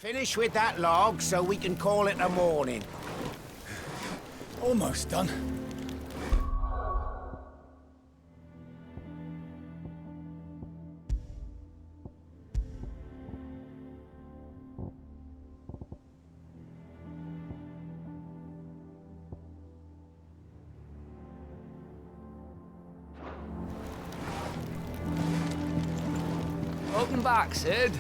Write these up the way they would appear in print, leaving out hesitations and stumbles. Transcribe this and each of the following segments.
Finish with that log so we can call it a morning. Almost done. Welcome back, Sid.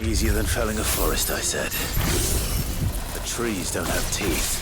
Easier than felling a forest, I said. The trees don't have teeth.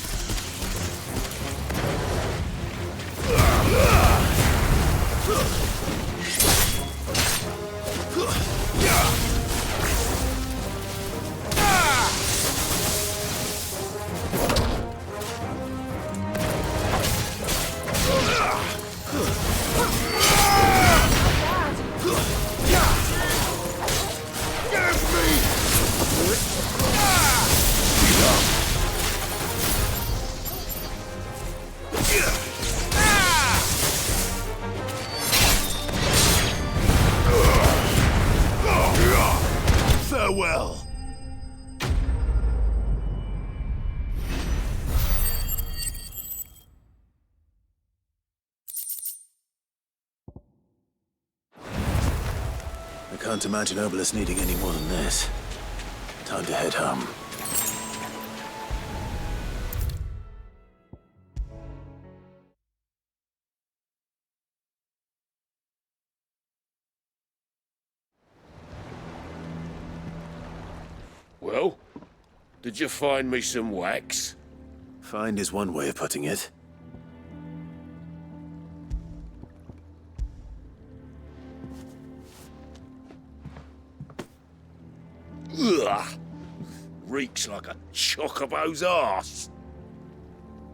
Farewell. I can't imagine Obelisk needing any more than this. Time to head home. Well, did you find me some wax? Find is one way of putting it. Ugh! Reeks like a chocobo's arse.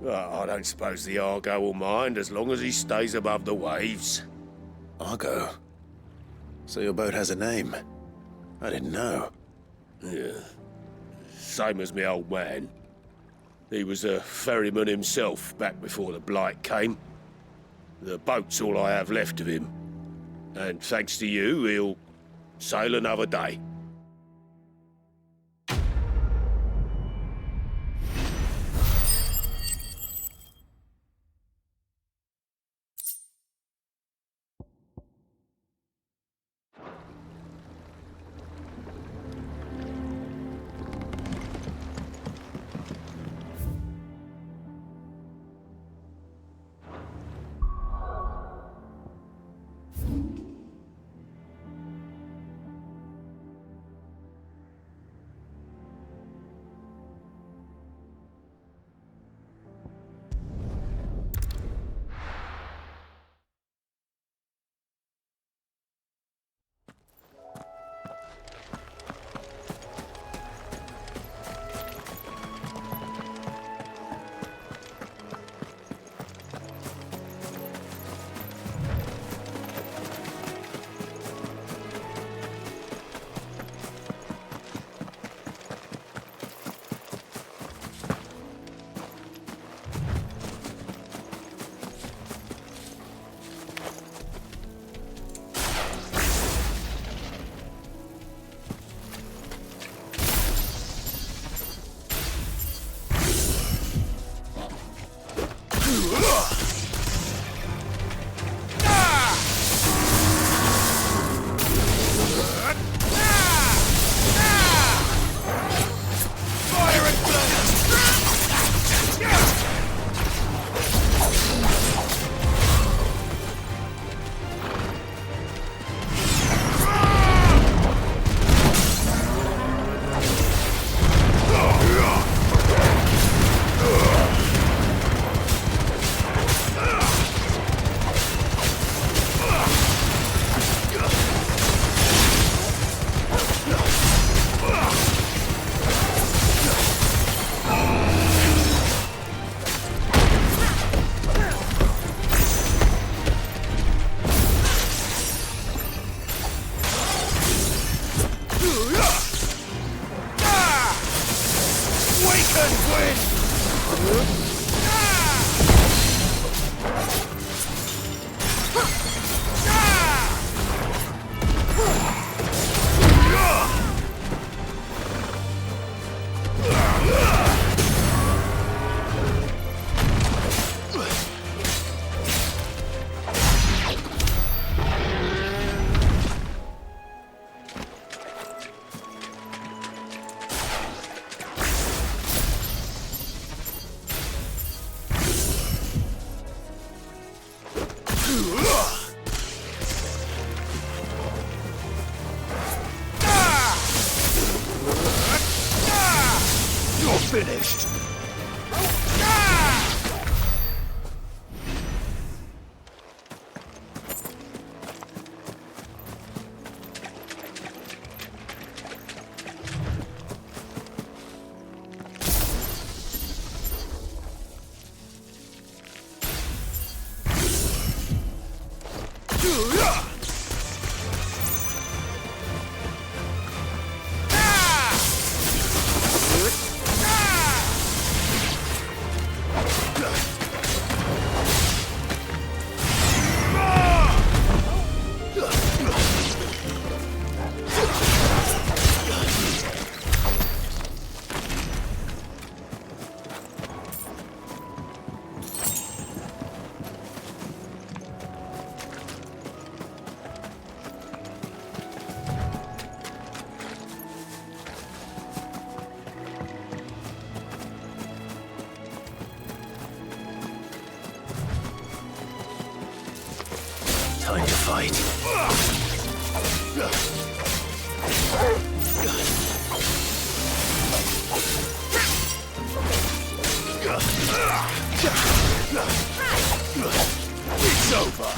I don't suppose the Argo will mind as long as he stays above the waves. Argo? So your boat has a name? I didn't know. Yeah. Same as me old man. He was a ferryman himself back before the Blight came. The boat's all I have left of him. And thanks to you, he'll sail another day. Finished. Time to fight. It's over.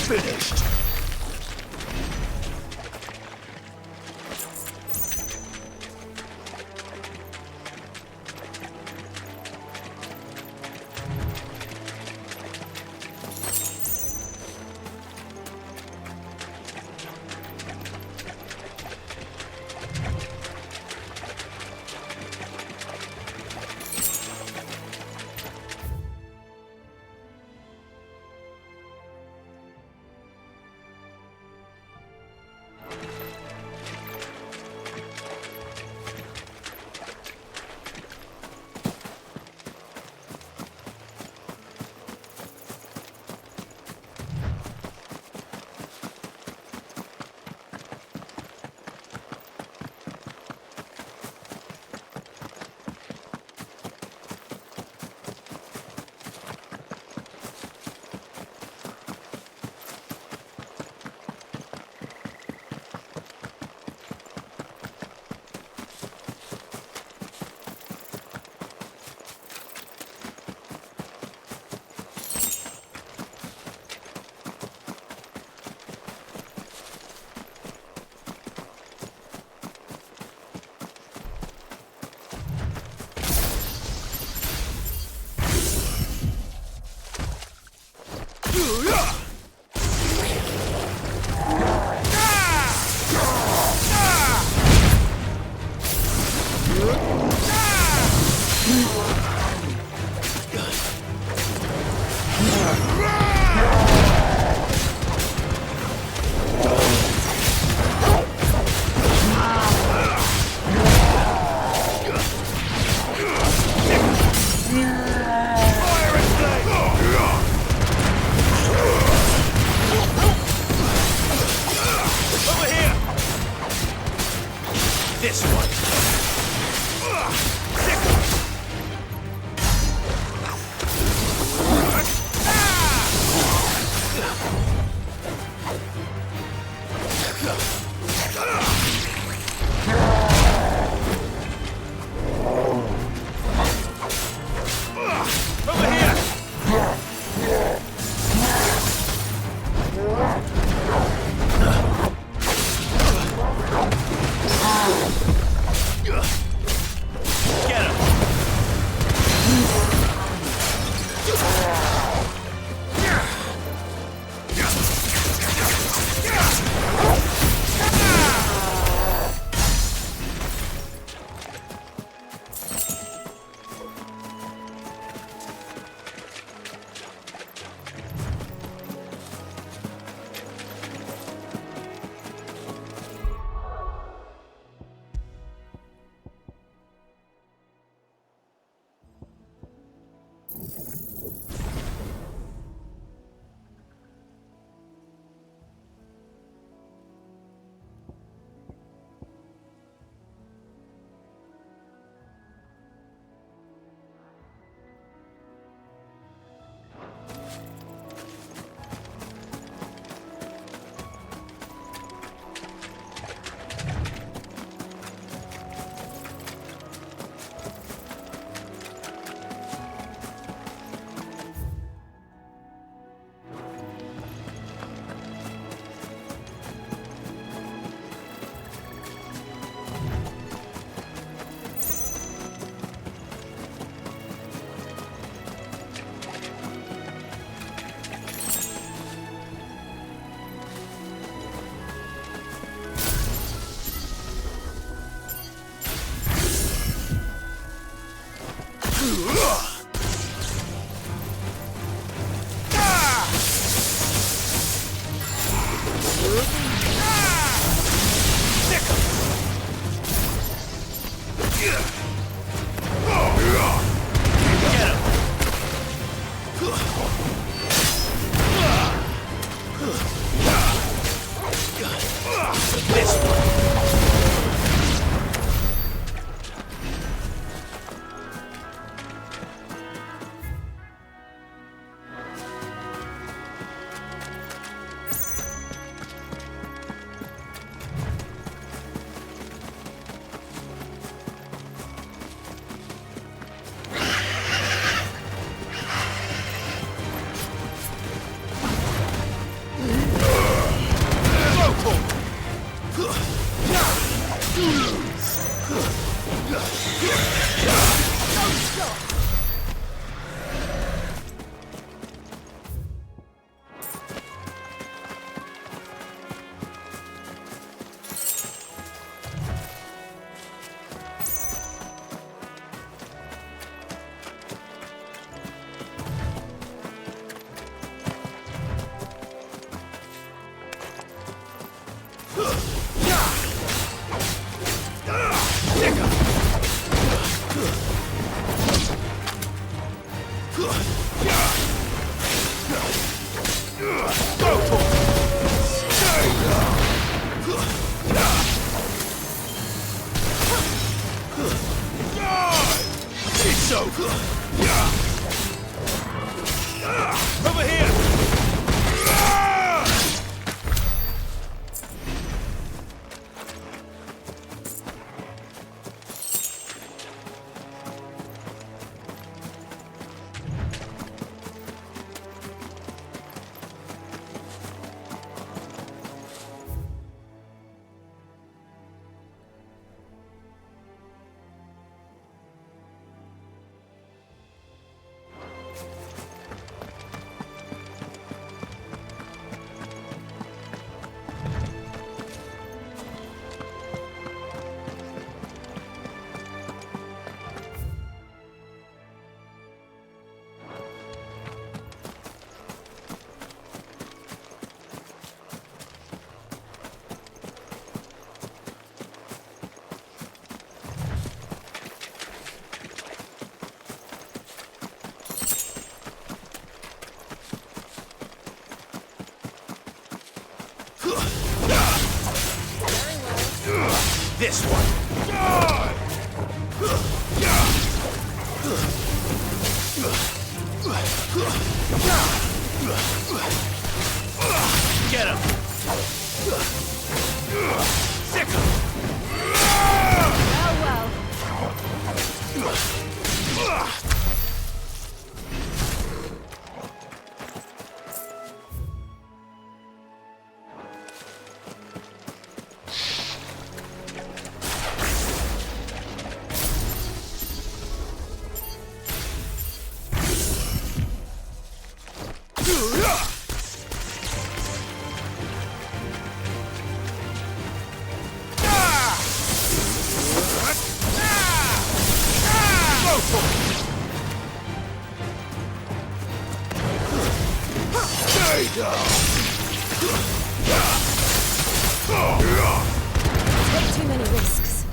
Finished. Over here! This one. Over here! Get him! Over here! this one. Get him. Sick him. Well, well. Take too many risks.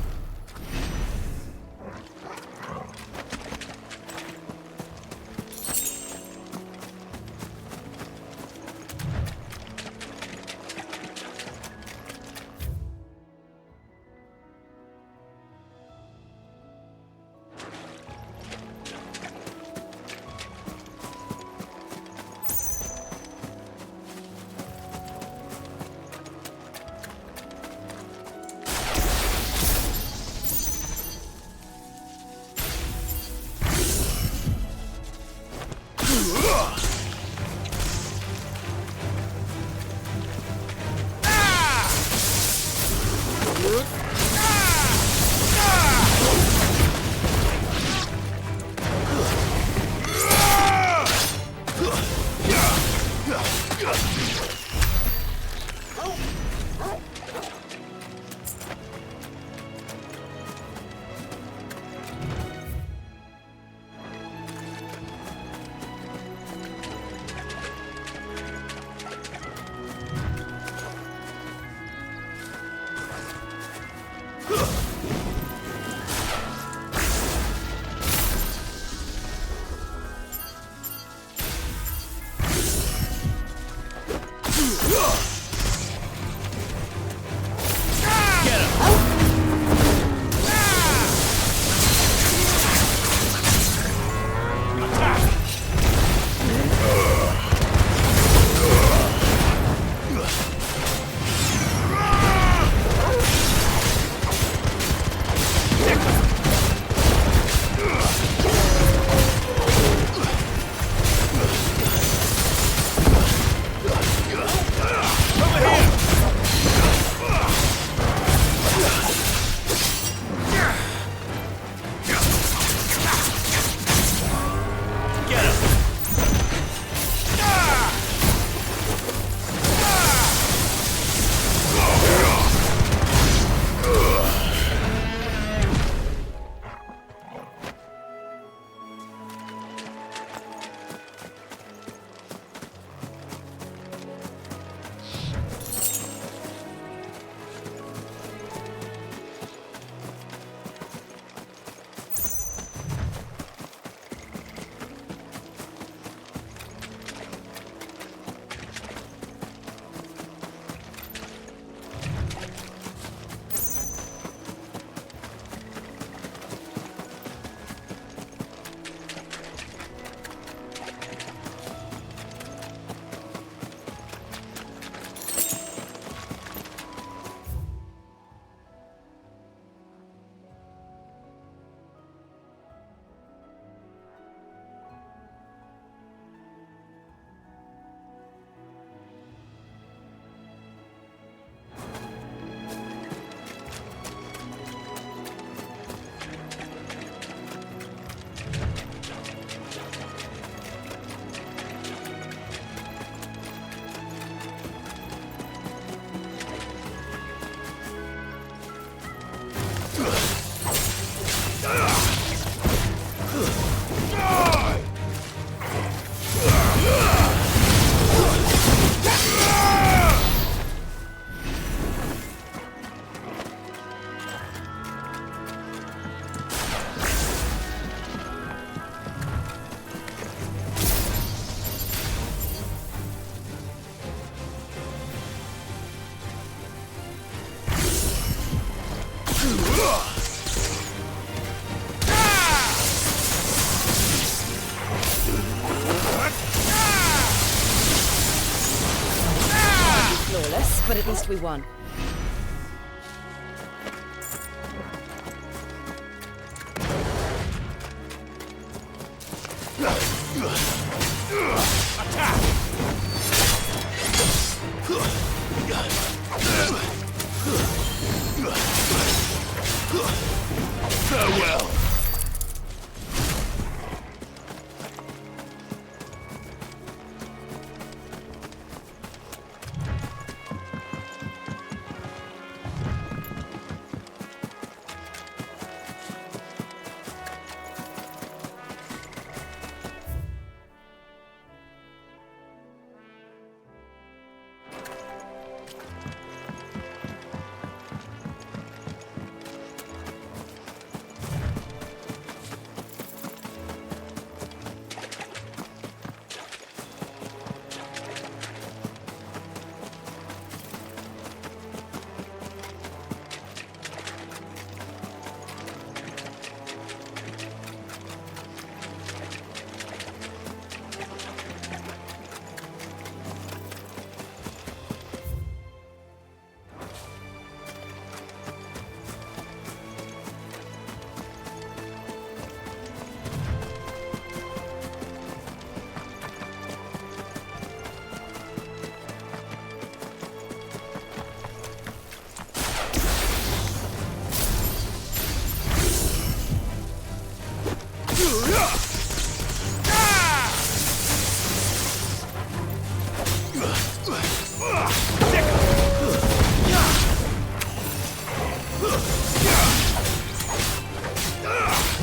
but at least we won. Farewell.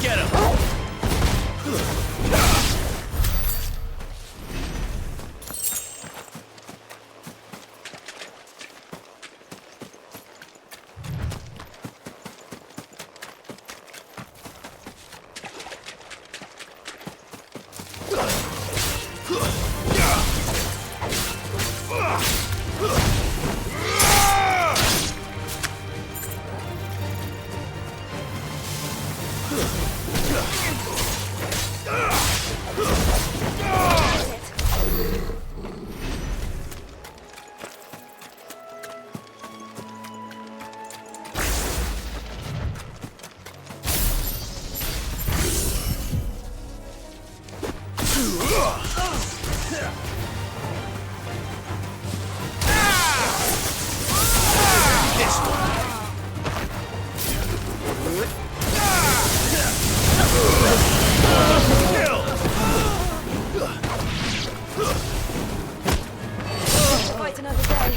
Get him! Fight another day.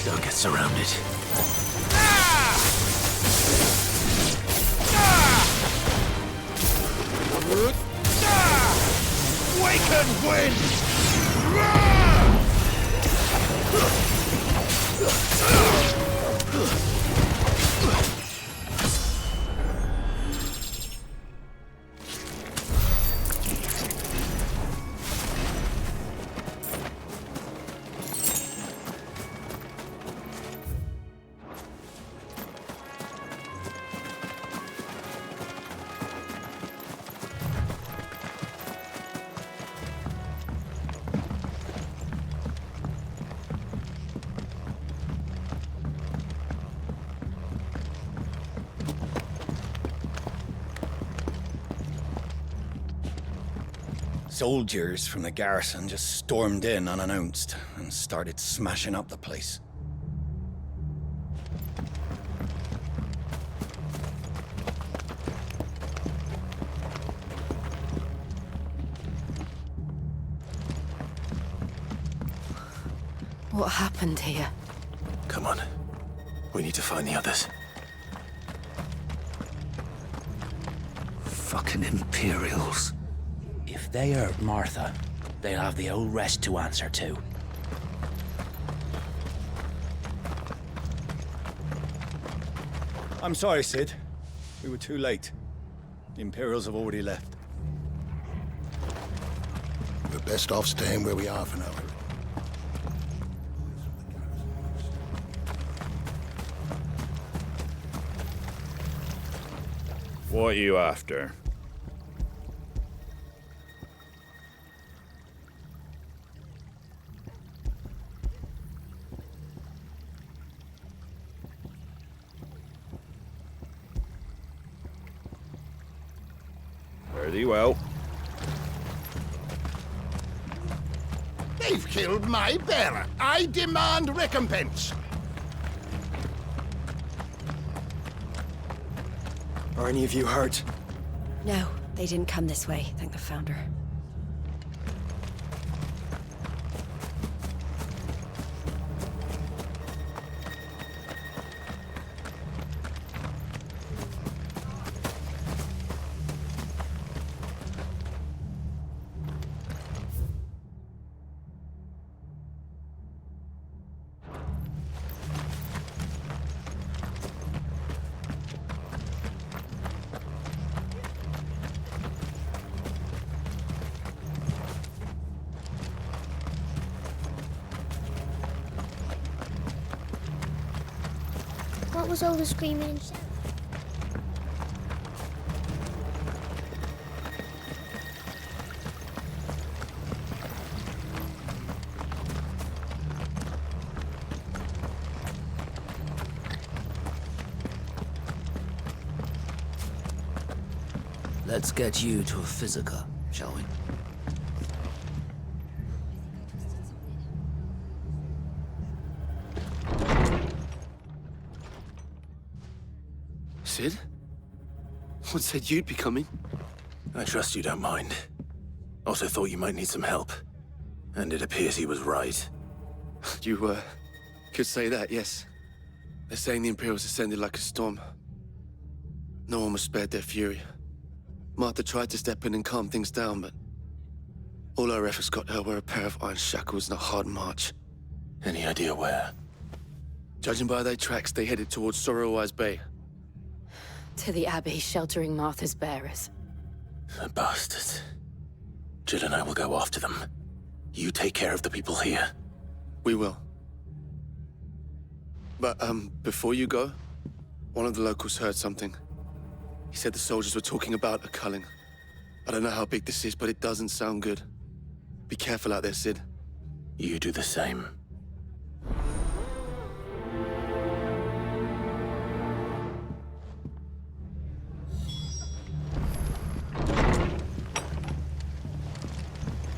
Don't get surrounded. Waken wind! soldiers from the garrison just stormed in unannounced and started smashing up the place. What happened here? Come on. We need to find the others. Fucking Imperials. If they hurt Martha, they'll have the whole rest to answer to. I'm sorry, Sid. We were too late. The Imperials have already left. We're best off staying where we are for now. What are you after? Very well. They've killed my bearer. I demand recompense. Are any of you hurt? No, they didn't come this way, thank the Founder. What was all the screaming and shouting? Let's get you to a physical, shall we? Sid? What said you'd be coming? I trust you don't mind. Also thought you might need some help. And it appears he was right. You, could say that, yes. They're saying the Imperials ascended like a storm. No one was spared their fury. Martha tried to step in and calm things down, but all our efforts got her were a pair of iron shackles and a hard march. Any idea where? Judging by their tracks, they headed towards Sorrowwise Bay. To the Abbey, sheltering Martha's bearers. The bastards. Jill and I will go after them. You take care of the people here. We will. But, before you go, one of the locals heard something. He said the soldiers were talking about a culling. I don't know how big this is, but it doesn't sound good. Be careful out there, Sid. You do the same.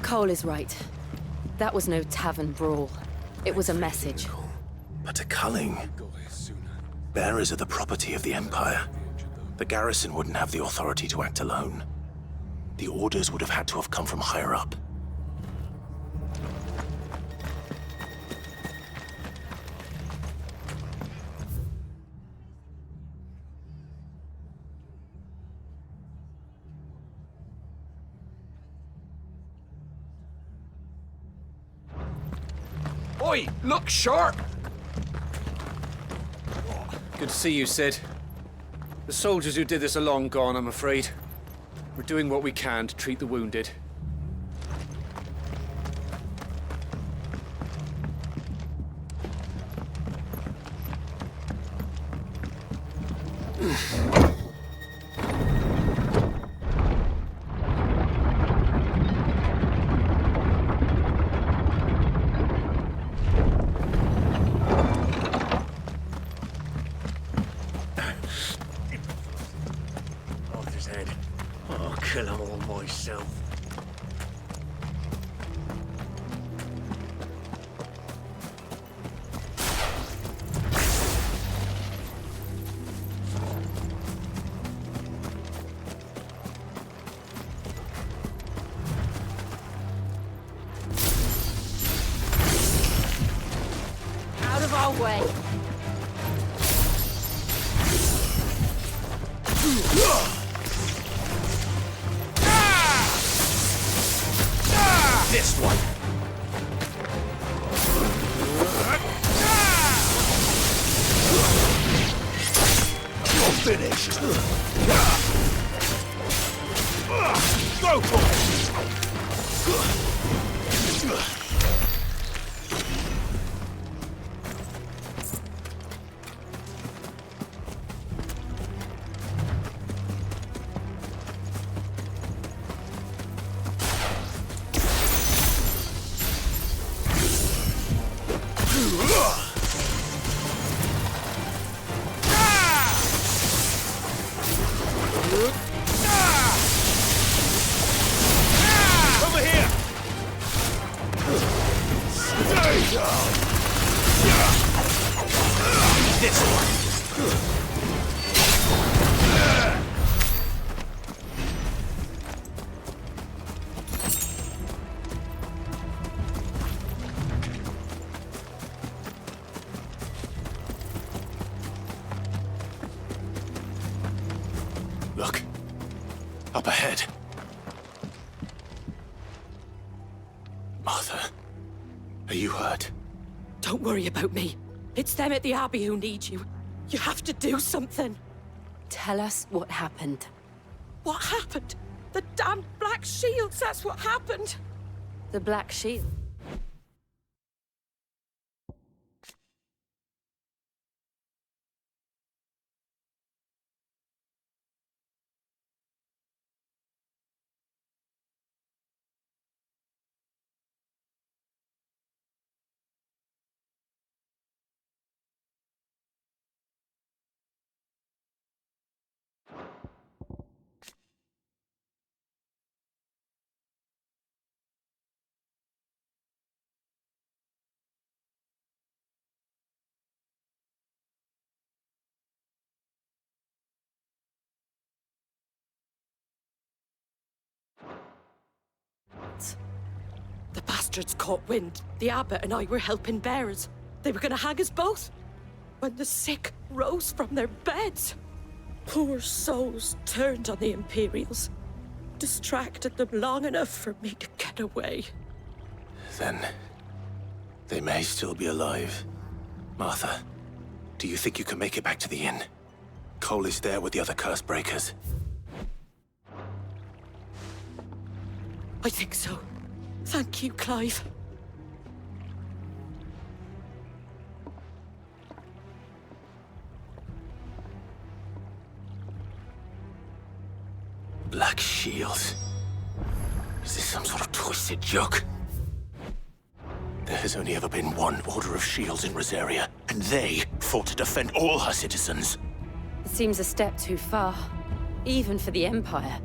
Cole is right. That was no tavern brawl. It was a message. But a culling? Bearers are the property of the Empire. The garrison wouldn't have the authority to act alone. The orders would have had to have come from higher up. Oi, look sharp! Good to see you, Sid. The soldiers who did this are long gone, I'm afraid. We're doing what we can to treat the wounded. I'll kill them all myself. This one. You're finished. Go for it. Over here! Stay down! This one. Look. Up ahead. Martha, are you hurt? Don't worry about me. It's them at the Abbey who need you. You have to do something. Tell us what happened. What happened? The damned Black Shields, that's what happened. The Black Shield. The bastards caught wind. The abbot and I were helping bearers. They were gonna hang us both. When the sick rose from their beds. Poor souls turned on the Imperials. Distracted them long enough for me to get away. Then they may still be alive. Martha, do you think you can make it back to the inn? Cole is there with the other curse breakers. I think so. Thank you, Clive. Black Shields. Is this some sort of twisted joke? There has only ever been one Order of Shields in Rosaria, and they fought to defend all her citizens. It seems a step too far, even for the Empire.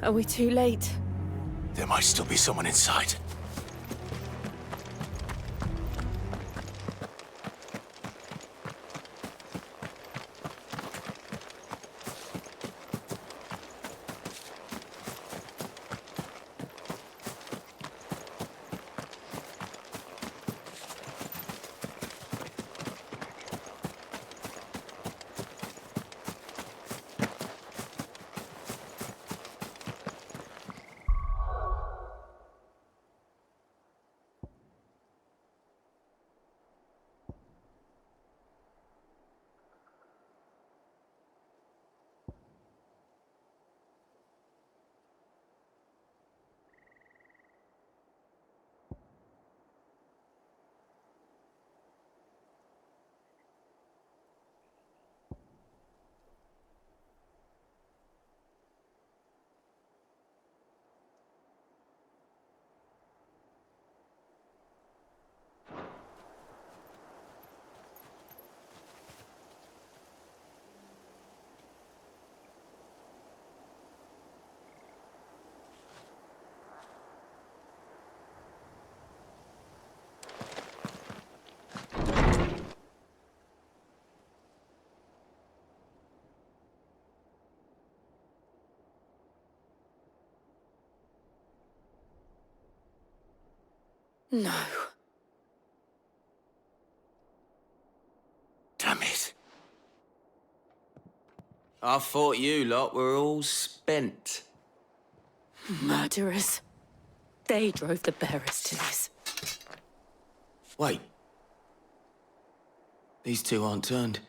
Are we too late? There might still be someone inside. No. Damn it. I thought you lot were all spent. Murderers. They drove the bearers to this. Wait. These two aren't turned.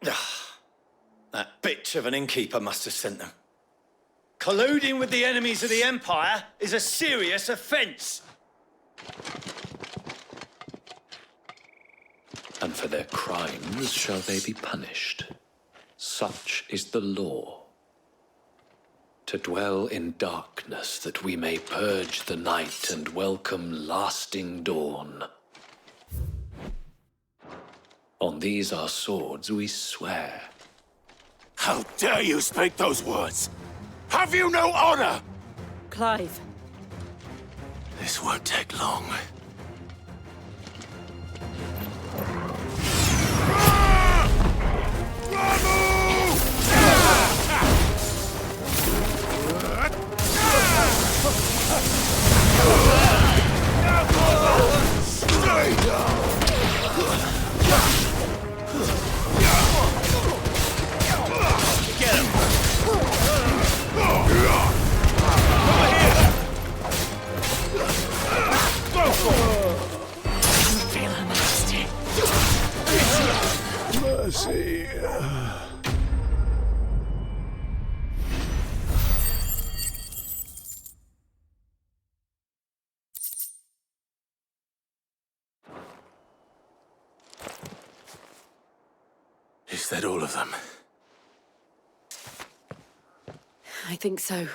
That bitch of an innkeeper must have sent them. Colluding with the enemies of the Empire is a serious offense. And for their crimes shall they be punished. Such is the law. To dwell in darkness that we may purge the night and welcome lasting dawn. On these our swords we swear. How dare you speak those words? Have you no honor? Clive. This won't take long. Get him! Mercy. Is that all of them? I think so.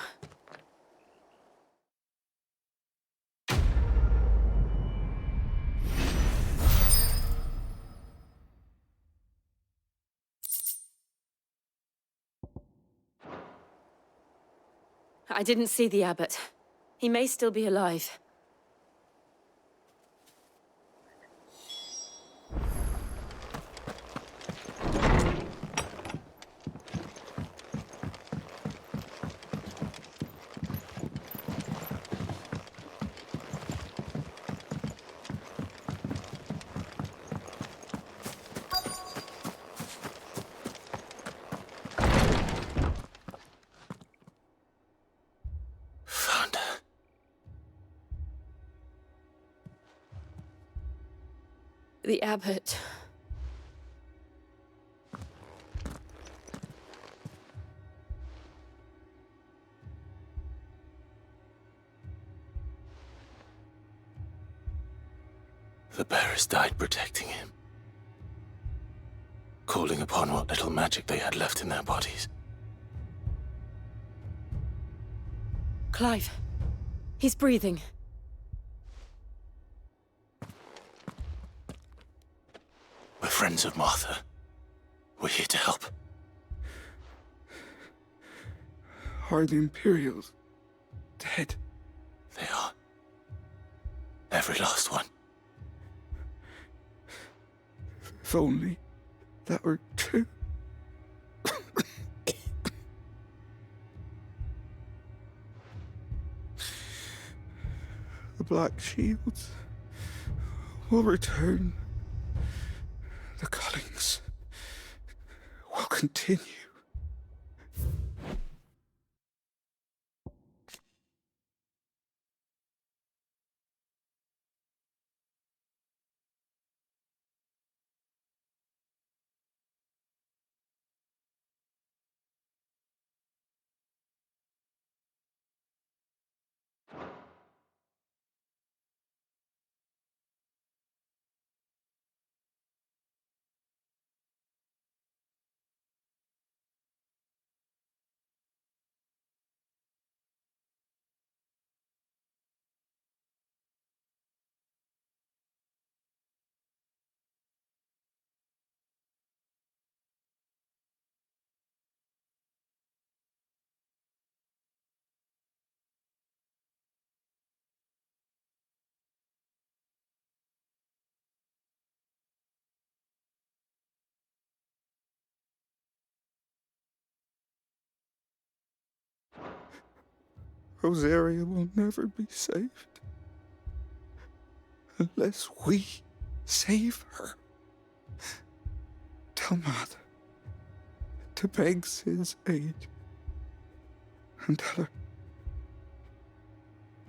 I didn't see the abbot. He may still be alive. The abbot. The bearers died protecting him. Calling upon what little magic they had left in their bodies. Clive. He's breathing. We're friends of Martha. We're here to help. Are the Imperials dead? They are. Every last one. If only that were true. The Black Shields will return. The cullings will continue. Rosaria will never be saved unless we save her. Tell Mother to beg Sid's aid and tell her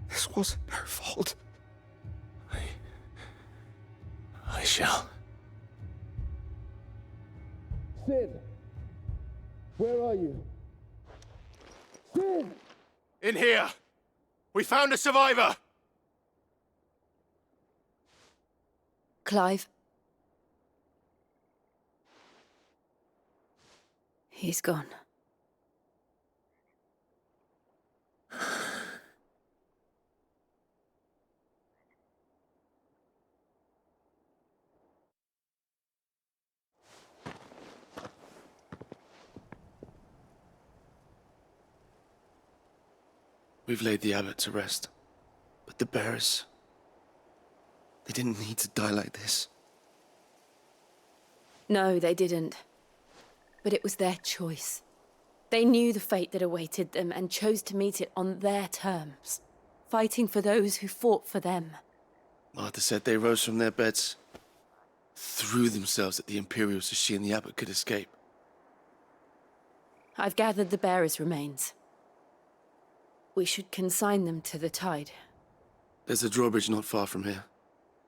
this wasn't her fault. I shall. Sid! Where are you? Sid! In here! We found a survivor! Clive. He's gone. We've laid the abbot to rest. But the bearers... they didn't need to die like this. No, they didn't. But it was their choice. They knew the fate that awaited them and chose to meet it on their terms, fighting for those who fought for them. Martha said they rose from their beds, threw themselves at the Imperials so she and the abbot could escape. I've gathered the bearers' remains. We should consign them to the tide. There's a drawbridge not far from here.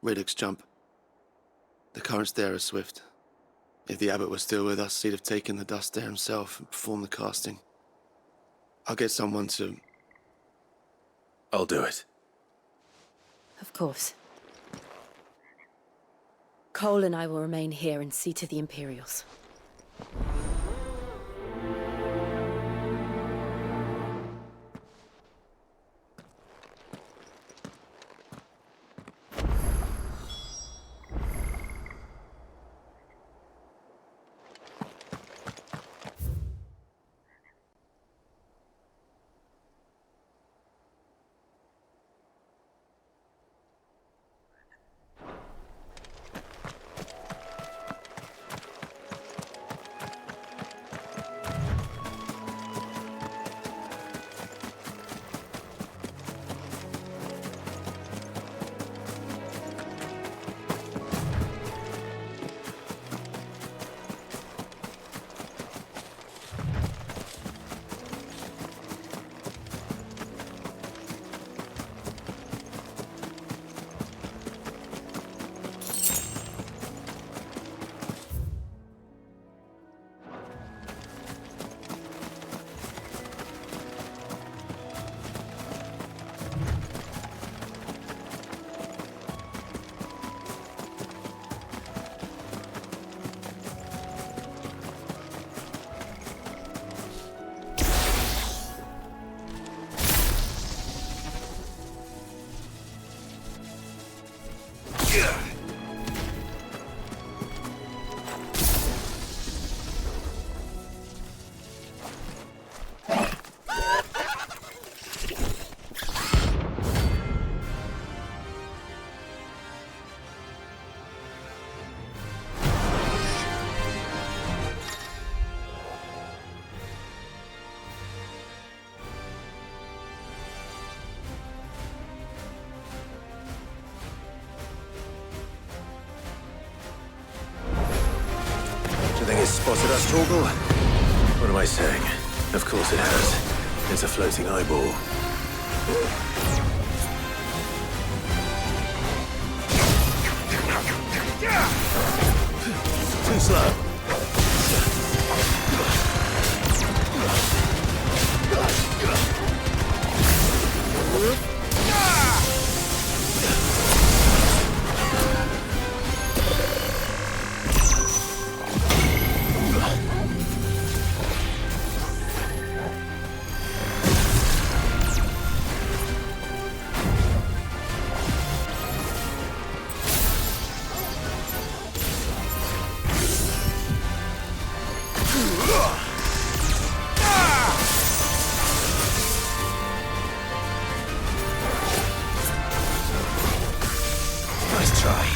Radix Jump. The currents there are swift. If the abbot was still with us, he'd have taken the dust there himself and performed the casting. I'll get someone to... I'll do it. Of course. Cole and I will remain here and see to the Imperials. this spotted us, Torgal? What am I saying? Of course it has. It's a floating eyeball. Too slow. Nice try.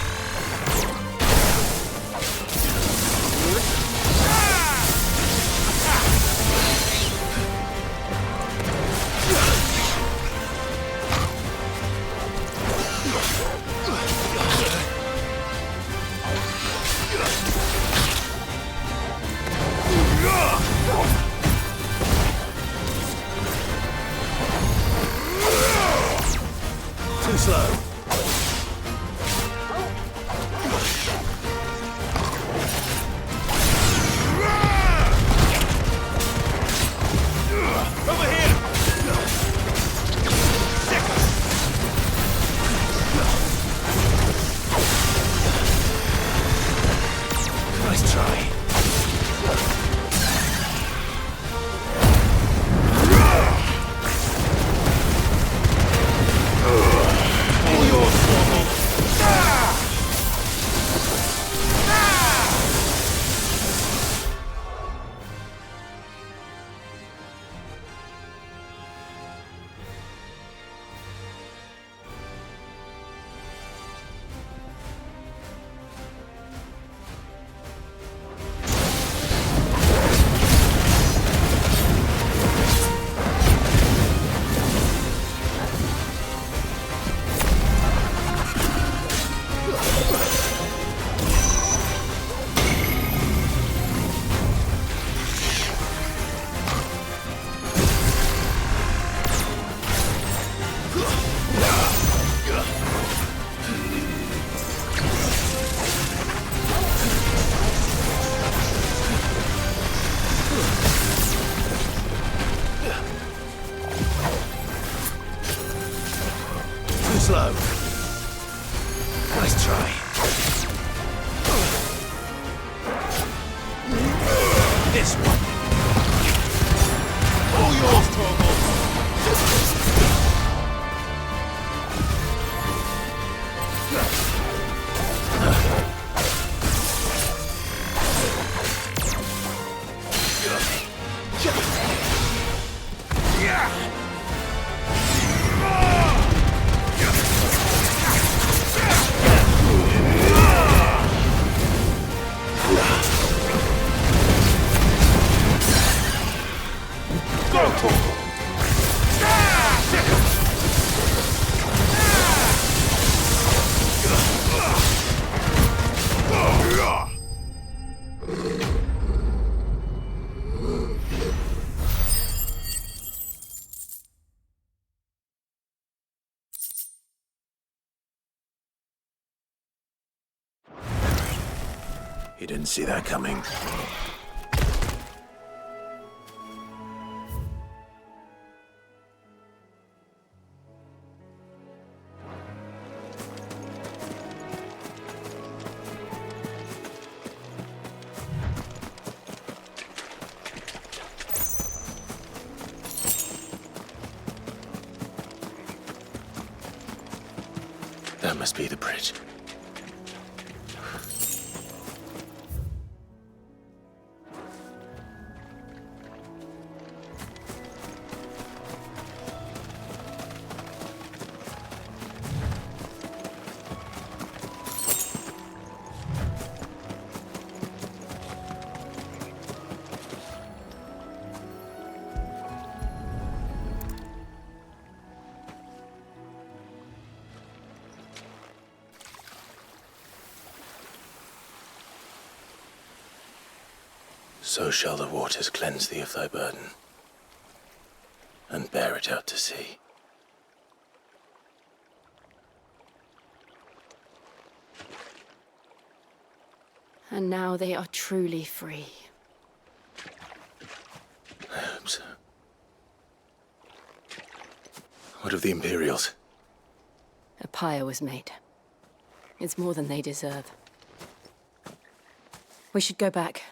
Too slow. Over here! Nice try. All yours, Torgal. Too slow. Nice try. This one. All yours, Torgal. Go, Torgal! He didn't see that coming. That must be the bridge. So shall the waters cleanse thee of thy burden, and bear it out to sea. And now they are truly free. I hope so. What of the Imperials? A pyre was made. It's more than they deserve. We should go back.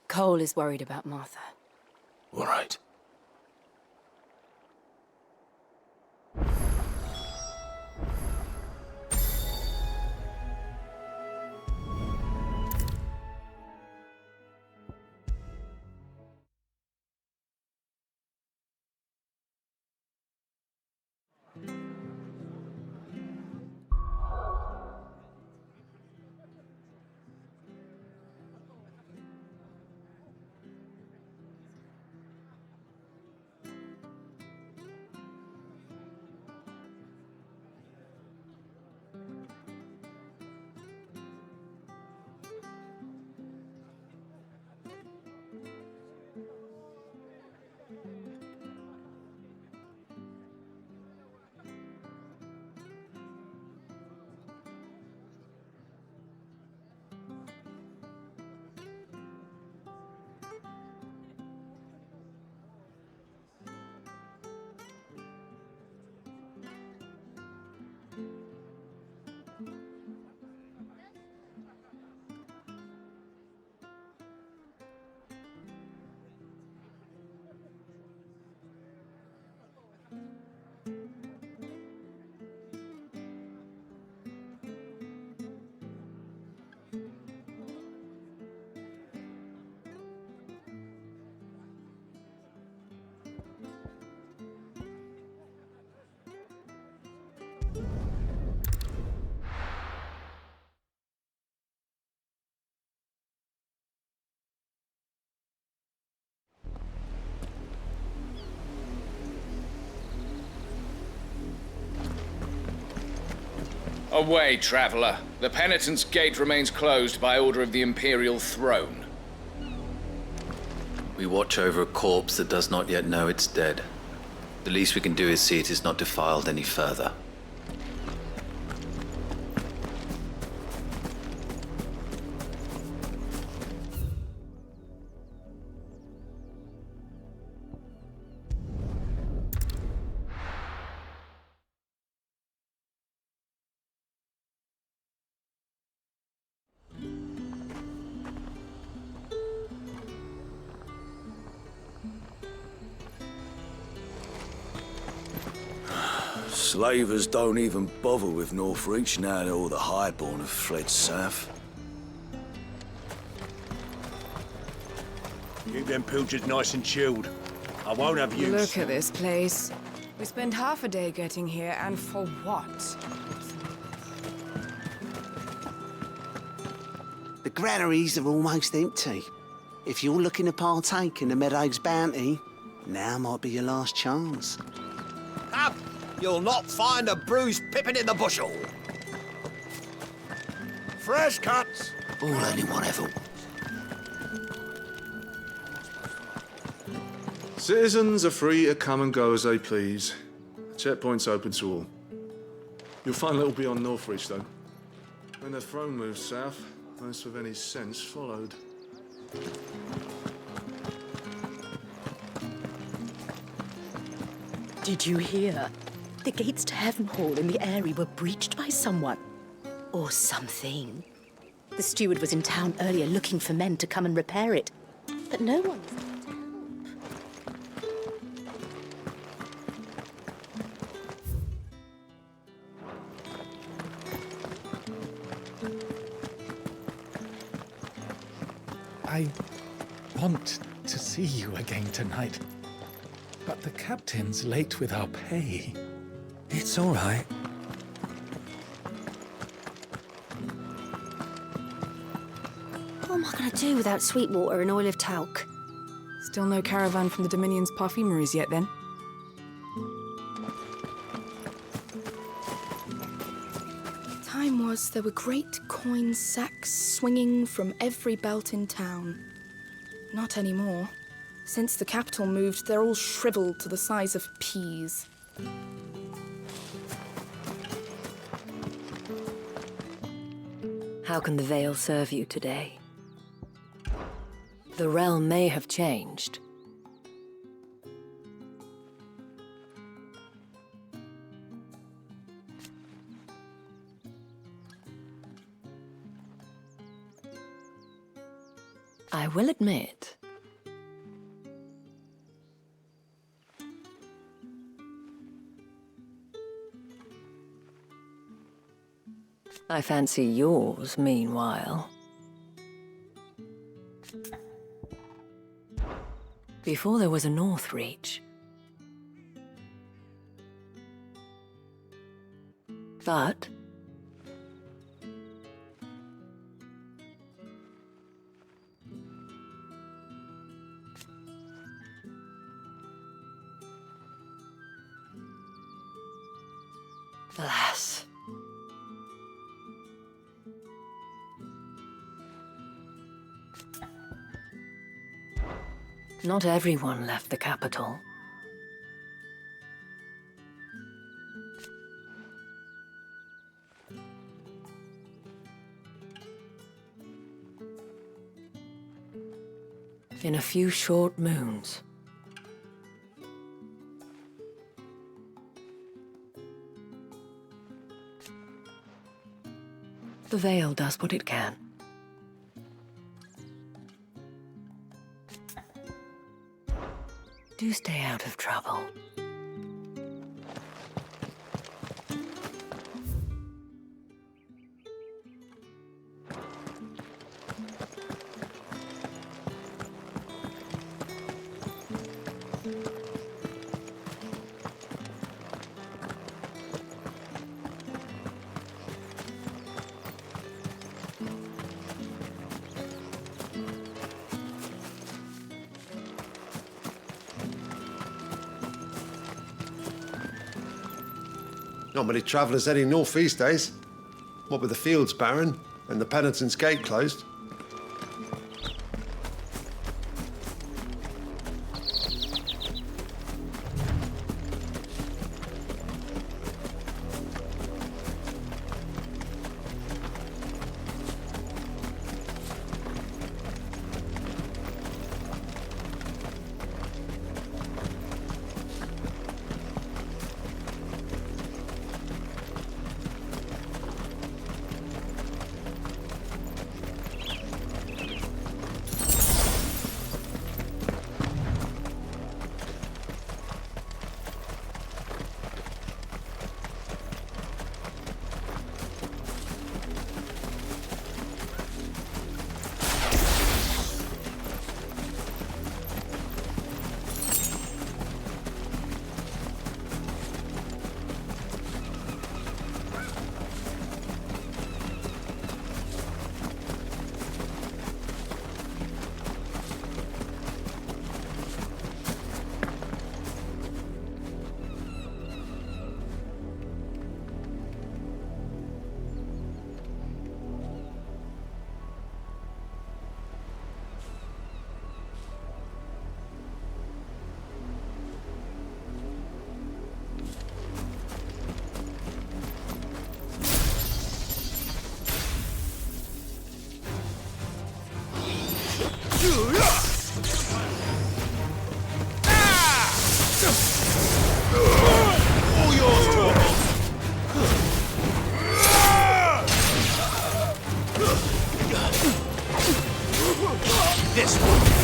Cole is worried about Martha. All right. Away, traveler. The Penitent's Gate remains closed by order of the Imperial Throne. We watch over a corpse that does not yet know it's dead. The least we can do is see it is not defiled any further. Slavers don't even bother with Northreach now that all the highborn have fled south. Keep them pilchards nice and chilled. I won't have use. Look at this place. We spent half a day getting here, and for what? The granaries are almost empty. If you're looking to partake in the Meadow's bounty, now might be your last chance. Up! You'll not find a bruised pippin in the bushel. Fresh cuts. All anyone ever. Citizens are free to come and go as they please. The checkpoint's open to all. You'll find little beyond Northreach, though. When the throne moves south, most with any sense followed. Did you hear? The gates to Heaven Hall in the Eyrie were breached by someone. Or something. The steward was in town earlier looking for men to come and repair it. But no one is there to help. I want to see you again tonight. But the captain's late with our pay. It's all right. What am I going to do without Sweetwater and Oil of Talc? Still no caravan from the Dominion's perfumeries yet, then? Time was there were great coin sacks swinging from every belt in town. Not anymore. Since the capital moved, they're all shriveled to the size of peas. How can the Veil serve you today? The realm may have changed. I will admit, I fancy yours, meanwhile. Before there was a Northreach. But alas. Not everyone left the capital. In a few short moons. The Veil does what it can. Do stay out of trouble. Not many travellers heading north these days. What with the fields barren and the Penitent's Gate closed. This one.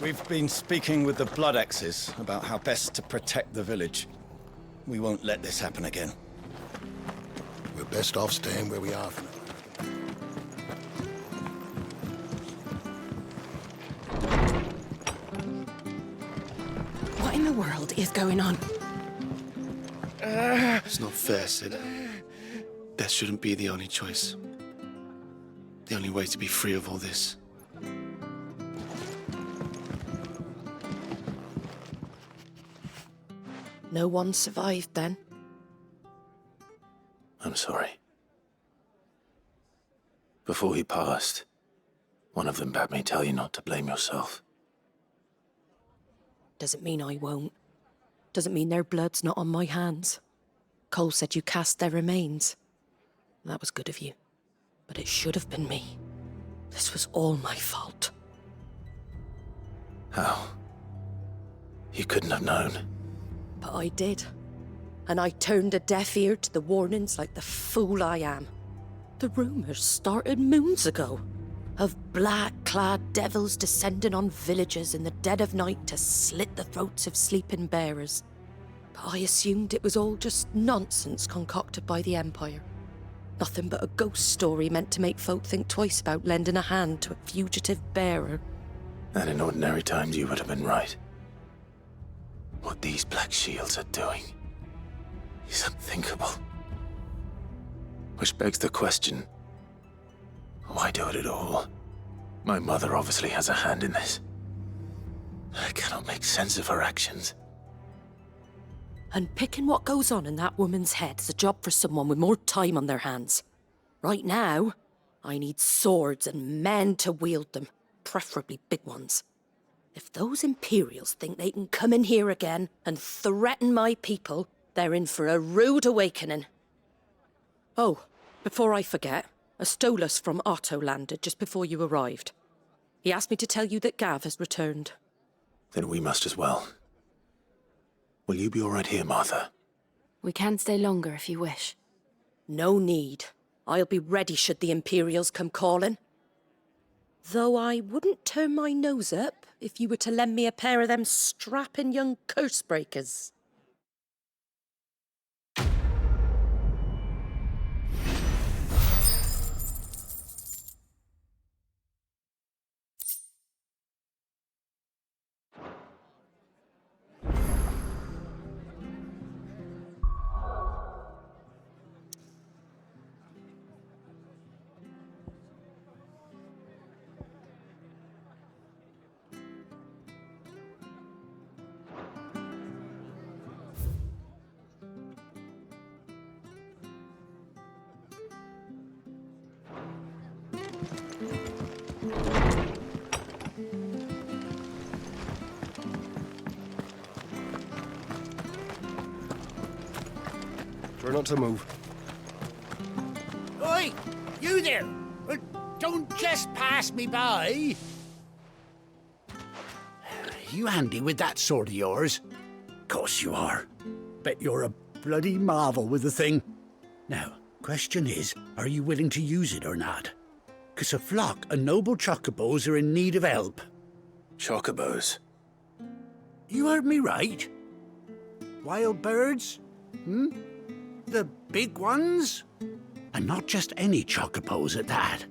We've been speaking with the Blood Axes about how best to protect the village. We won't let this happen again. We're best off staying where we are for now. What in the world is going on? It's not fair, Sid. Death shouldn't be the only choice. The only way to be free of all this. No one survived then? I'm sorry. Before he passed, one of them bade me tell you not to blame yourself. Doesn't mean I won't. Doesn't mean their blood's not on my hands. Cole said you cast their remains. That was good of you. But it should have been me. This was all my fault. How? You couldn't have known. But I did. And I turned a deaf ear to the warnings like the fool I am. The rumours started moons ago. Of black-clad devils descending on villages in the dead of night to slit the throats of sleeping bearers. But I assumed it was all just nonsense concocted by the Empire. Nothing but a ghost story meant to make folk think twice about lending a hand to a fugitive bearer. And in ordinary times you would have been right. What these Black Shields are doing is unthinkable. Which begs the question, why do it at all? My mother obviously has a hand in this. I cannot make sense of her actions. And picking what goes on in that woman's head is a job for someone with more time on their hands. Right now, I need swords and men to wield them, preferably big ones. If those Imperials think they can come in here again and threaten my people, they're in for a rude awakening. Oh, before I forget, a Stolas from Otto landed just before you arrived. He asked me to tell you that Gav has returned. Then we must as well. Will you be all right here, Martha? We can stay longer if you wish. No need. I'll be ready should the Imperials come calling. Though I wouldn't turn my nose up if you were to lend me a pair of them strapping young curse breakers. Try not to move. Oi! You there! Don't just pass me by! You handy with that sword of yours? Course you are. Bet you're a bloody marvel with the thing. Now, question is, are you willing to use it or not? 'cause a flock of noble chocobos are in need of help. Chocobos? You heard me right. Wild birds? The big ones? And not just any chocobos at that.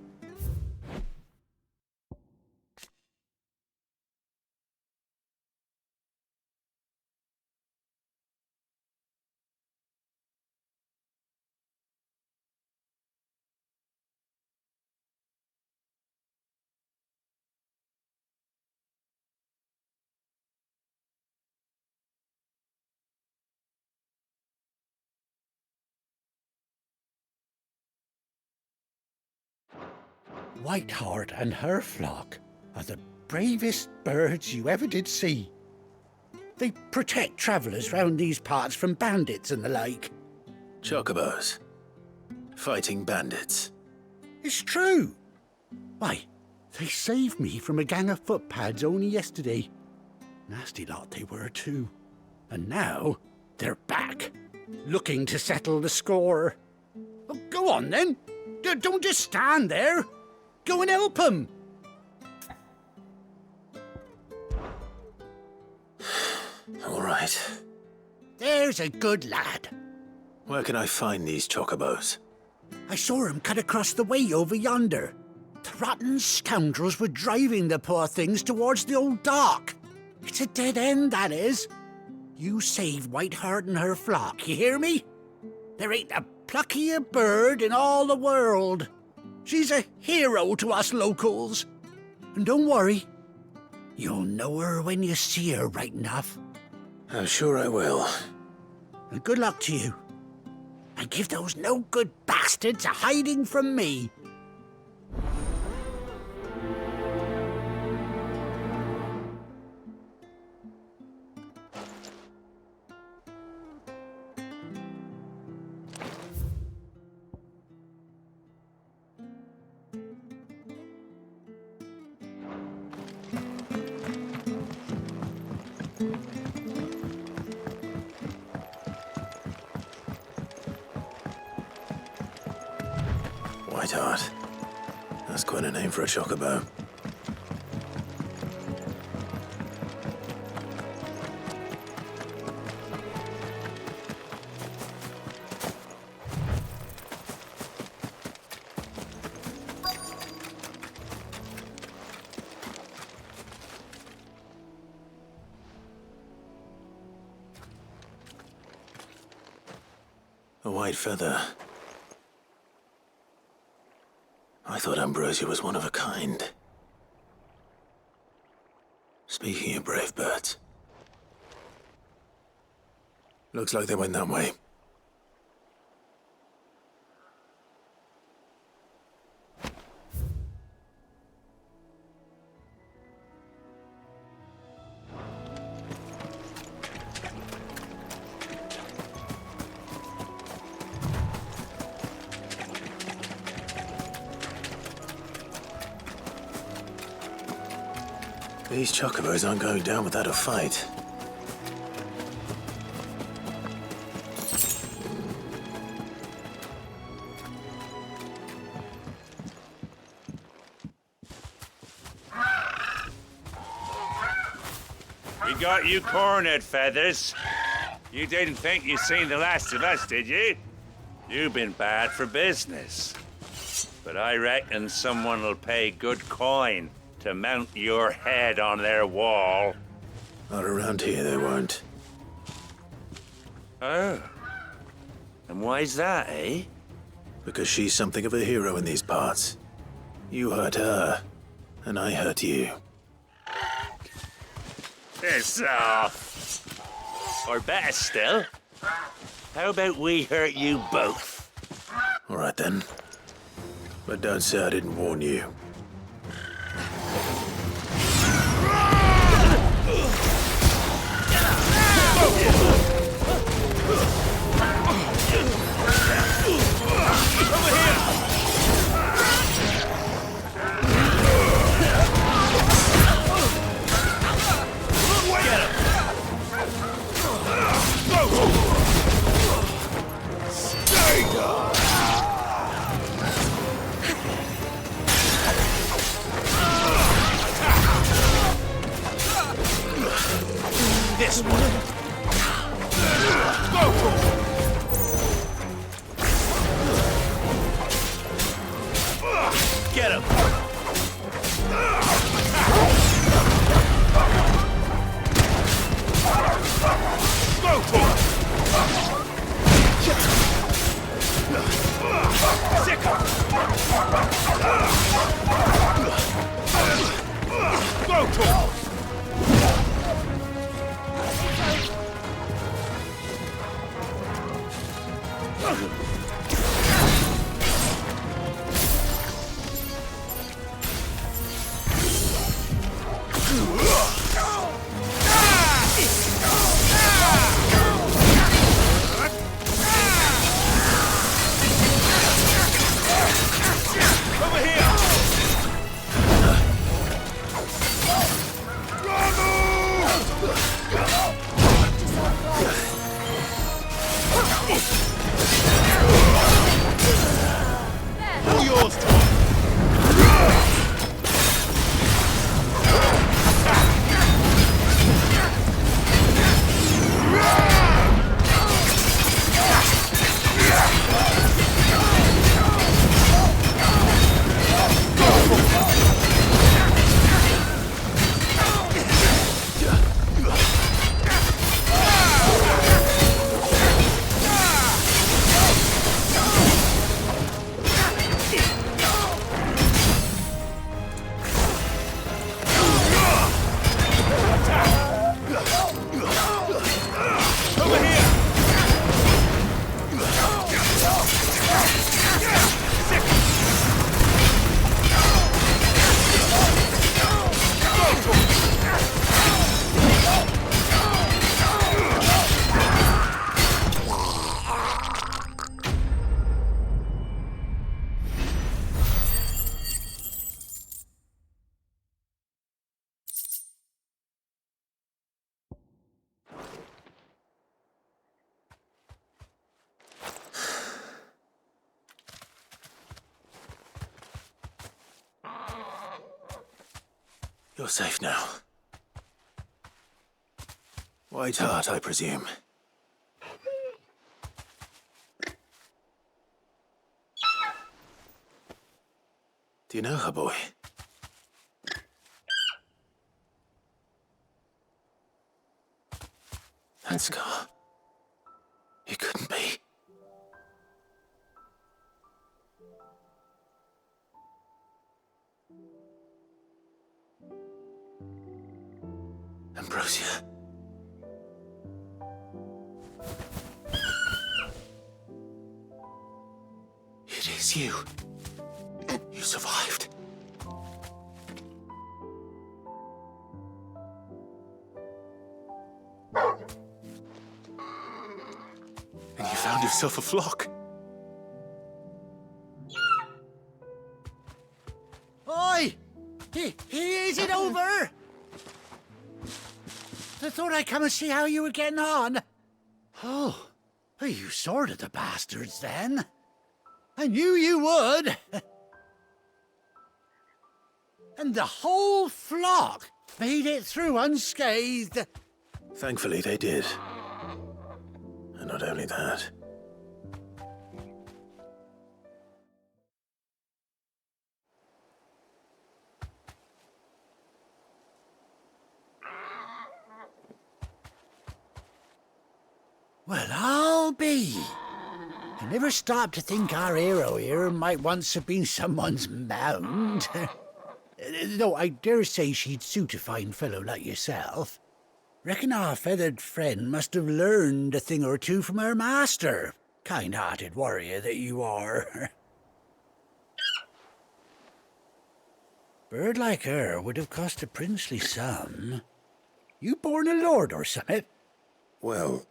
Whiteheart and her flock are the bravest birds you ever did see. They protect travellers round these parts from bandits and the like. Chocobos? Fighting bandits? It's true. Why, they saved me from a gang of footpads only yesterday. Nasty lot they were too. And now they're back, looking to settle the score. Oh, go on then. Don't just stand there. Go and help them. All right. There's a good lad. Where can I find these chocobos? I saw him cut across the way over yonder. The rotten scoundrels were driving the poor things towards the old dock. It's a dead end, that is. You save Whiteheart and her flock, you hear me? There ain't a pluckier bird in all the world. She's a hero to us locals. And don't worry, you'll know her when you see her right enough. I'm sure I will. And good luck to you. And give those no-good bastards a hiding from me. Whiteheart. That's quite a name for a chocobo. A white feather. I thought Ambrosia was one of a kind. Speaking of brave birds. Looks like they went that way. These chocobos aren't going down without a fight. We got you cornered, Feathers. You didn't think you'd seen the last of us, did you? You've been bad for business. But I reckon someone will pay good coin to mount your head on their wall. Not around here, they won't. Oh. And why's that, eh? Because she's something of a hero in these parts. You hurt her, and I hurt you. Piss off. Or better still, how about we hurt you both? All right then. But don't say I didn't warn you. get him! Go for it! Sick him! Go for it! Over here! All yours, Tom! You're safe now. White Hart, I presume. Do you know her, boy? That scar. It couldn't be. Ambrosia. It is you. You survived. And you found yourself a flock. Oi! Is it over? I thought I'd come and see how you were getting on. Oh, you sorted the bastards then. I knew you would. And the whole flock made it through unscathed. Thankfully, they did. And not only that. Well, I'll be. I never stopped to think our hero here might once have been someone's mount. Though I dare say she'd suit a fine fellow like yourself. Reckon our feathered friend must have learned a thing or two from her master. Kind-hearted warrior that you are. Bird like her would have cost a princely sum. You born a lord or something? Well,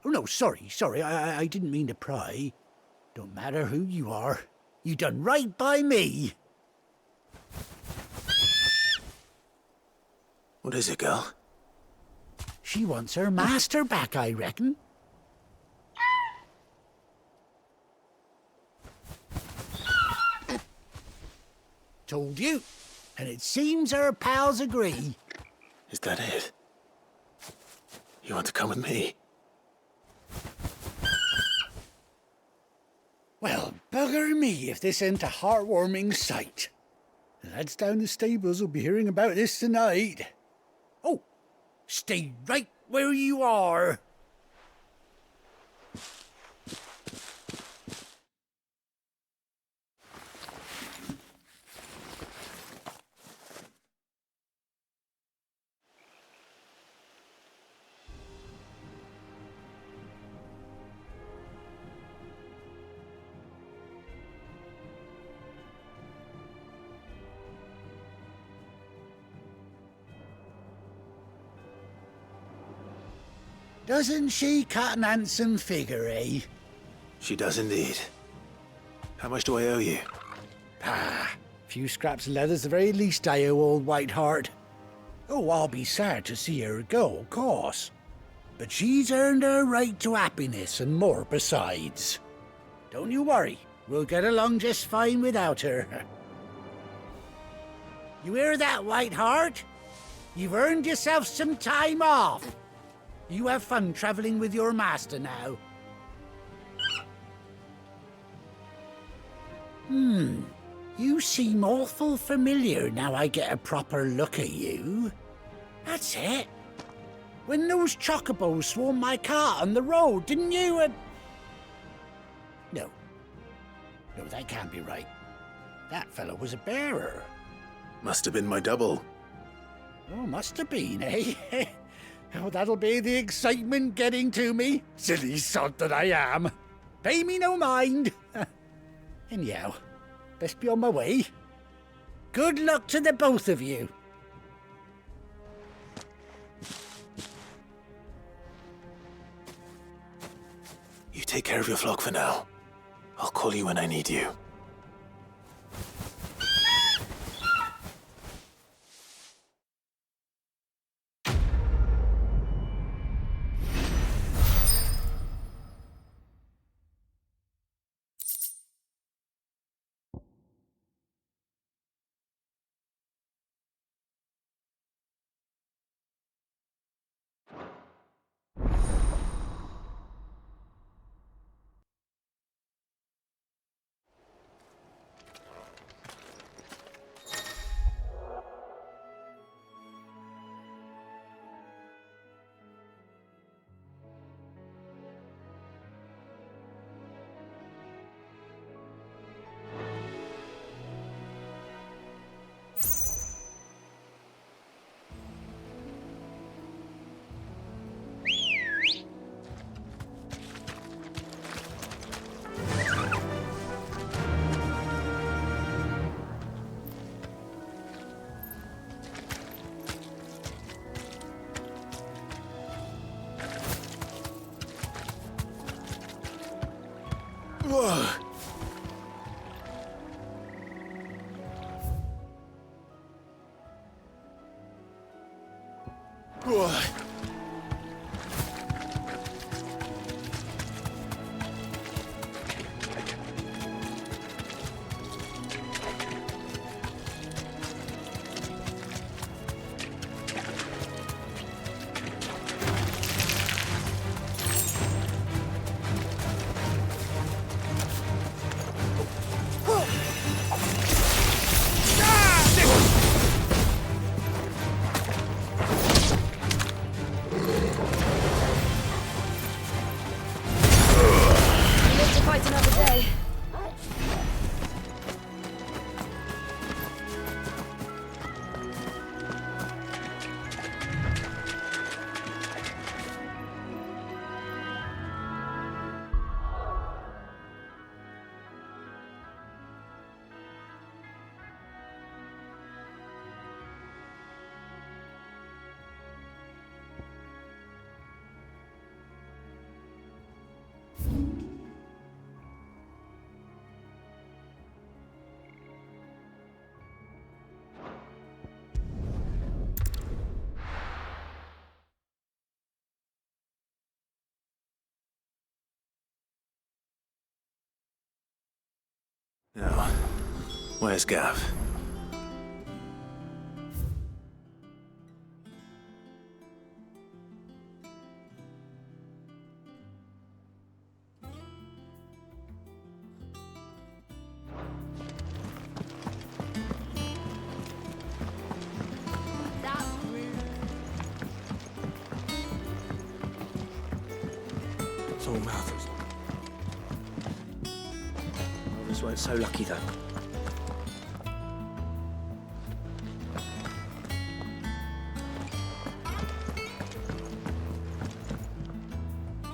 Oh, no, sorry. I didn't mean to pry. Don't matter who you are. You done right by me. What is it, girl? She wants her master back, I reckon. Told you. And it seems her pals agree. Is that it? You want to come with me? Well, Bugger me if this ain't a heartwarming sight. The lads down the stables will be hearing about this tonight. Oh, stay right where you are. Doesn't she cut an handsome figure, eh? She does indeed. How much do I owe you? Ah, few scraps of leather's the very least I owe old Whiteheart. Oh, I'll be sad to see her go, of course. But she's earned her right to happiness and more besides. Don't you worry, we'll get along just fine without her. You hear that, Whiteheart? You've earned yourself some time off. You have fun traveling with your master now. You seem awful familiar now I get a proper look at you. That's it. When those chocobos swarmed my cart on the road, didn't you? No. No, that can't be right. That fellow was a bearer. Must have been my double. Oh, must have been, eh? Oh, that'll be the excitement getting to me. Silly sod that I am. Pay me no mind. Anyhow, best be on my way. Good luck to the both of you. You take care of your flock for now. I'll call you when I need you. Fight another day. Now, where's Gav? mouthers. Others weren't so lucky, though.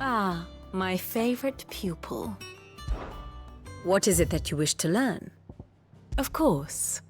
Ah, my favorite pupil. What is it that you wish to learn? Of course.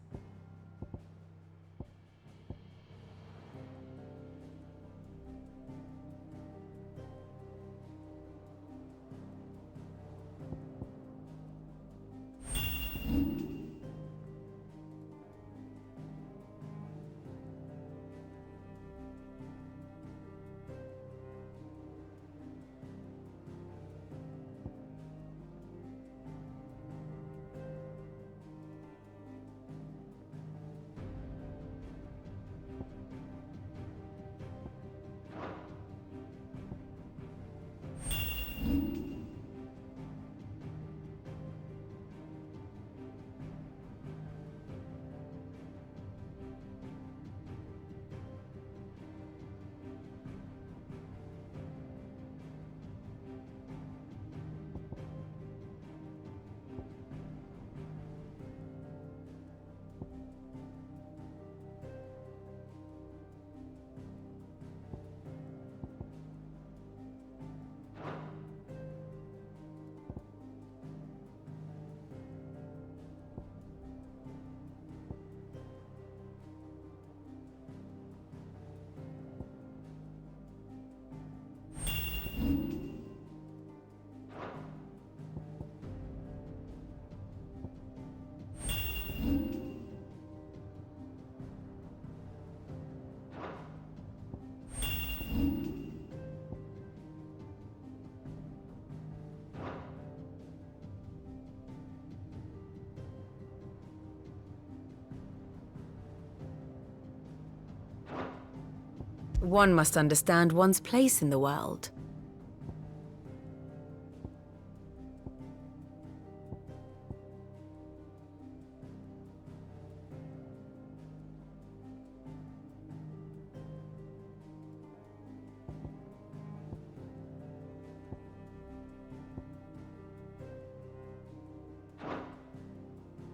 One must understand one's place in the world.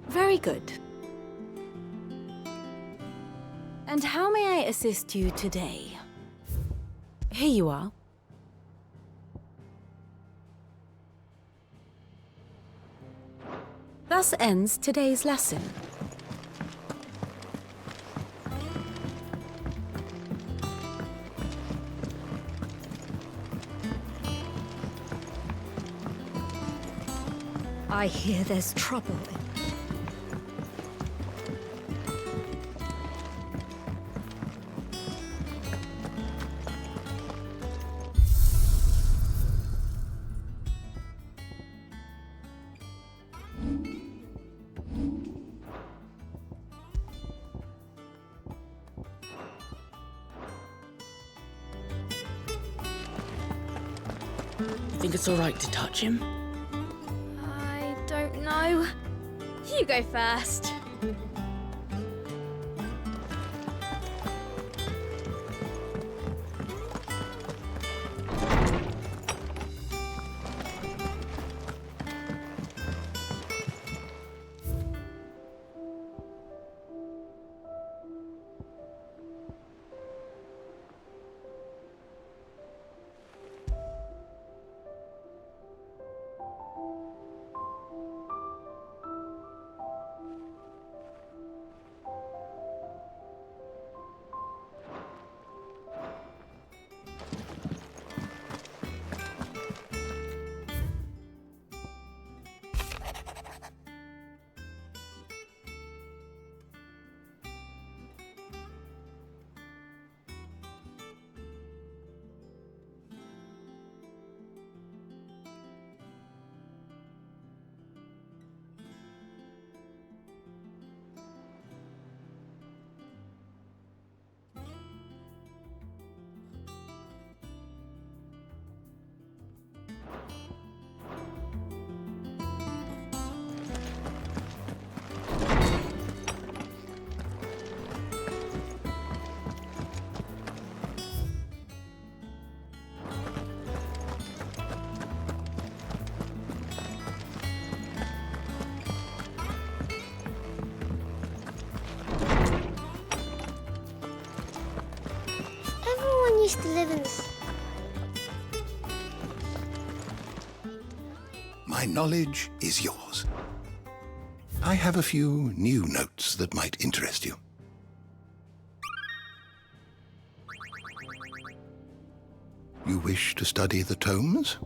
Very good. And how may I assist you today? Here you are. Thus ends today's lesson. I hear there's trouble. You think it's all right to touch him? I don't know. You go first. Mr. Livens. My knowledge is yours. I have a few new notes that might interest you. You wish to study the tomes?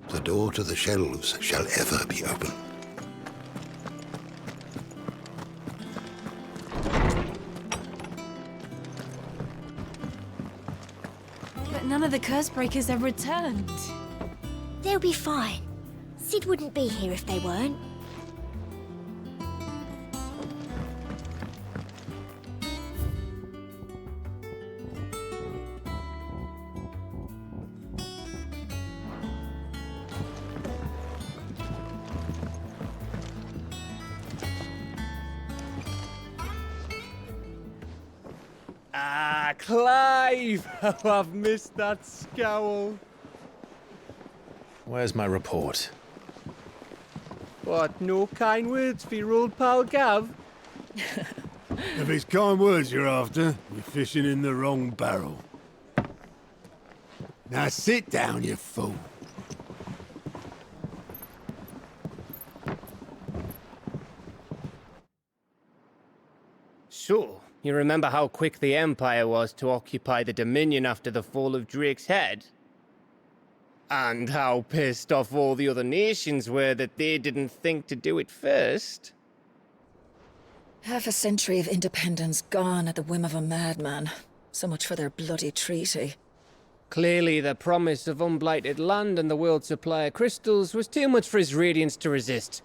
The door to the shelves shall ever be open. But none of the curse breakers have returned. They'll be fine. Sid wouldn't be here if they weren't. Ah, Clive! How I've missed that scowl. Where's my report? What, no kind words for your old pal Gav? If it's kind words you're after, you're fishing in the wrong barrel. Now sit down, you fool. So, you remember how quick the Empire was to occupy the Dominion after the fall of Drake's head? And how pissed off all the other nations were that they didn't think to do it first? Half a century of independence gone at the whim of a madman. So much for their bloody treaty. Clearly, the promise of unblighted land and the world's supply of crystals was too much for his radiance to resist.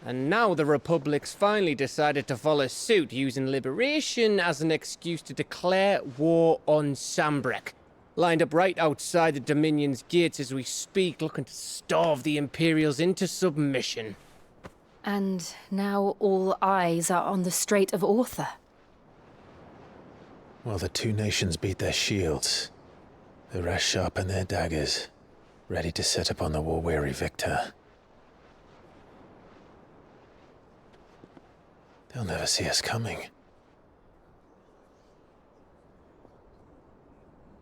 And now the Republic's finally decided to follow suit, using liberation as an excuse to declare war on Sambrek. Lined up right outside the Dominion's gates as we speak, looking to starve the Imperials into submission. And now all eyes are on the Strait of Author. While the two nations beat their shields, the rest sharpen their daggers, ready to set upon the war-weary victor. They'll never see us coming.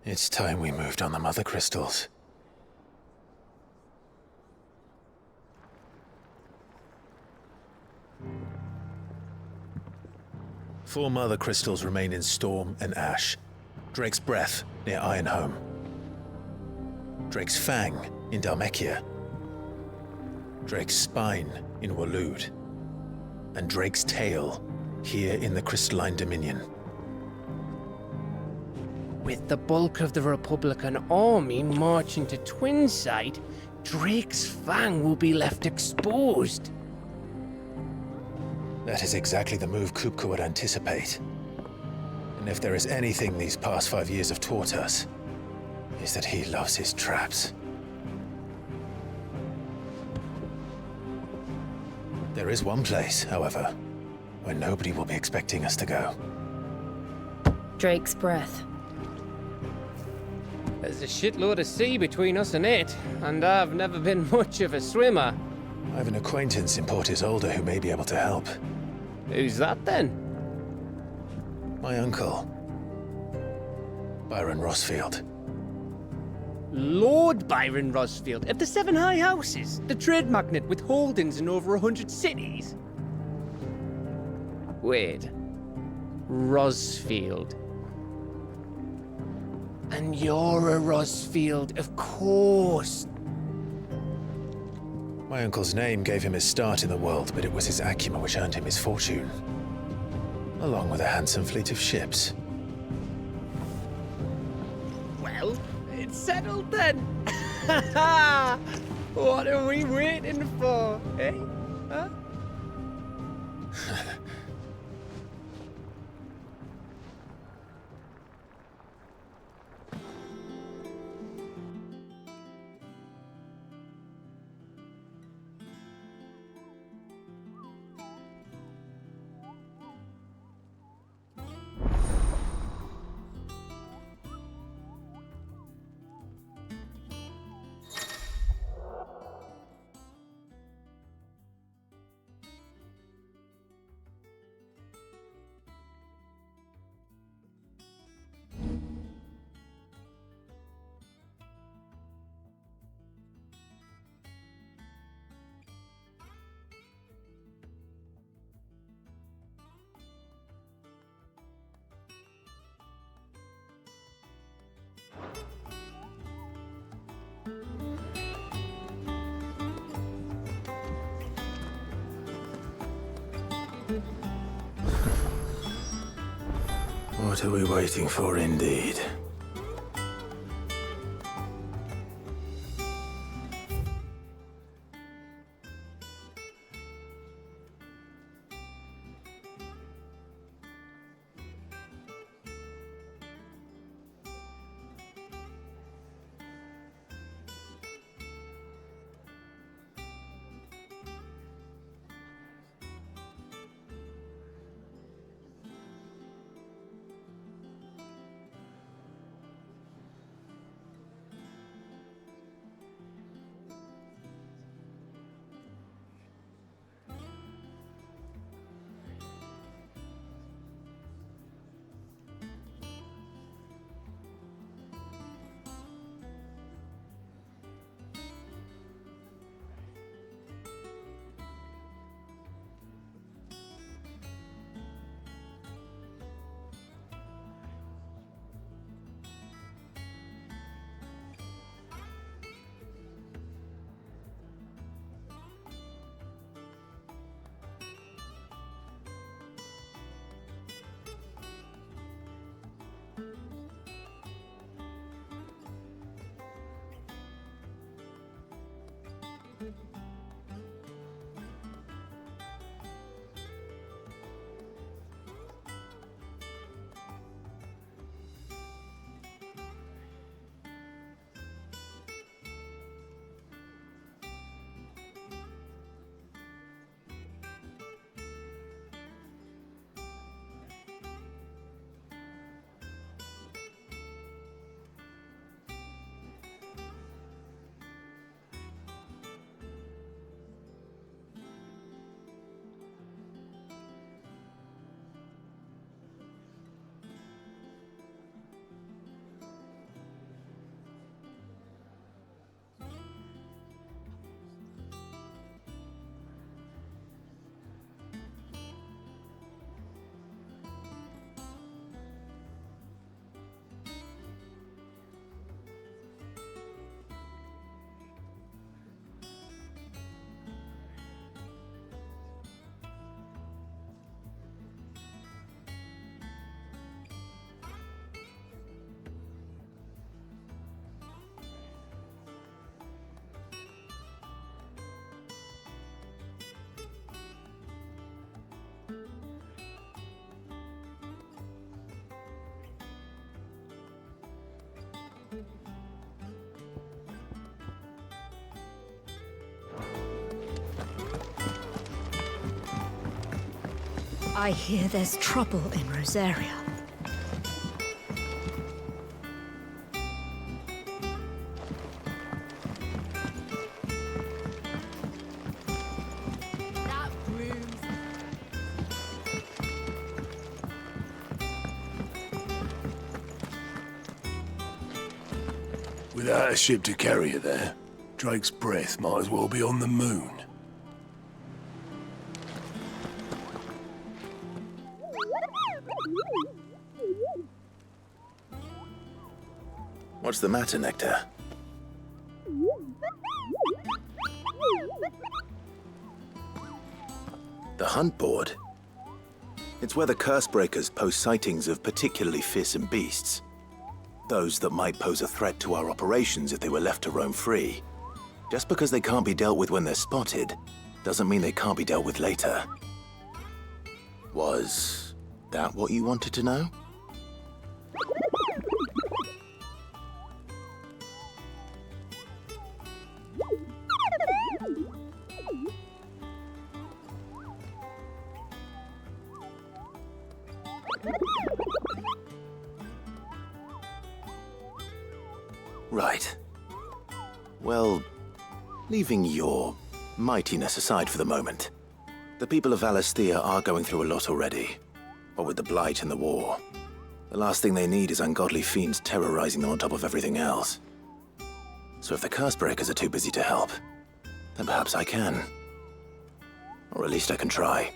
It's time we moved on the Mother Crystals. Four Mother Crystals remain in Storm and Ash. Drake's Breath near Ironhome. Drake's Fang in Dhalmekia. Drake's spine in Waloed, and Drake's tail here in the Crystalline Dominion. With the bulk of the Republican army marching to Twinside, Drake's fang will be left exposed. That is exactly the move Kupka would anticipate. And if there is anything these past 5 years have taught us, is that he loves his traps. There is one place, however, where nobody will be expecting us to go. Drake's breath. There's a shitload of sea between us and it, and I've never been much of a swimmer. I have an acquaintance in Port Isolde who may be able to help. Who's that then? My uncle, Byron Rossfield. Lord Byron Rossfield of the Seven High Houses, the trade magnate with holdings in over 100 cities. Wait, Rossfield. And you're a Rossfield, of course. My uncle's name gave him his start in the world, but it was his acumen which earned him his fortune, along with a handsome fleet of ships. Well, it's settled then. What are we waiting for, eh? Huh? What are we waiting for, indeed? I hear there's trouble in Rosaria. Without a ship to carry you there, Drake's breath might as well be on the moon. What's the matter, Nectar? The hunt board? It's where the Cursebreakers post sightings of particularly fearsome beasts. Those that might pose a threat to our operations if they were left to roam free. Just because they can't be dealt with when they're spotted, doesn't mean they can't be dealt with later. Was that what you wanted to know? Right. Well, leaving your mightiness aside for the moment, the people of Valisthea are going through a lot already. What with the Blight and the war. The last thing they need is ungodly fiends terrorizing them on top of everything else. So if the Cursebreakers are too busy to help, then perhaps I can. Or at least I can try.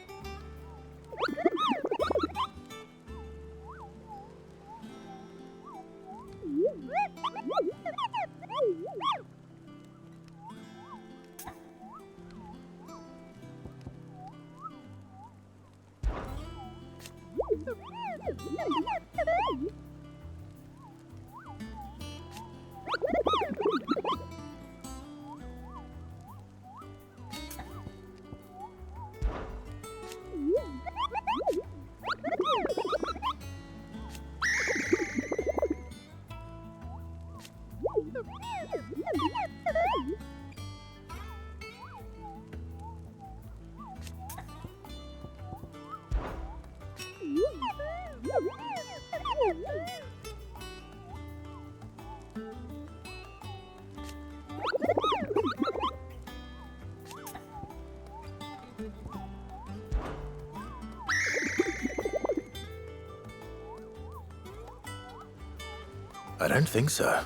I don't think so.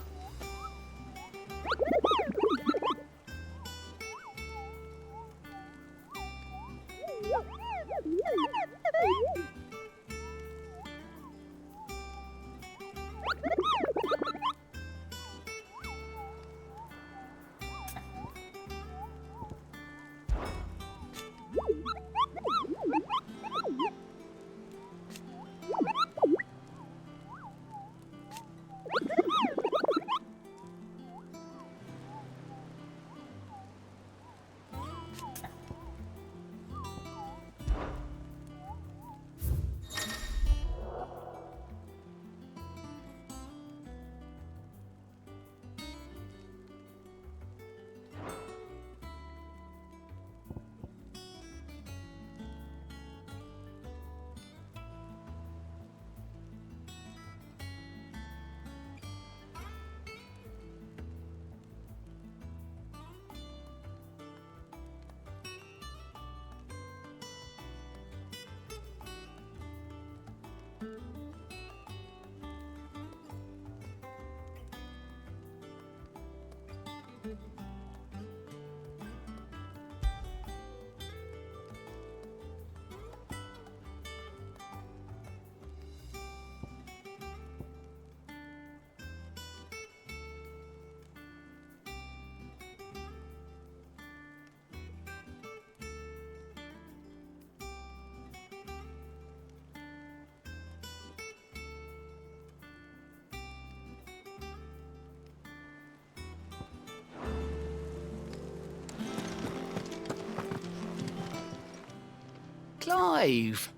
Clive.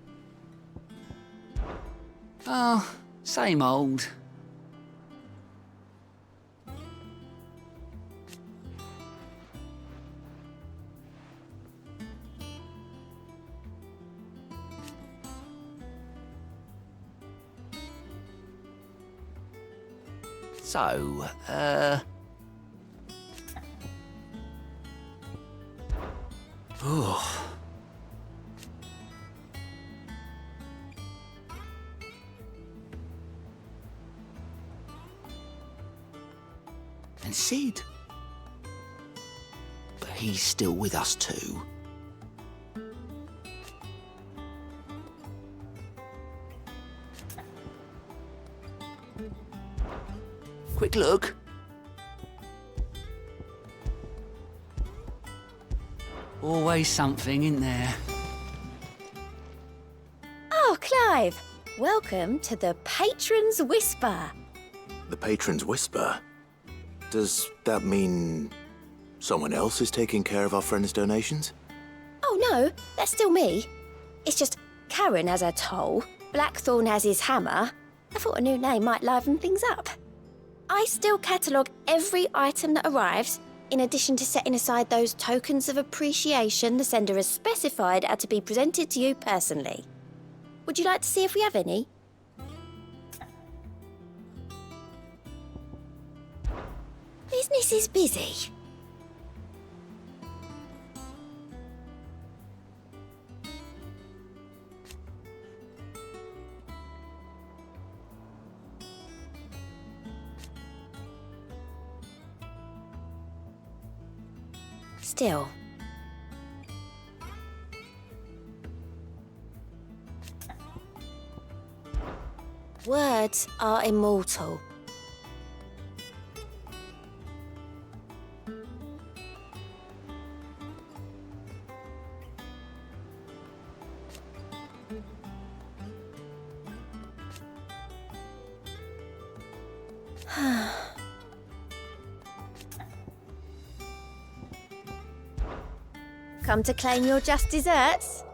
Oh, same old. So, oh. And Sid? But he's still with us too. Quick look. Always something, isn't there? Oh, Clive! Welcome to the Patron's Whisper. The Patron's Whisper? Does that mean someone else is taking care of our friends' donations? Oh no, that's still me. It's just Karen has her toll, Blackthorn has his hammer. I thought a new name might liven things up. I still catalogue every item that arrives, in addition to setting aside those tokens of appreciation the sender has specified are to be presented to you personally. Would you like to see if we have any? Business is busy. Still. Words are immortal. Come to claim your just desserts?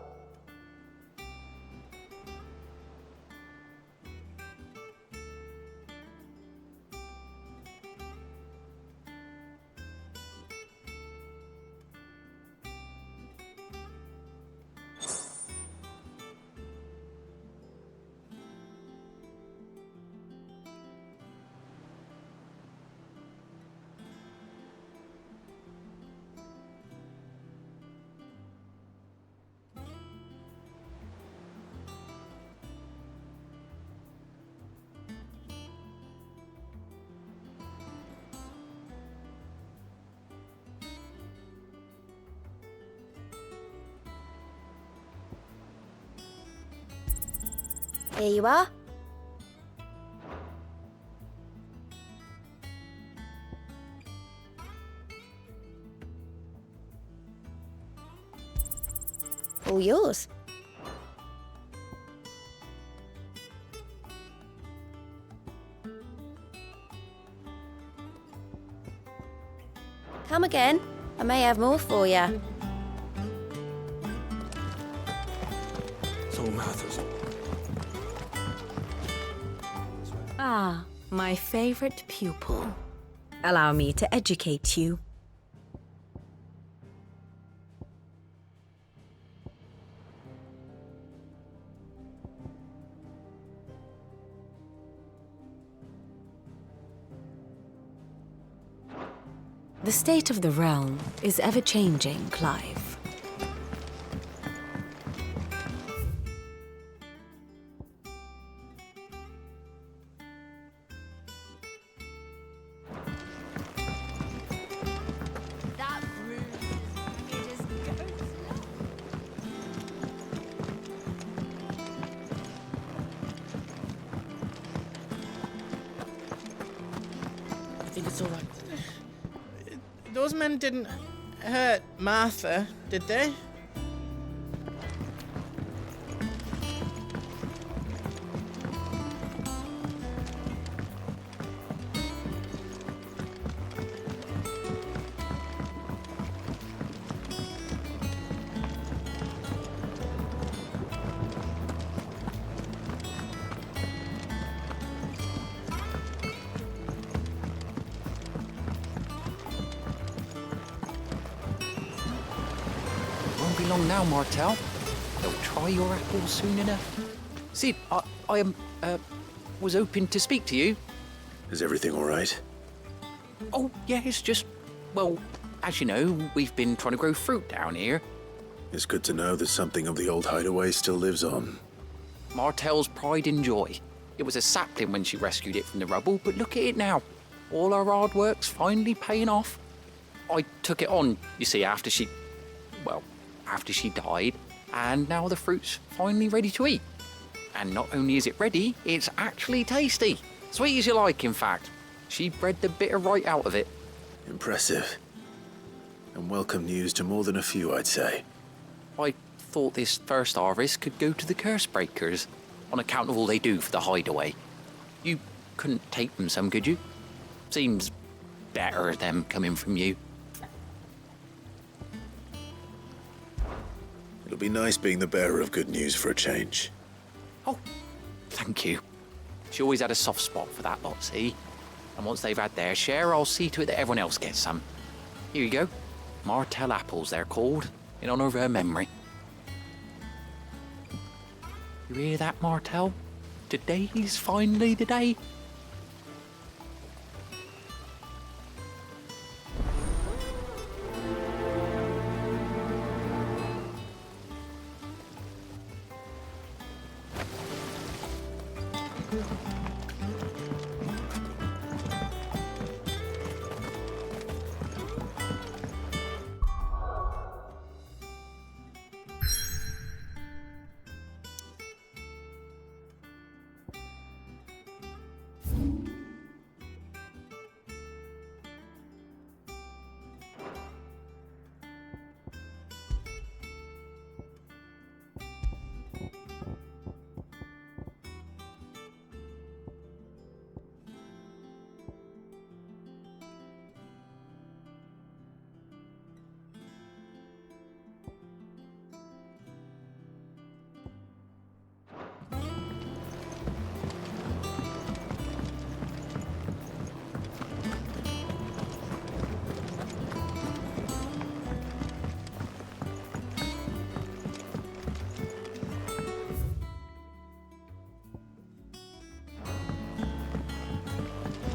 Here you are. All yours. Come again. I may have more for you. It's all Martha's. Ah, my favorite pupil. Allow me to educate you. The state of the realm is ever-changing, Clive. I think it's all right. Those men didn't hurt Martha, did they? Won't be long now, Martel. They'll try your apples soon enough. Sid, I was hoping to speak to you. Is everything all right? Oh, yeah, it's just... Well, as you know, we've been trying to grow fruit down here. It's good to know that something of the old hideaway still lives on. Martel's pride and joy. It was a sapling when she rescued it from the rubble, but look at it now. All our hard work's finally paying off. I took it on, you see, after she died, and now the fruit's finally ready to eat. And not only is it ready, it's actually tasty. Sweet as you like, in fact. She bred the bitter right out of it. Impressive. And welcome news to more than a few, I'd say. I thought this first harvest could go to the curse breakers, on account of all they do for the hideaway. You couldn't take them some, could you? Seems better them coming from you. It'll be nice being the bearer of good news for a change. Oh, thank you. She always had a soft spot for that lot, see? And once they've had their share, I'll see to it that everyone else gets some. Here you go. Martel apples, they're called, in honor of her memory. You hear that, Martel? Today's finally the day.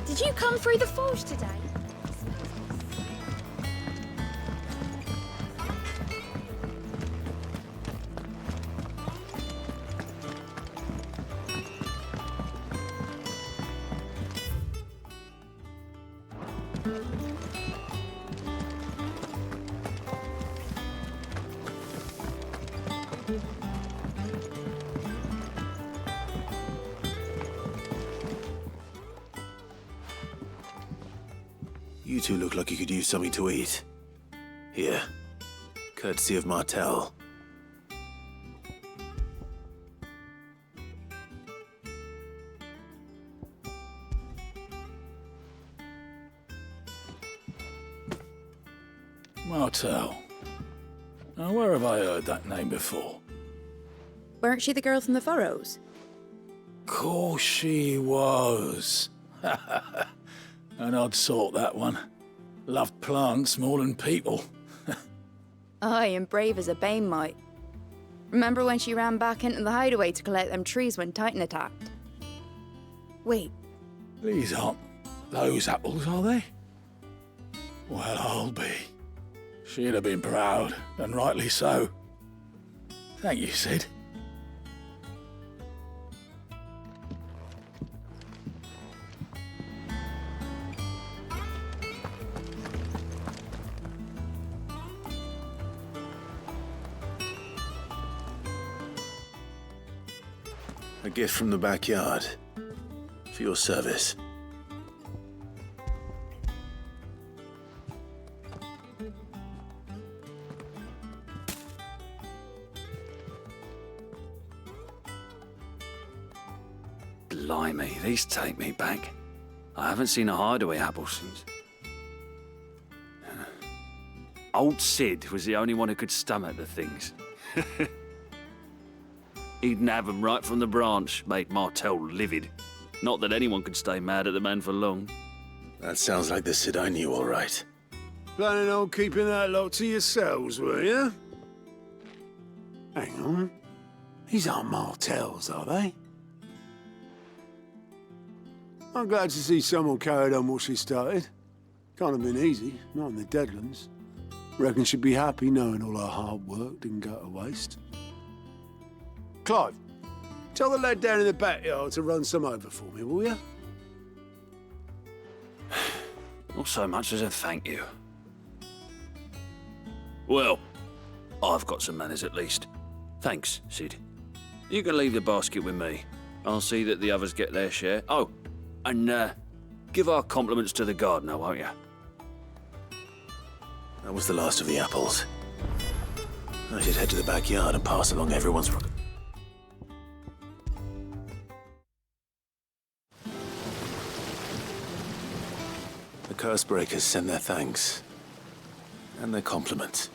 Did you come through the forge today? You two look like you could use something to eat. Here, courtesy of Martel. Martel. Now, where have I heard that name before? Weren't she the girl from the Furrows? Course she was. An odd sort, that one. Loved plants more than people. Aye, and brave as a bane might. Remember when she ran back into the hideaway to collect them trees when Titan attacked? Wait. These aren't those apples, are they? Well, I'll be. She'd have been proud, and rightly so. Thank you, Sid. A gift from the backyard. For your service. Blimey, these take me back. I haven't seen a hideaway apple since. Old Sid was the only one who could stomach the things. He'd nab them right from the branch, made Martel livid. Not that anyone could stay mad at the man for long. That sounds like the Sid I knew, all right. Planning on keeping that lot to yourselves, were you? Hang on. These aren't Martels, are they? I'm glad to see someone carried on what she started. Can't have been easy, not in the Deadlands. Reckon she'd be happy knowing all her hard work didn't go to waste. Clive, tell the lad down in the backyard to run some over for me, will you? Not so much as a thank you. Well, I've got some manners at least. Thanks, Sid. You can leave the basket with me. I'll see that the others get their share. Oh, and give our compliments to the gardener, won't you? That was the last of the apples. I should head to the backyard and pass along everyone's... The Cursebreakers sent their thanks. And their compliments.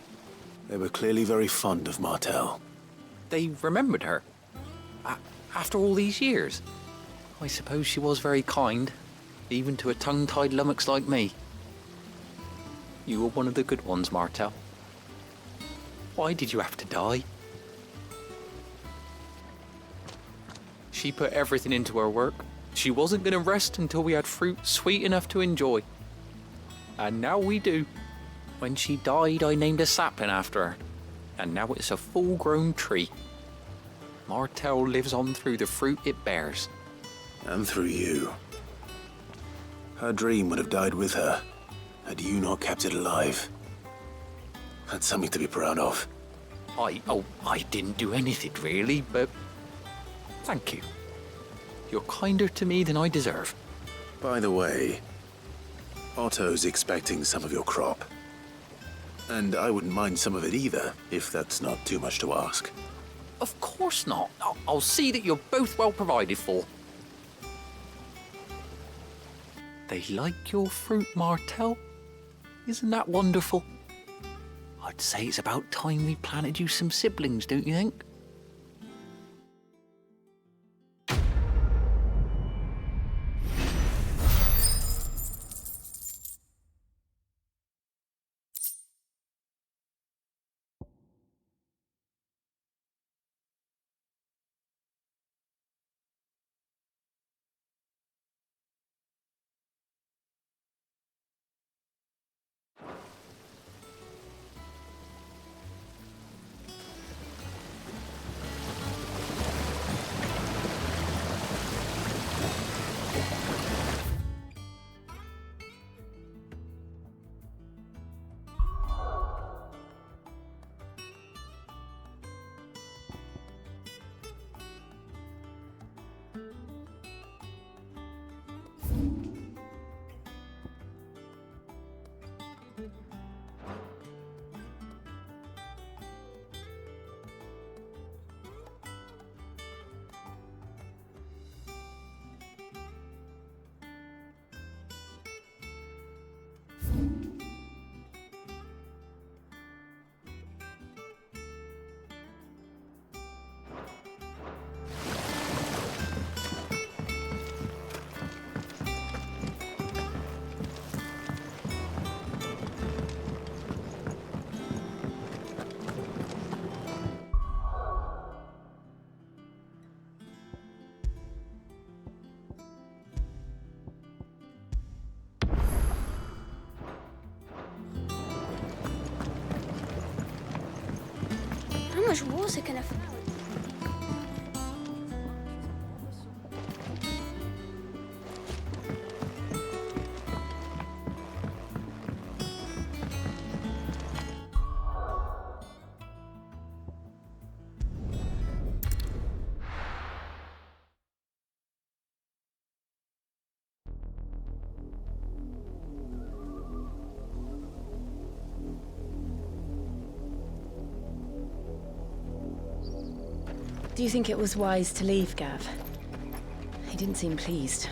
They were clearly very fond of Martell. They remembered her. After all these years. I suppose she was very kind, even to a tongue-tied lummox like me. You were one of the good ones, Martell. Why did you have to die? She put everything into her work. She wasn't going to rest until we had fruit sweet enough to enjoy. And now we do. When she died, I named a sapling after her. And now it's a full-grown tree. Martell lives on through the fruit it bears. And through you. Her dream would have died with her, had you not kept it alive. That's something to be proud of. I didn't do anything really, but thank you. You're kinder to me than I deserve. By the way, Otto's expecting some of your crop. And I wouldn't mind some of it either, if that's not too much to ask. Of course not. I'll see that you're both well provided for. They like your fruit, Martell. Isn't that wonderful? I'd say it's about time we planted you some siblings, don't you think? How much water can I fill? Do you think it was wise to leave, Gav? He didn't seem pleased.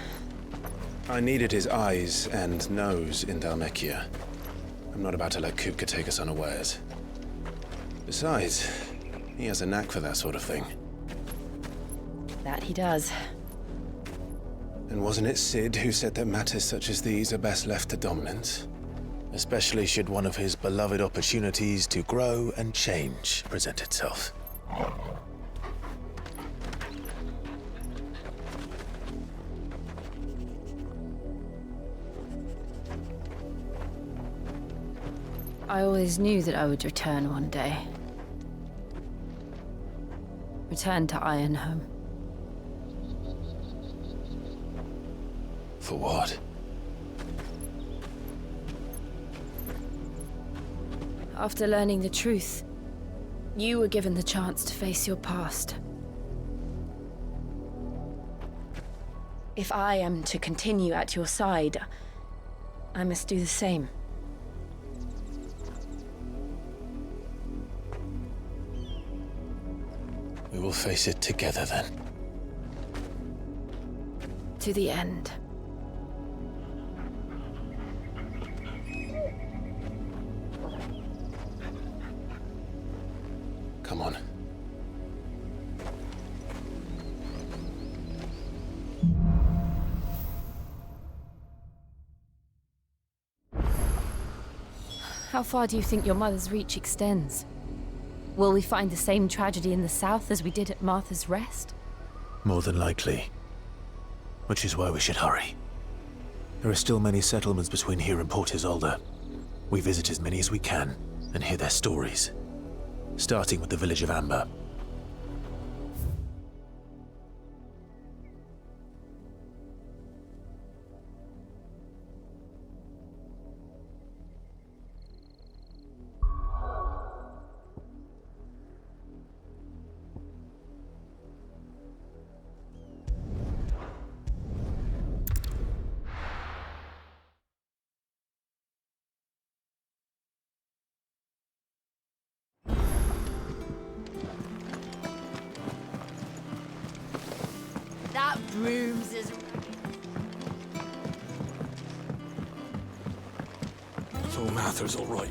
I needed his eyes and nose in Dhalmekia. I'm not about to let Kupka take us unawares. Besides, he has a knack for that sort of thing. That he does. And wasn't it Sid who said that matters such as these are best left to dominance? Especially should one of his beloved opportunities to grow and change present itself. I always knew that I would return one day. Return to Ironhome. For what? After learning the truth, you were given the chance to face your past. If I am to continue at your side, I must do the same. We will face it together then. To the end. Come on. How far do you think your mother's reach extends? Will we find the same tragedy in the south as we did at Martha's Rest? More than likely. Which is why we should hurry. There are still many settlements between here and Port Isolde. We visit as many as we can and hear their stories. Starting with the village of Amber. That broom's as... So Martha's all right.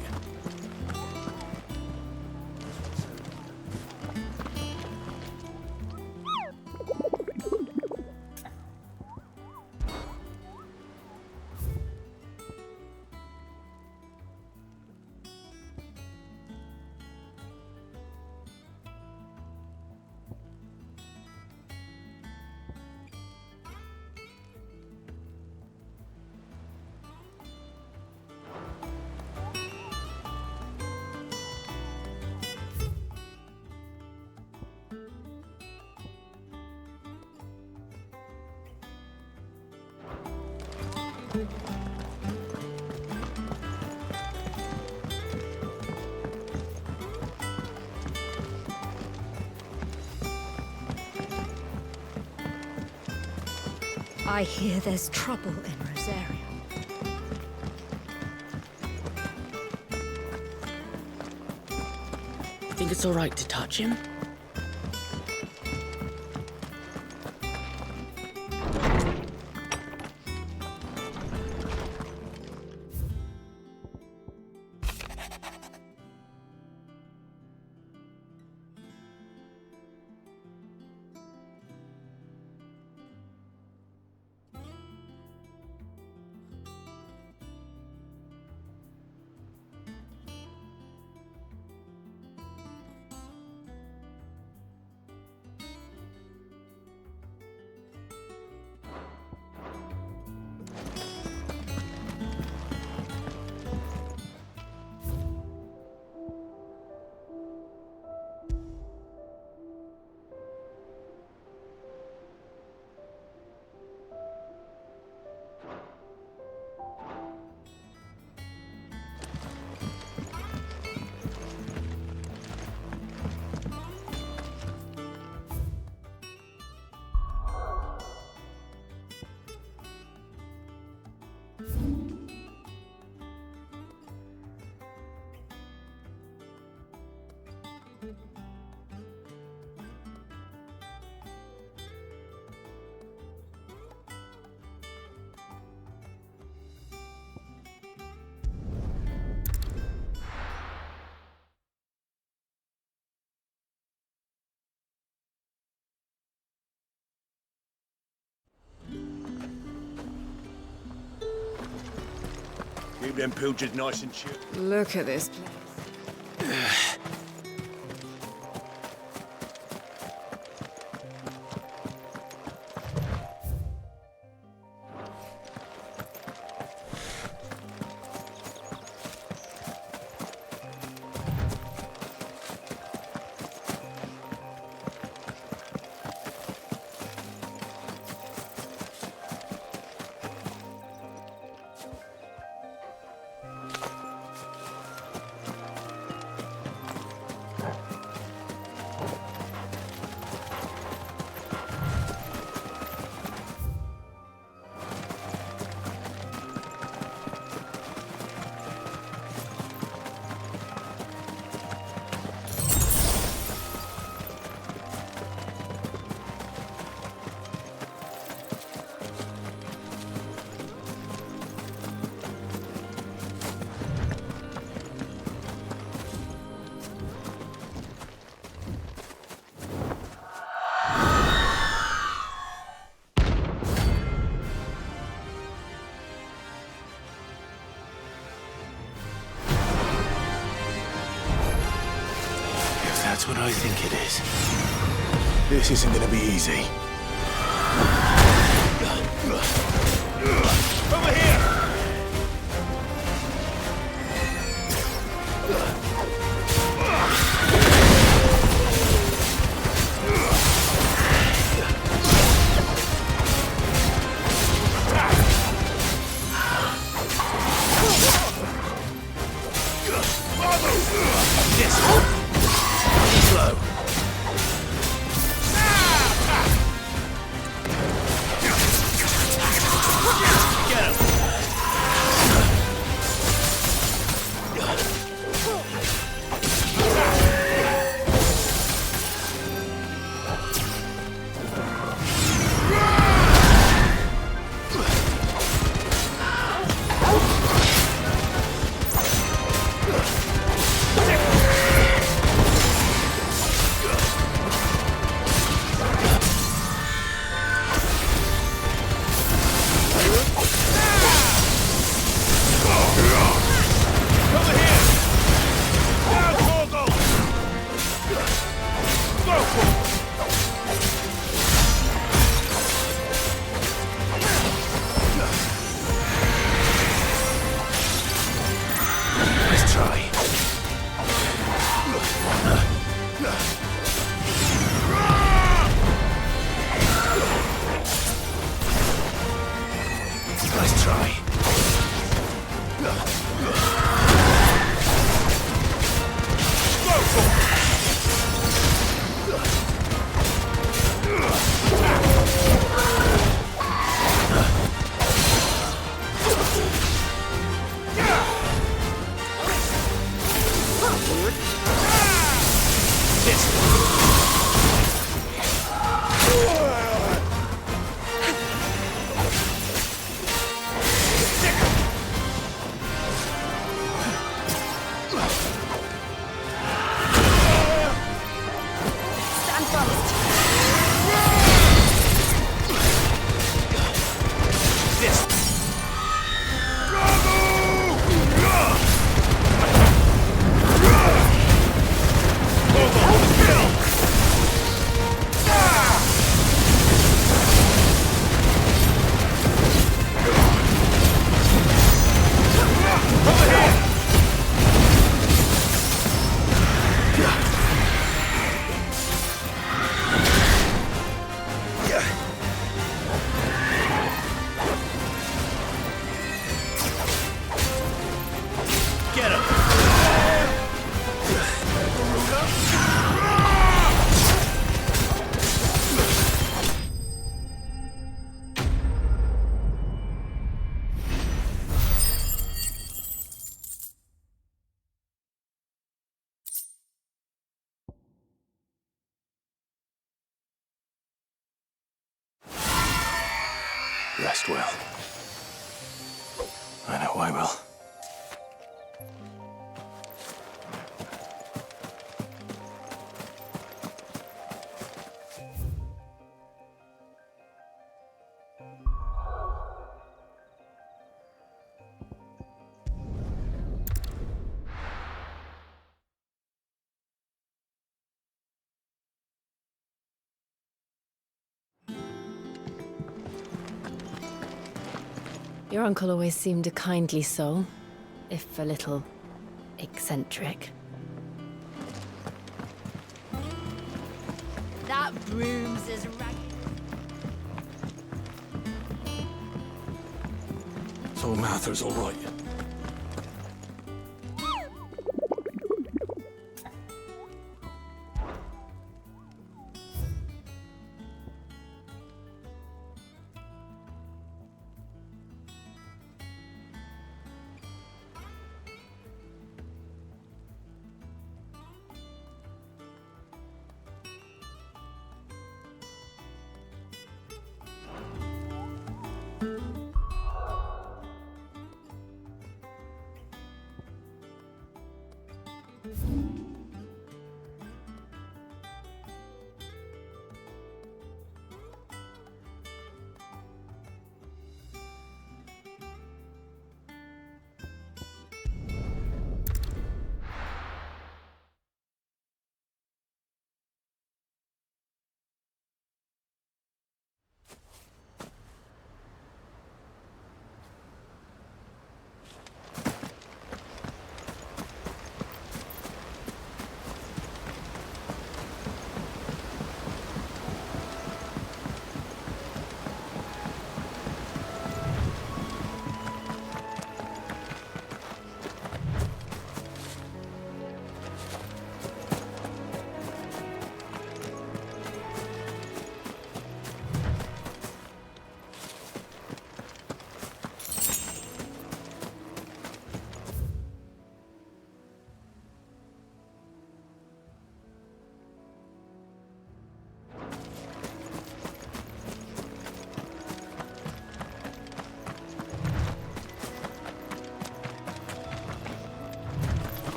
I hear there's trouble in Rosaria. You think it's all right to touch him? Keep them pilchards nice and chill. Look at this place. That's what I think it is. This isn't gonna be easy. Over here! Yes. Slow. Get him. Let's try. Let's try. Stand fast. Get him. Rest well. I know I will. Your uncle always seemed a kindly soul, if a little eccentric. That broom's as ragged. So Martha's all right.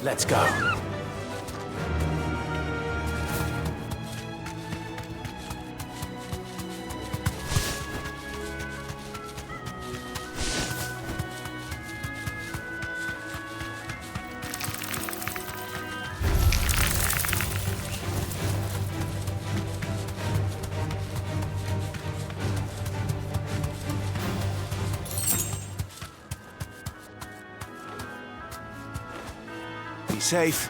Let's go. Be safe.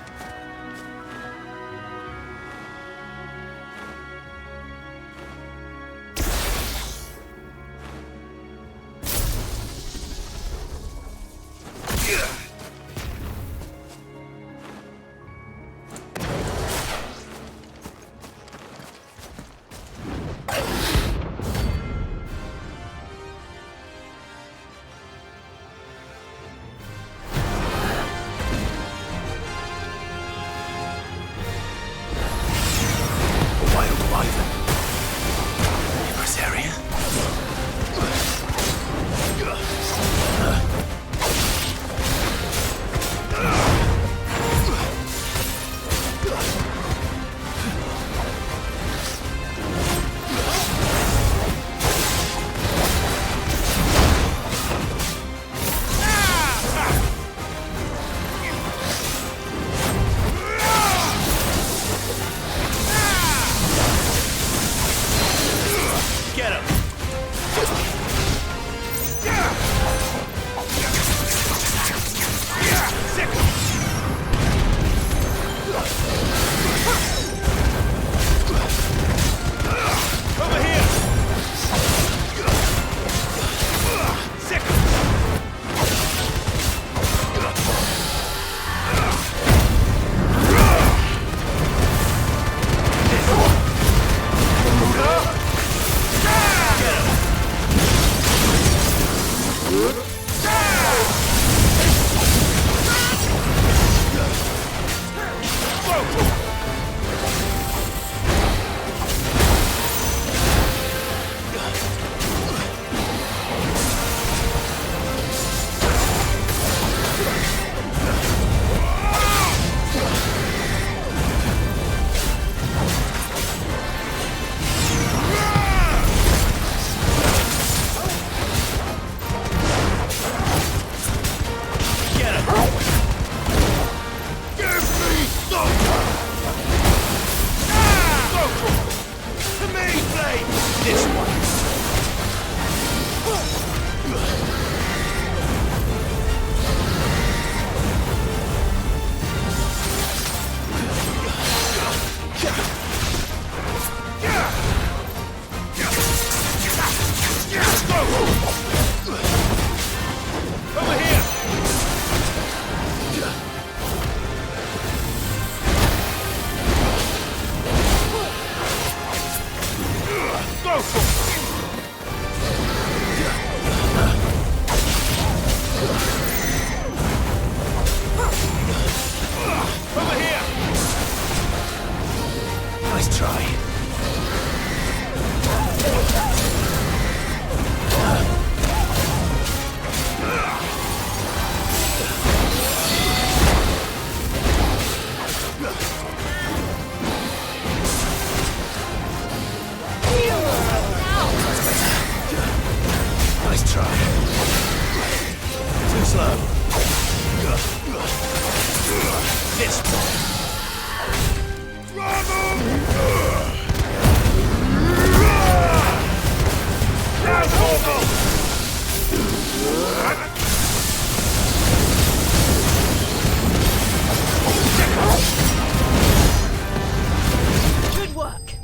Nice try. Nice try. Too slow. This Good work.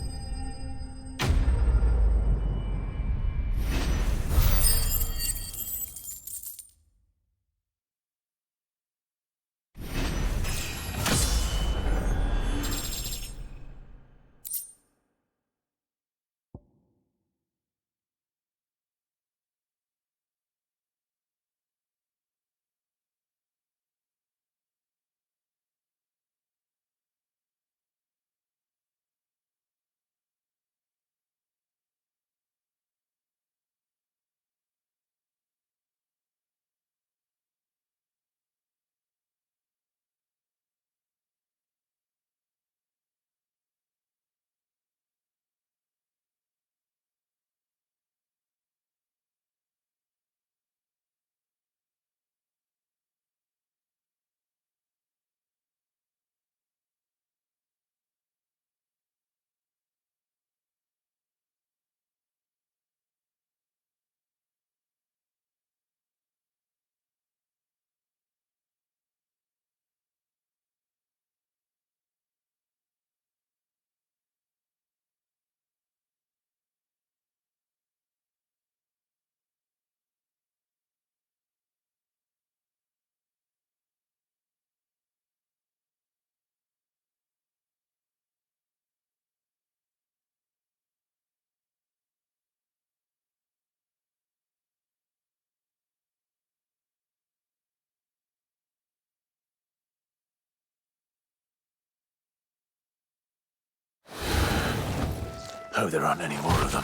Hope there aren't any more of them.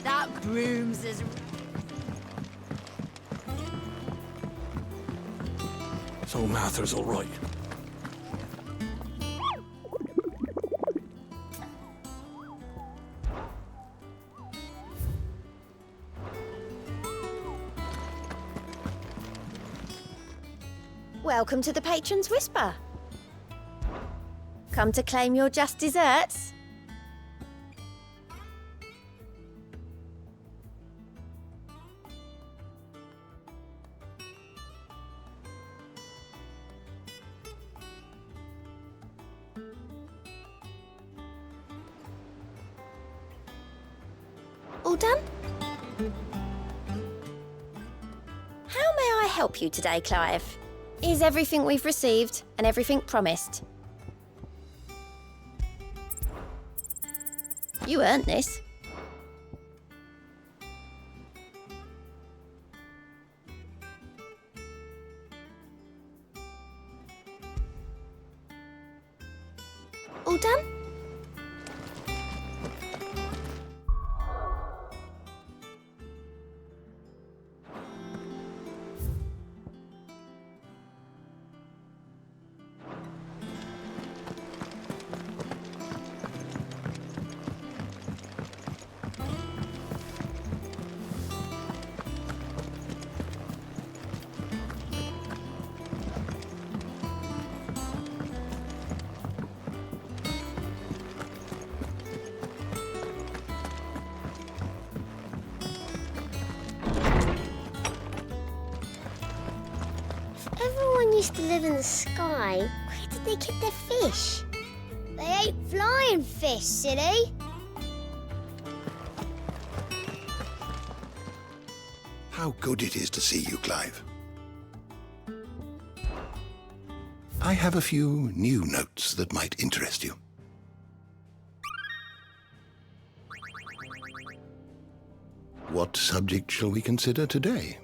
That broom's as... So Martha's all right. Welcome to the Patron's Whisper. Come to claim your just desserts? All done? How may I help you today, Clive? Is everything we've received and everything promised? You earned this. All done? Everyone used to live in the sky. Where did they keep their fish? They ate flying fish, silly. How good it is to see you, Clive. I have a few new notes that might interest you. What subject shall we consider today?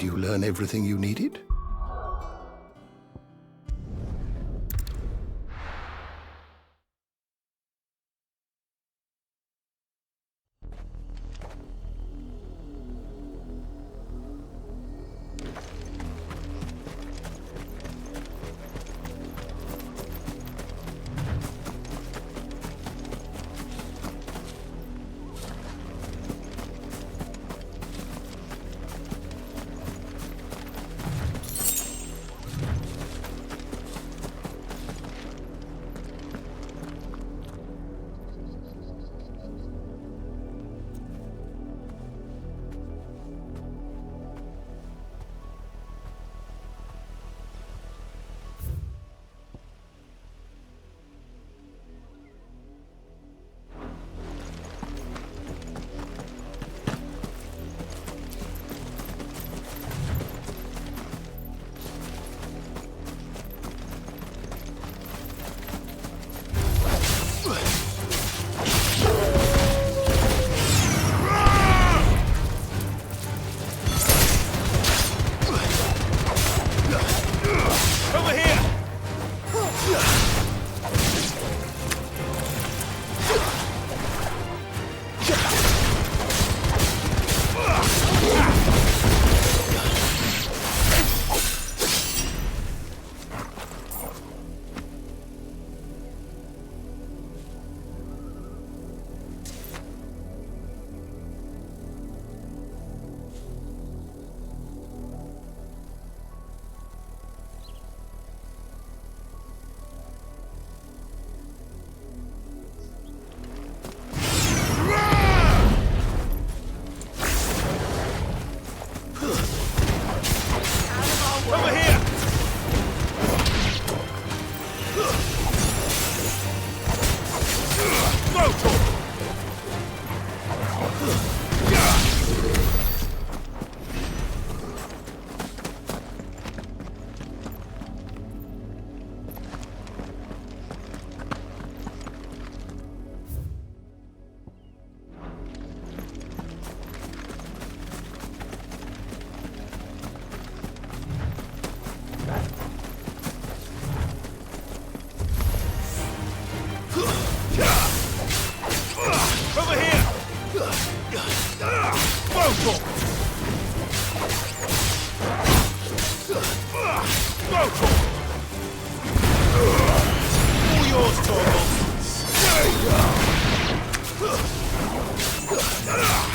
Did you learn everything you needed?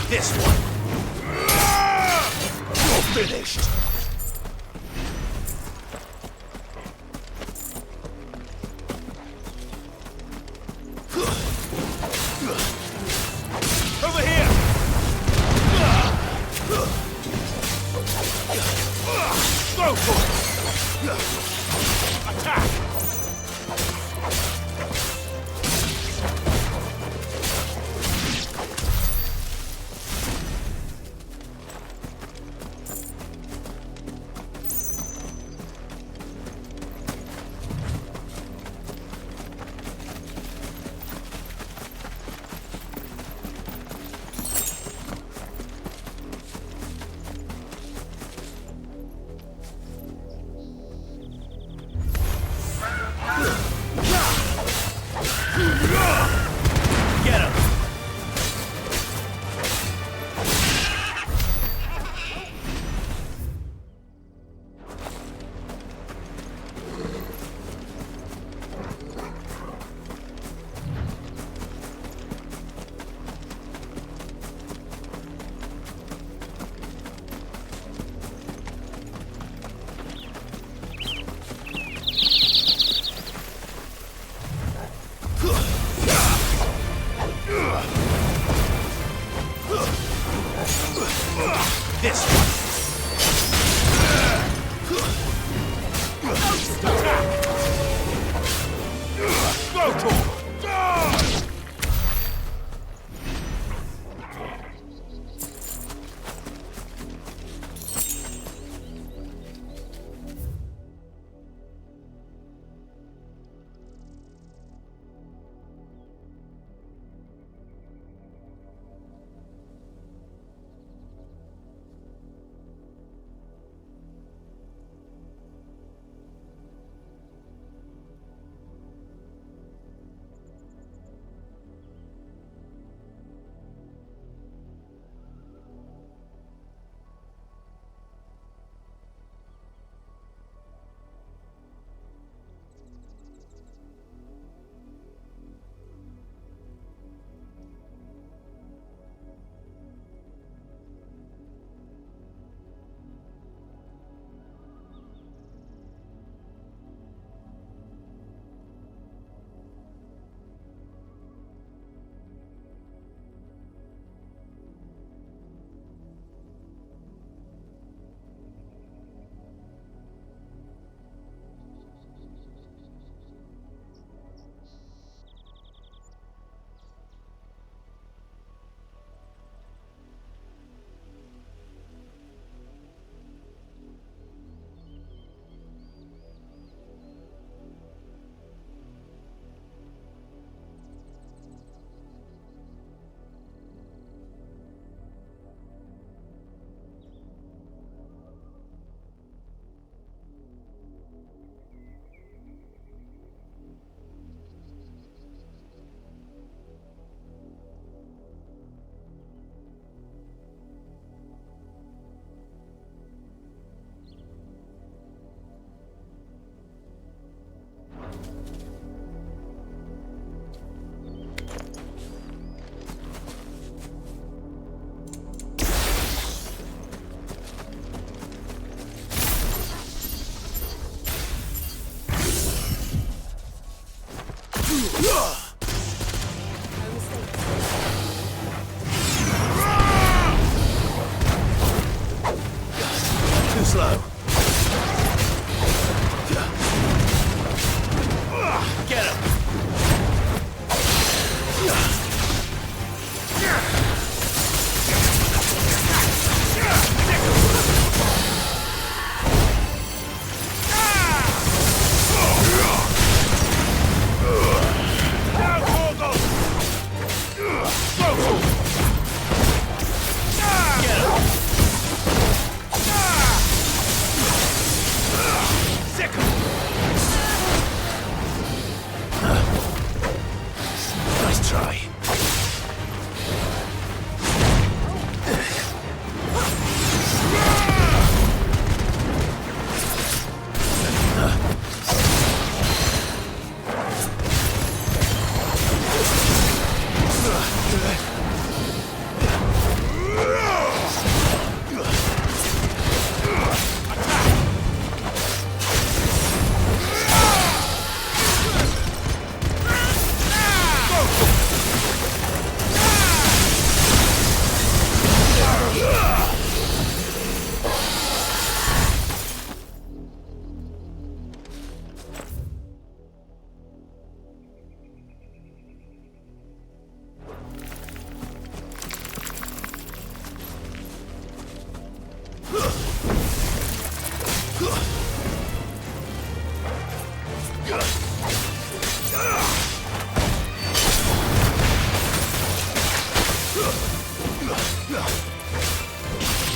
This one. You're finished. Over here. Go for it. Attack. Too slow. Get him! Nice try.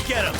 Get him!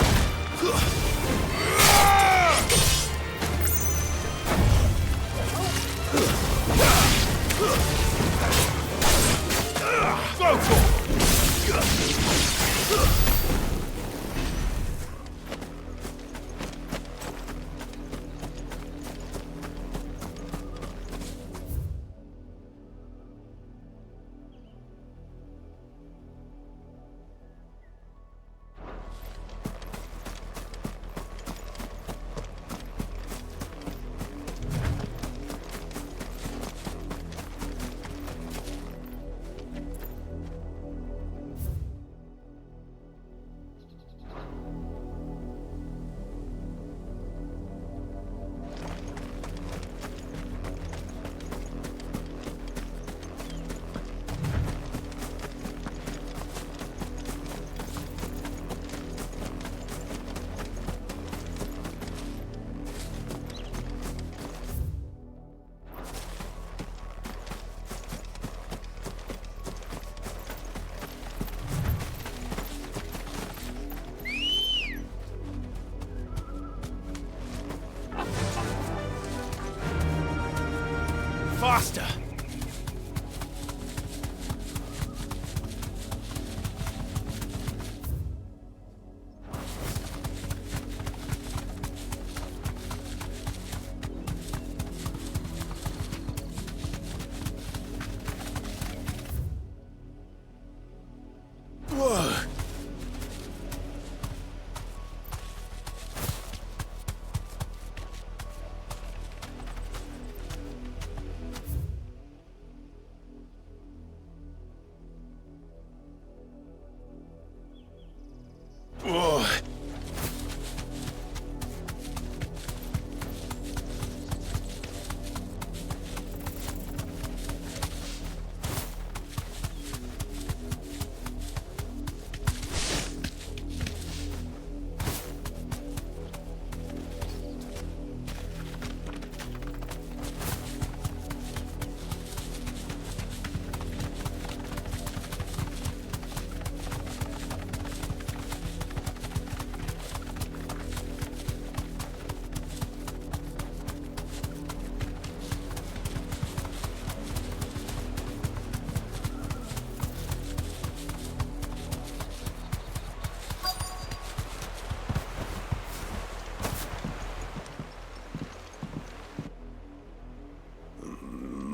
Faster! Whoa! Whoa!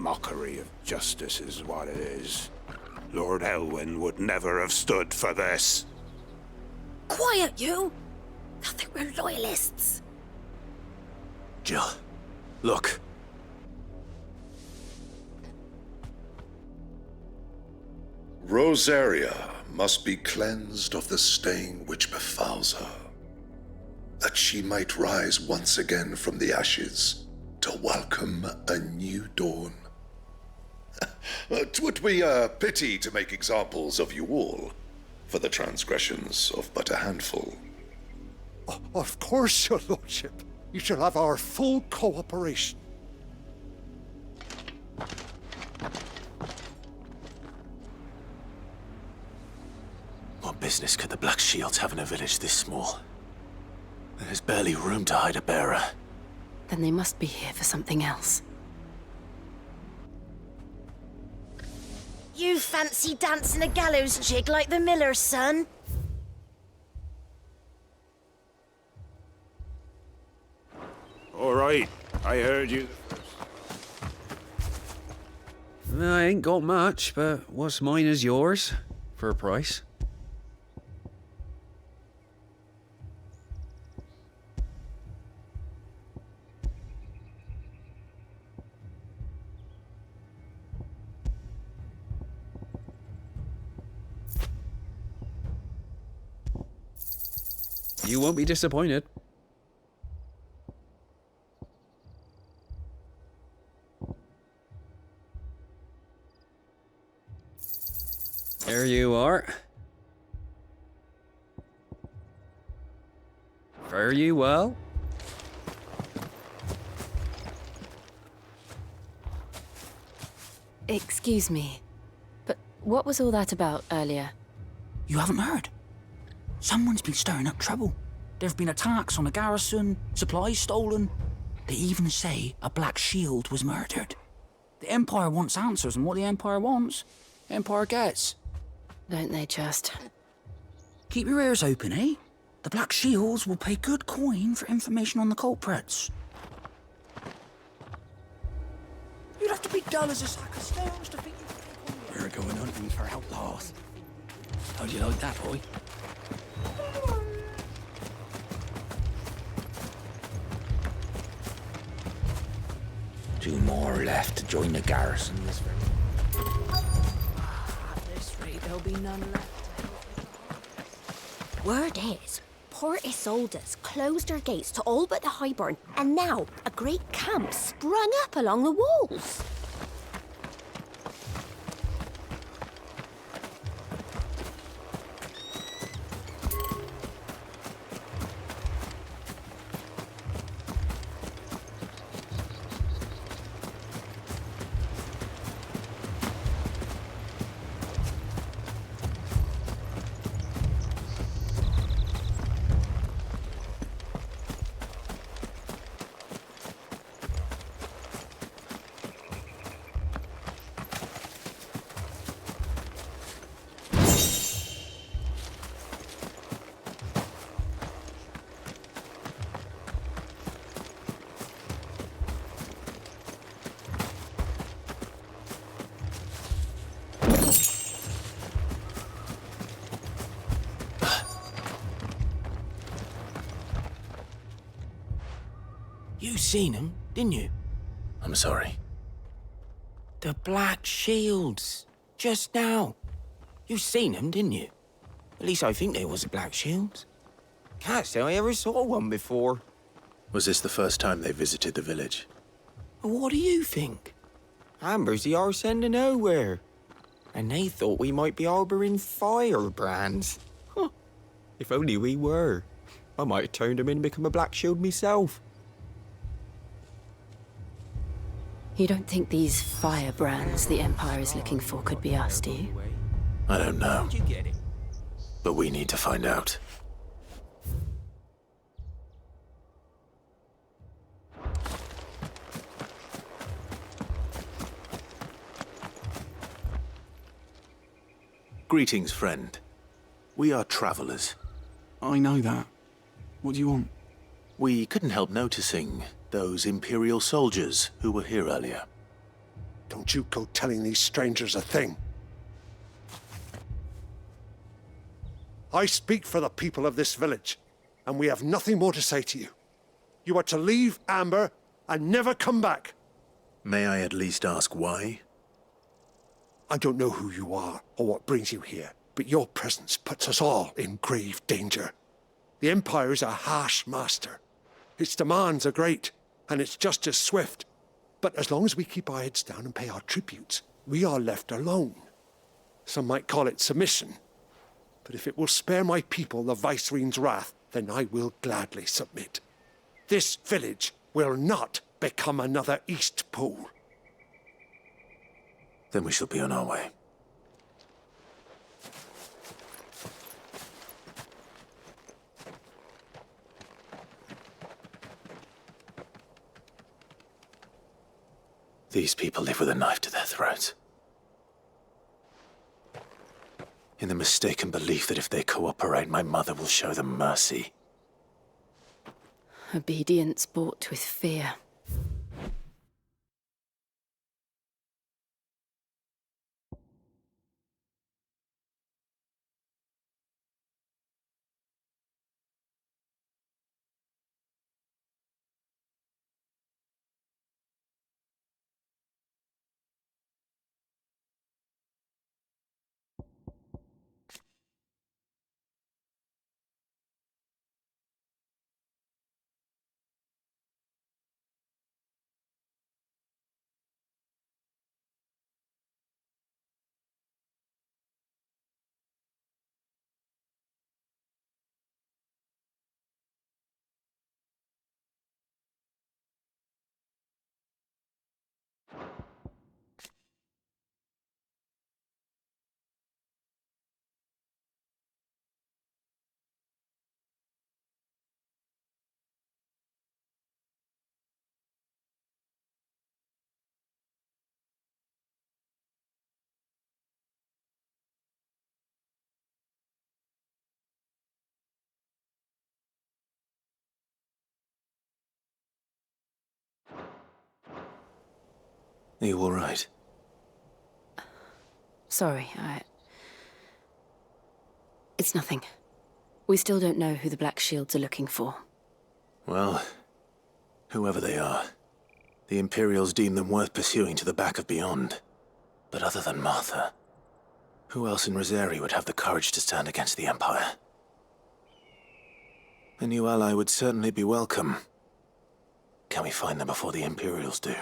Mockery of justice is what it is. Lord Elwyn would never have stood for this. Quiet, you! I think we're loyalists. Jill, look. Rosaria must be cleansed of the stain which befouls her, that she might rise once again from the ashes to welcome a new dawn. 'Twould be a pity to make examples of you all, for the transgressions of but a handful. Of course, your lordship. You shall have our full cooperation. What business could the Black Shields have in a village this small? There's barely room to hide a bearer. Then they must be here for something else. You fancy dancing a gallows jig like the miller's son? All right, I heard you. I ain't got much, but what's mine is yours, for a price. You won't be disappointed. There you are. Fare you well. Excuse me, but what was all that about earlier? You haven't heard? Someone's been stirring up trouble. There have been attacks on the garrison, supplies stolen. They even say a Black Shield was murdered. The Empire wants answers, and what the Empire wants, the Empire gets. Don't they just? Keep your ears open, eh? The Black Shields will pay good coin for information on the culprits. You'd have to be dull as a sack of stones to think you could take on. We're going hunting for outlaws. How'd you like that, boy? Two more left to join the garrison this very. At this rate, there'll be none left. Word is, Port Isolde's closed her gates to all but the Highborn, and now a great camp sprung up along the walls. You seen them, didn't you? I'm sorry. The Black Shields. Just now. You seen them, didn't you? At least I think they was the Black Shields. Can't say I ever saw one before. Was this the first time they visited the village? What do you think? Amber's the arse end of nowhere. And they thought we might be harbouring firebrands. Huh. If only we were. I might have turned them in and become a Black Shield myself. You don't think these firebrands the Empire is looking for could be us, do you? I don't know. But we need to find out. Greetings, friend. We are travelers. I know that. What do you want? We couldn't help noticing those Imperial soldiers who were here earlier. Don't you go telling these strangers a thing. I speak for the people of this village, and we have nothing more to say to you. You are to leave Amber and never come back. May I at least ask why? I don't know who you are or what brings you here, but your presence puts us all in grave danger. The Empire is a harsh master. Its demands are great, and its justice swift. But as long as we keep our heads down and pay our tributes, we are left alone. Some might call it submission. But if it will spare my people the Viceroy's wrath, then I will gladly submit. This village will not become another East Pool. Then we shall be on our way. These people live with a knife to their throats. In the mistaken belief that if they cooperate, my mother will show them mercy. Obedience bought with fear. Are you all right? Sorry, It's nothing. We still don't know who the Black Shields are looking for. Well, whoever they are, the Imperials deem them worth pursuing to the back of beyond. But other than Martha, who else in Rosari would have the courage to stand against the Empire? A new ally would certainly be welcome. Can we find them before the Imperials do?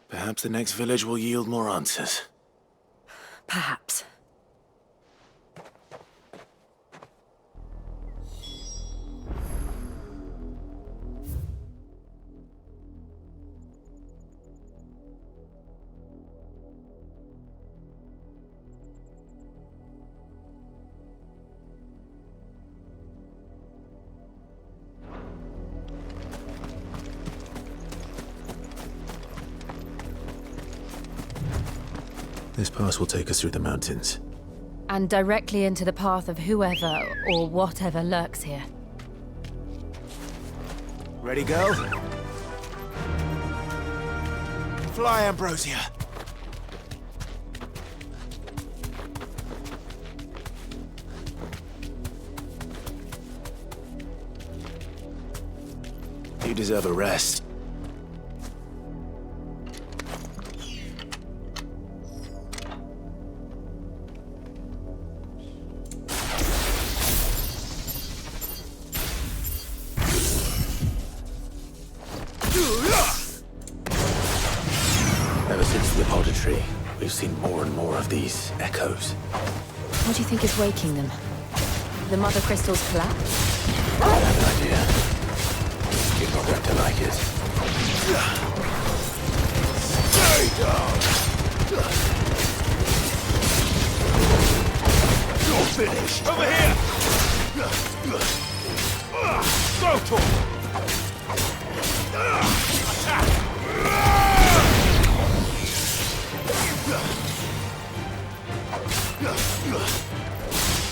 Perhaps the next village will yield more answers. Perhaps. This pass will take us through the mountains. And directly into the path of whoever or whatever lurks here. Ready, go? Fly, Ambrosia! You deserve a rest. Ever since the Potter Tree, we've seen more and more of these echoes. What do you think is waking them? The Mother Crystal's collapse? I have an idea. You're not going to like it. Stay down! You're finished! Over here! Go to him! Attack!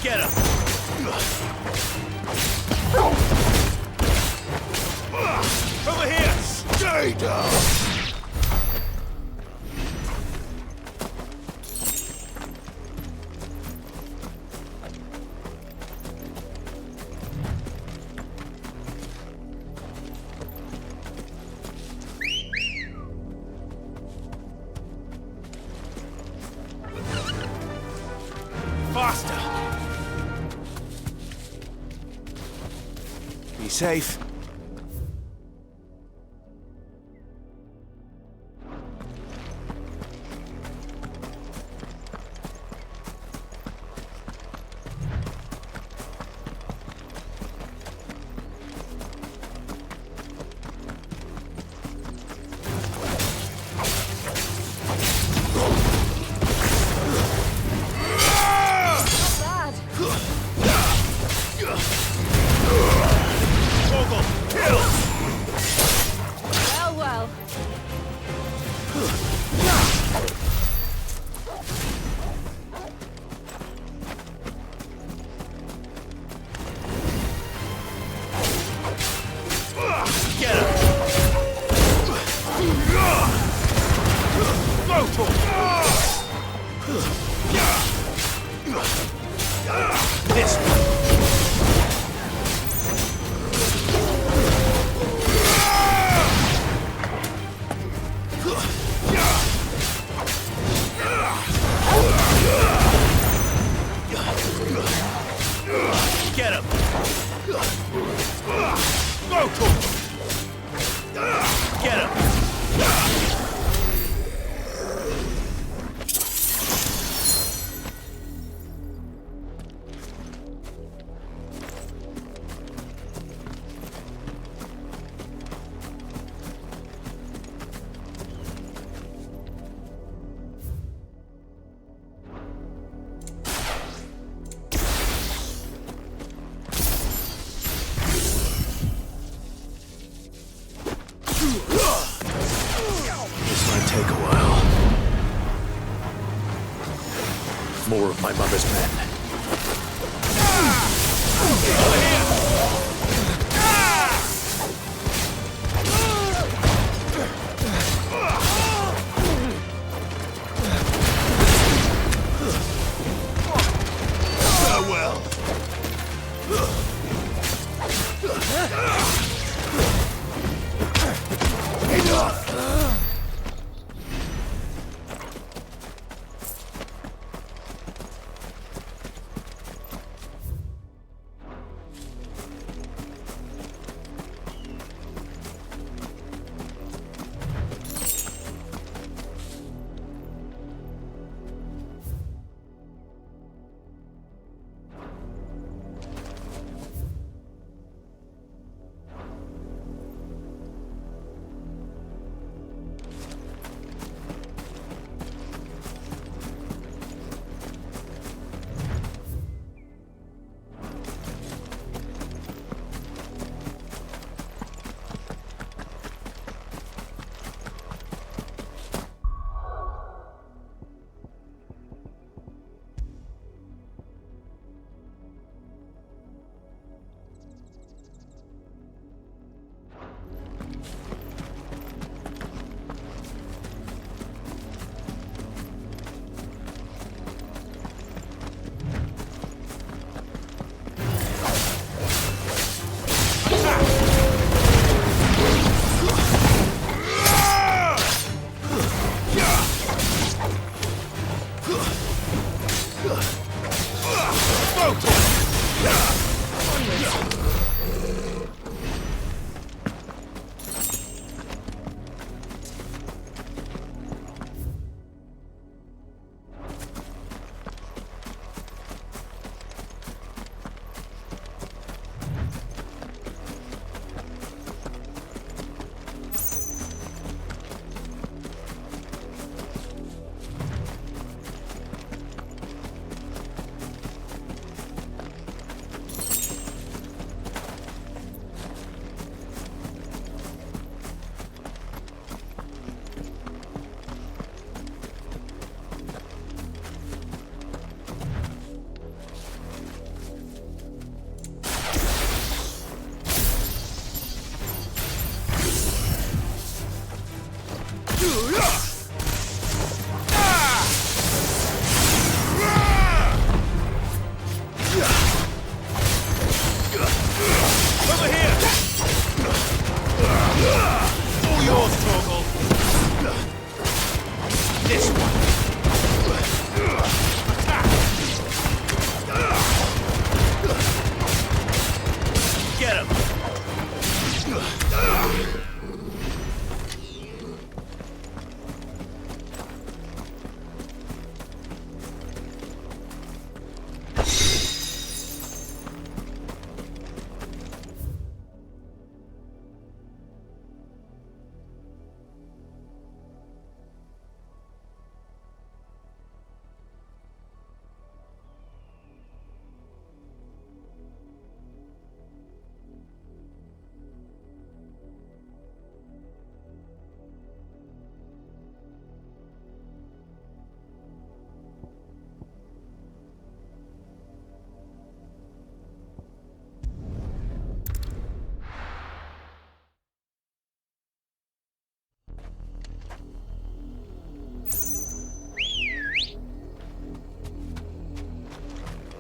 Get him! Over here! Stay down! safe. Well. Get him! Go to him! This one. Get him! Go to him! Get him! This might take a while. More of my mother's men. Farewell. Enough.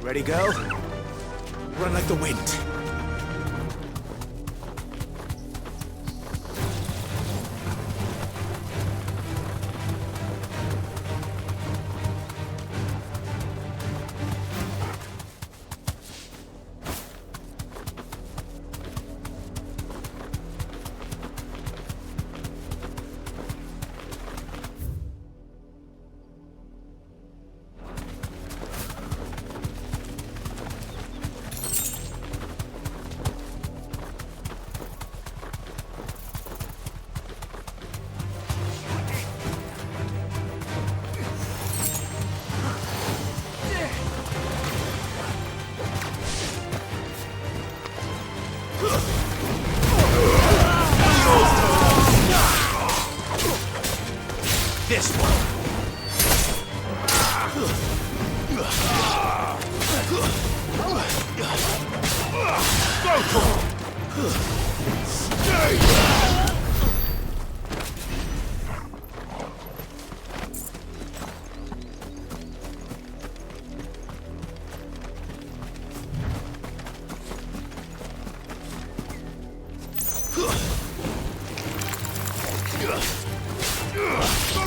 Ready, girl? Run like the wind. This one. Go for it.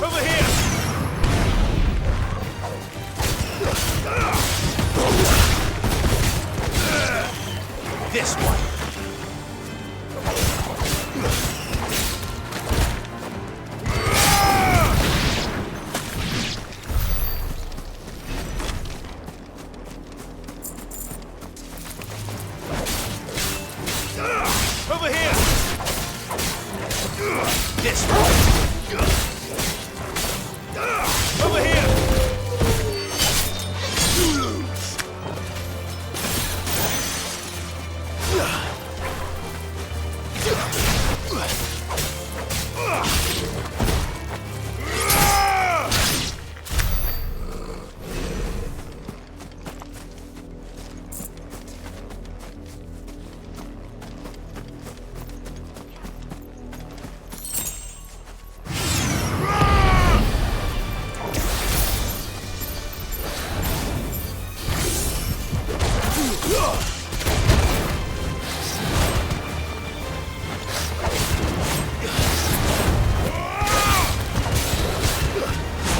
Over here! This one. Over here! This one. Over here!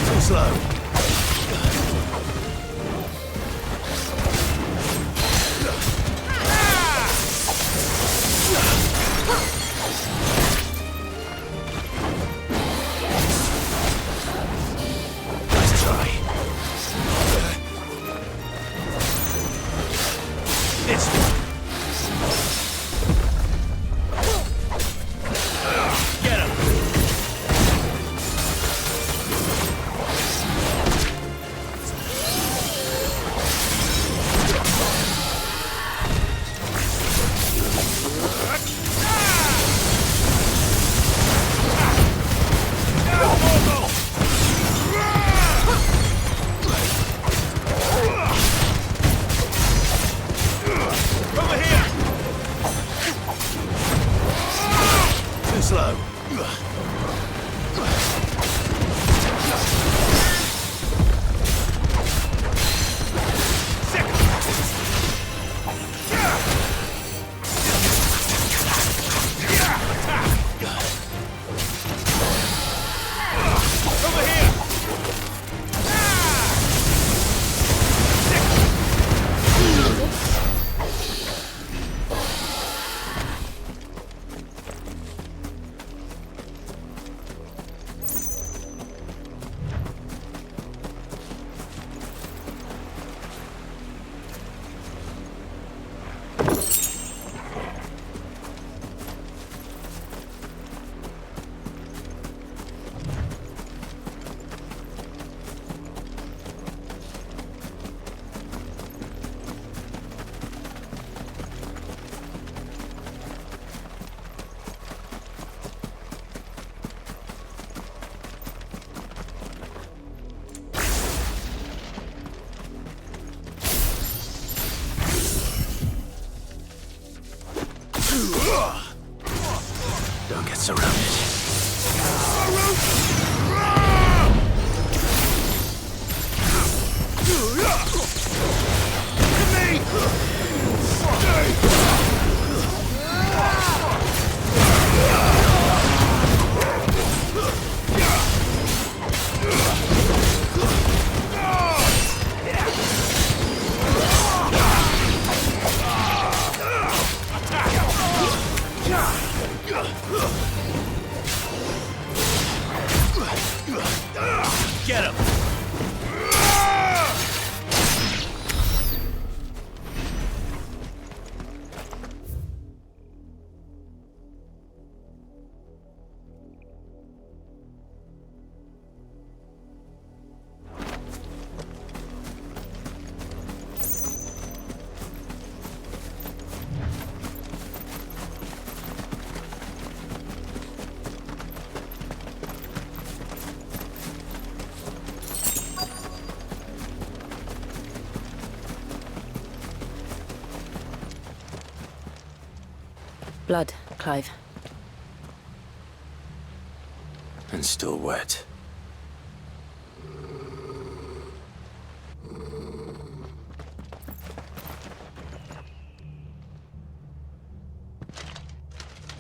Too slow. Nice try. This one. Get him. Get him! Blood, Clive. And still wet.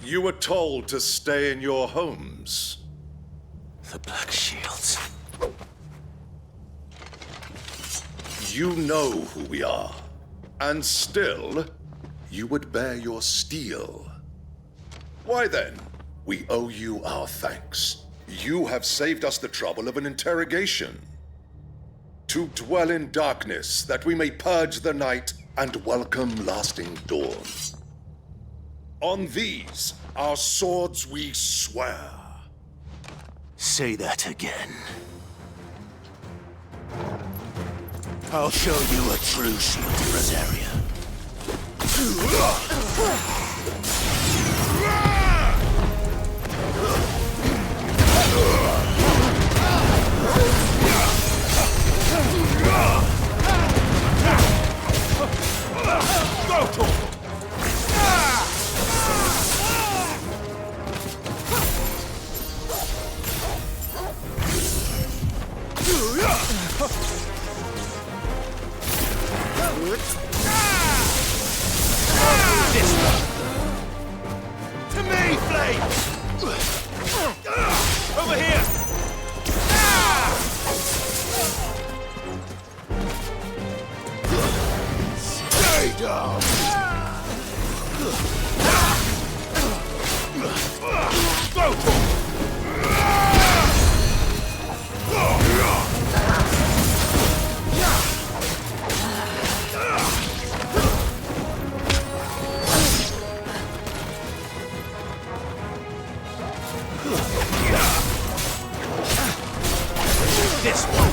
You were told to stay in your homes. The Black Shields. You know who we are. And still, you would bear your steel. Why then, we owe you our thanks. You have saved us the trouble of an interrogation. To dwell in darkness, that we may purge the night and welcome lasting dawn. On these, our swords we swear. Say that again. I'll show you a true shield in Rosaria. To me, Flame! Over here! Stay down! Go for it! This one.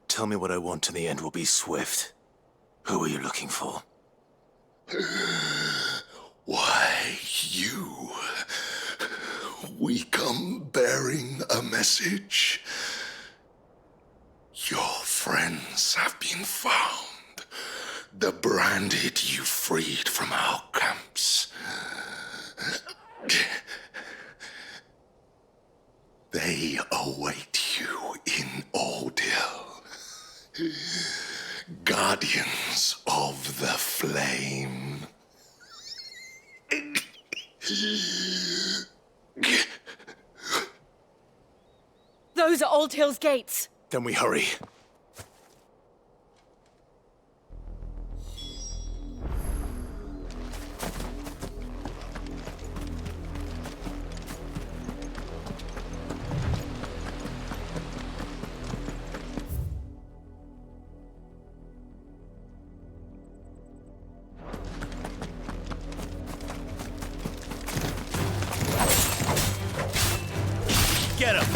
Tell me what I want and the end will be swift. Who are you looking for? Why, you. We come bearing a message. Your friends have been found. The branded you freed from our camps. They await you in Ordeal. Guardians of the Flame. Those are Old Hill's gates. Then we hurry. Get him!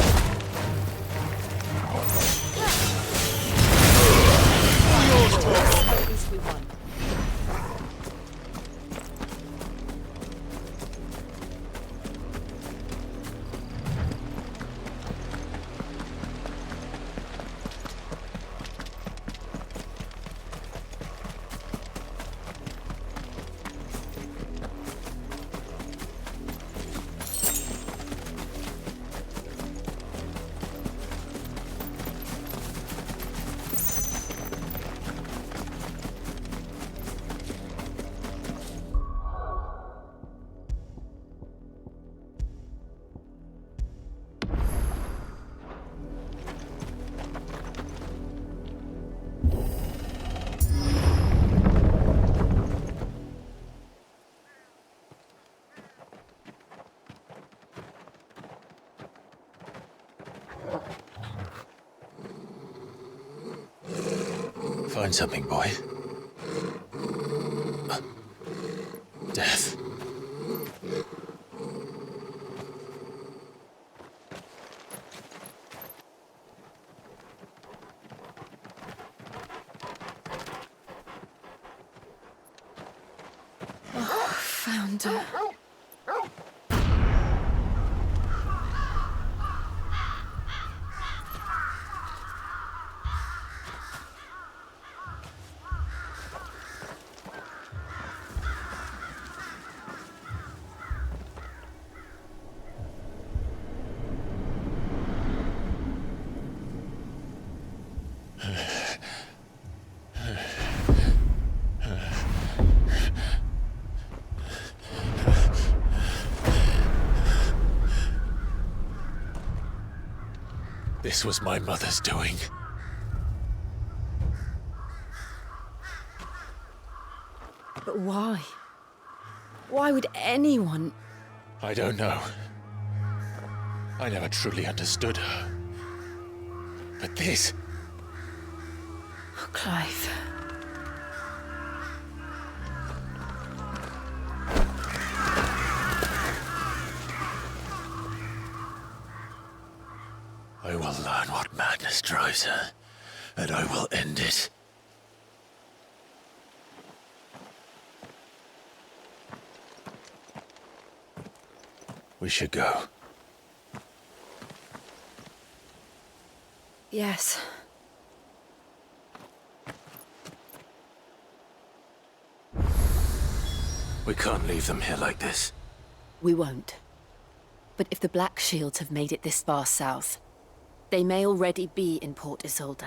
Yours, Torgal. At least we won. find something, boy? Death. Oh, found her. This was my mother's doing. But why? Why would anyone... I don't know. I never truly understood her. But this... Oh, Clive. I will learn what madness drives her, and I will end it. We should go. Yes. We can't leave them here like this. We won't. But if the Black Shields have made it this far south, they may already be in Port Isolde.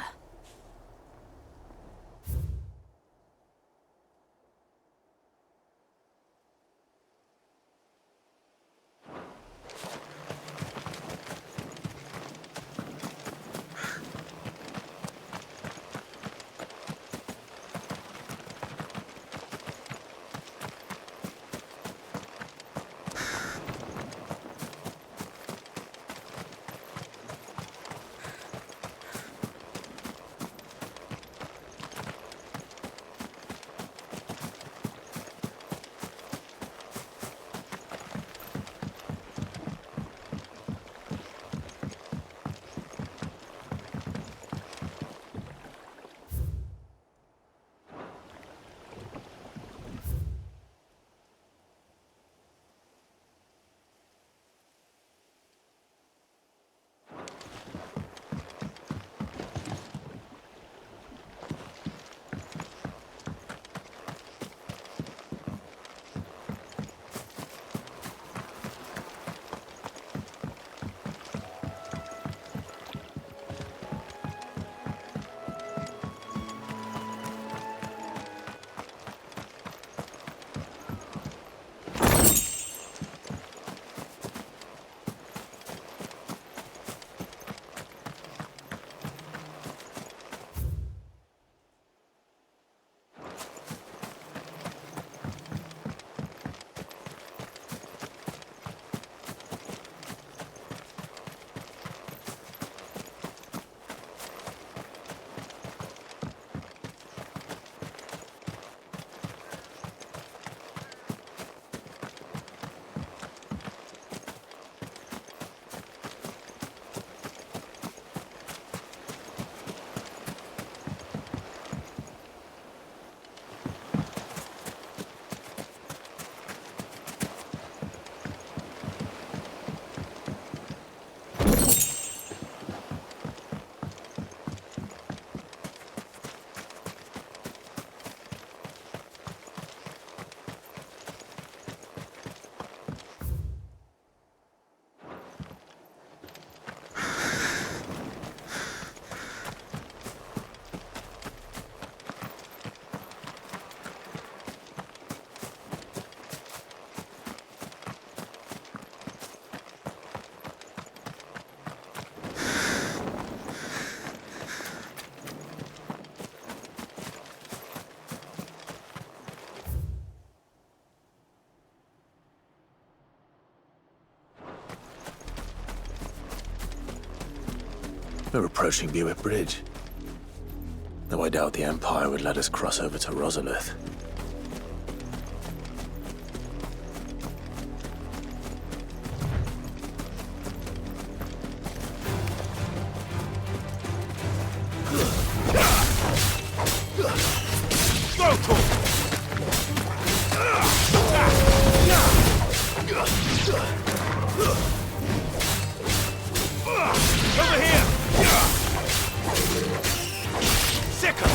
We're approaching Buick Bridge. Though I doubt the Empire would let us cross over to Rosalith. Over here! Sicker!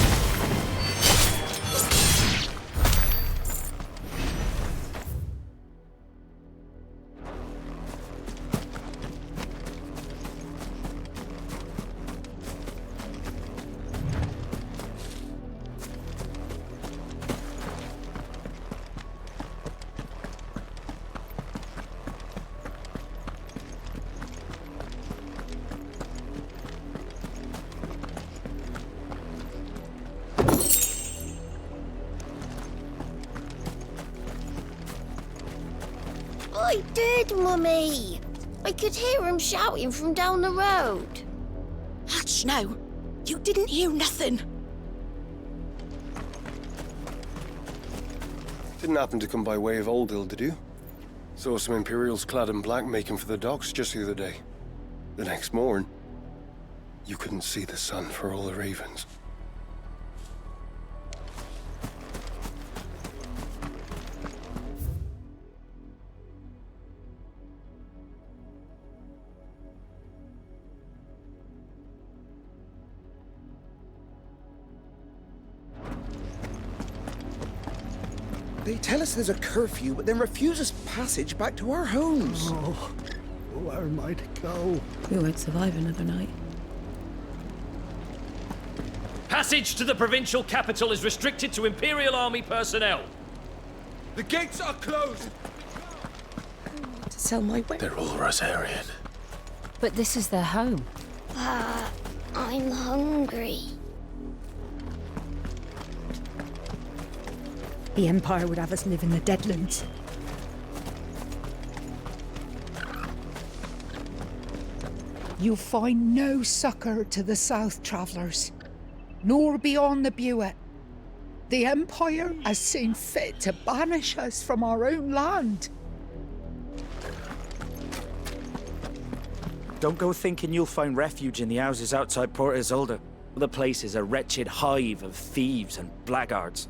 I did, Mummy. I could hear him shouting from down the road. Hutch, no. You didn't hear nothing. Didn't happen to come by way of Oldhill, did you? Saw some Imperials clad in black making for the docks just the other day. The next morn, you couldn't see the sun for all the ravens. They tell us there's a curfew, but then refuse us passage back to our homes. Oh, where am I to go? We won't survive another night. Passage to the provincial capital is restricted to Imperial Army personnel. The gates are closed! To sell my weapons. They're all Rosarian. But this is their home. I'm hungry. The Empire would have us live in the Deadlands. You'll find no succour to the South travellers, nor beyond the Buet. The Empire has seen fit to banish us from our own land. Don't go thinking you'll find refuge in the houses outside Port Isolde. The place is a wretched hive of thieves and blackguards.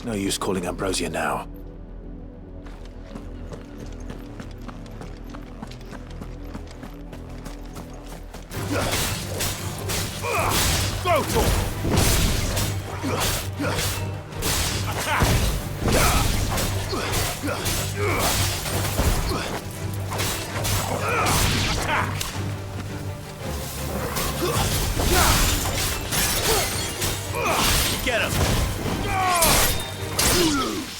No use calling Ambrosia now. Go for it! Attack! Attack! Get him! You lose!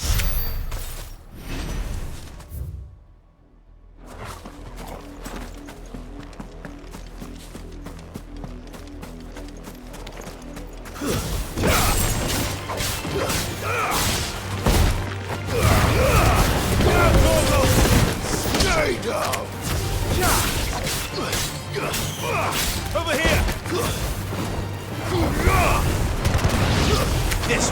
Stay down! Over here! This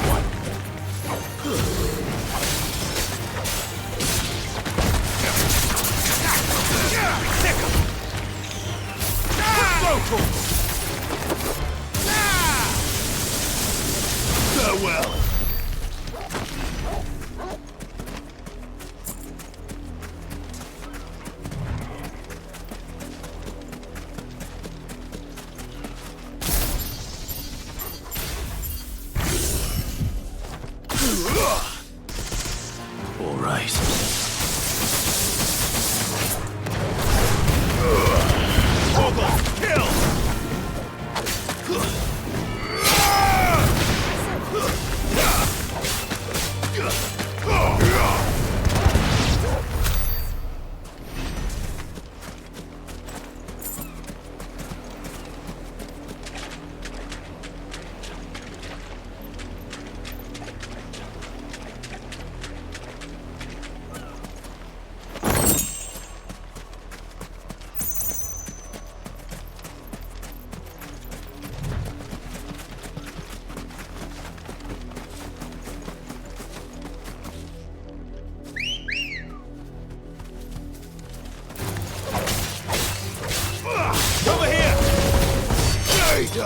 The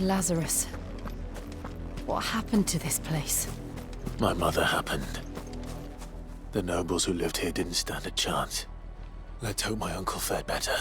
Lazarus. What happened to this place? My mother happened. The nobles who lived here didn't stand a chance. Let's hope my uncle fared better.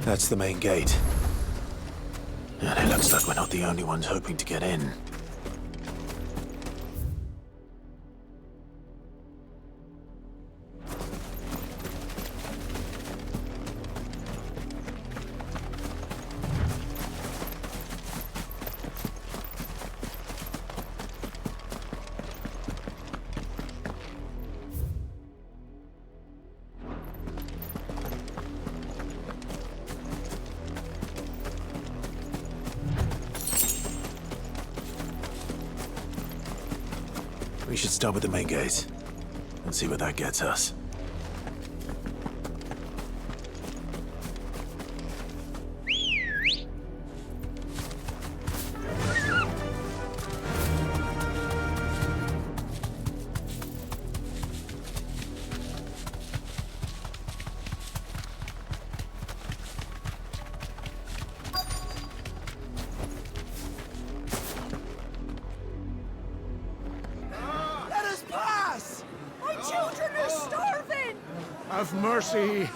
That's the main gate. And it looks like we're not the only ones hoping to get in. We should start with the main gate and see where that gets us. Have mercy.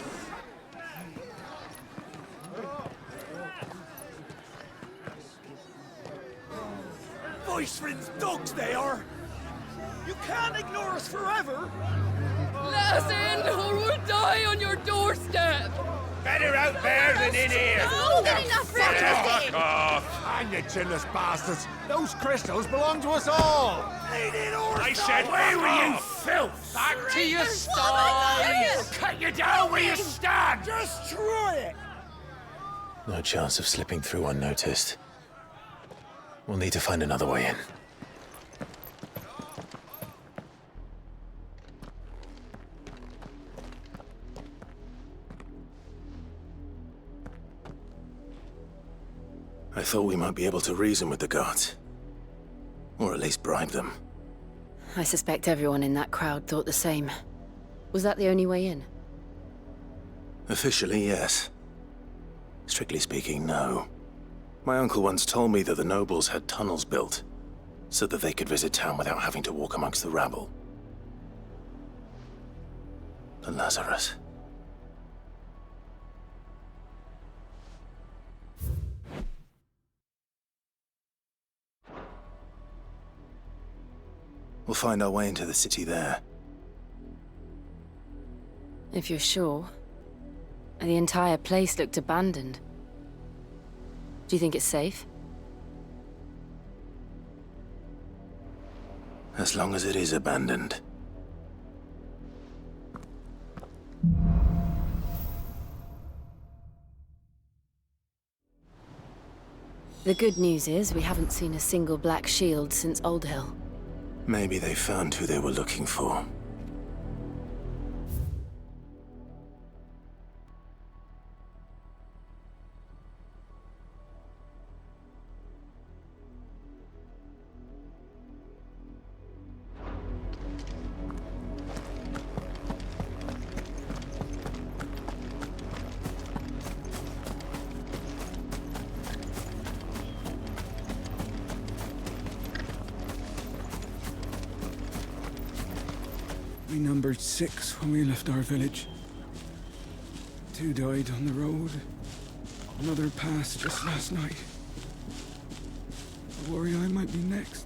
Voice-friends dogs they are! You can't ignore us forever! Let us in, or we'll die on your doorstep! Better out there than in here! More than enough for Fuck off! Hang you chinless bastards! Those crystals belong to us all! I said, away with you, filth! Back to your sties! Cut you down where you stand! Destroy it! No chance of slipping through unnoticed. We'll need to find another way in. I thought we might be able to reason with the guards. Or at least bribe them. I suspect everyone in that crowd thought the same. Was that the only way in? Officially, yes. Strictly speaking, no. My uncle once told me that the nobles had tunnels built, so that they could visit town without having to walk amongst the rabble. The Lazarus. find our way into the city there. If you're sure. The entire place looked abandoned. Do you think it's safe? As long as it is abandoned. The good news is we haven't seen a single black shield since Old Hill. Maybe they found who they were looking for. We numbered 6 when we left our village. 2 died on the road. Another passed just last night. I worry I might be next.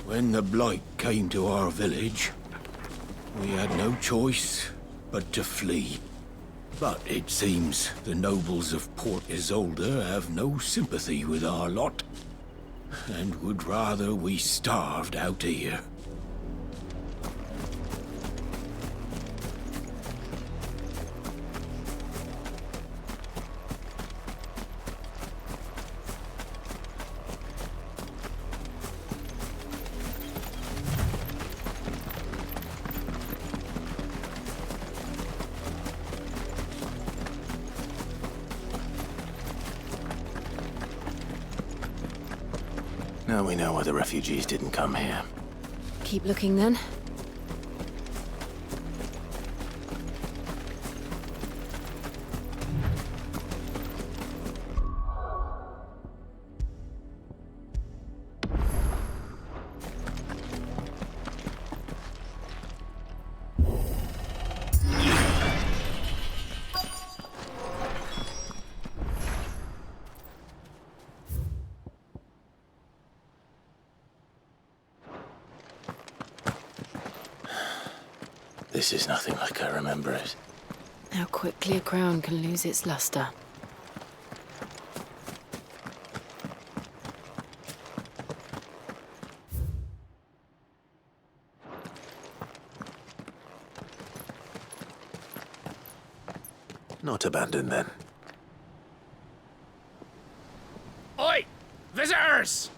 When the Blight came to our village, we had no choice but to flee. But it seems the nobles of Port Isolde have no sympathy with our lot, and would rather we starved out here. Now we know why the refugees didn't come here. Keep looking then. This is nothing like I remember it. How quickly a crown can lose its luster. Not abandoned then. Oi! Visitors!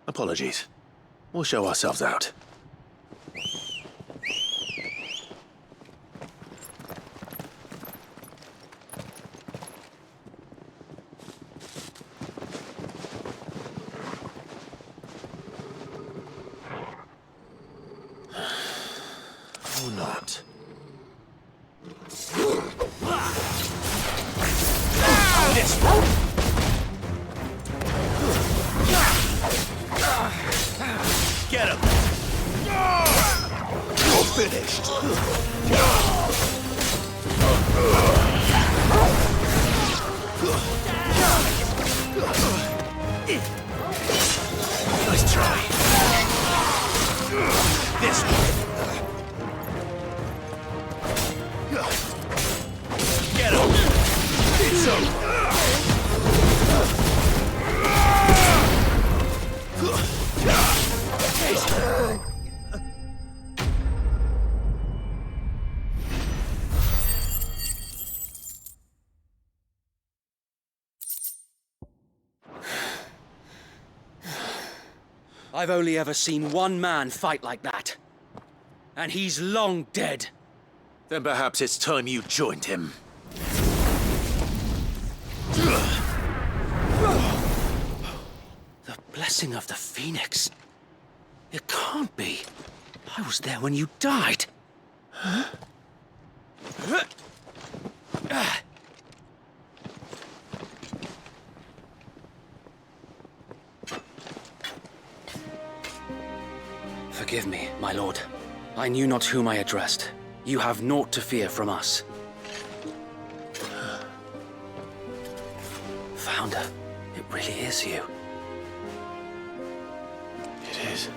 Apologies. We'll show ourselves out. Or not. Get him! You're finished! Nice try. This way. Get him! It's over. I've only ever seen one man fight like that. And he's long dead. Then perhaps it's time you joined him. The blessing of the Phoenix. It can't be. I was there when you died. Huh? Forgive me, my lord. I knew not whom I addressed. You have naught to fear from us. Founder, it really is you. It is.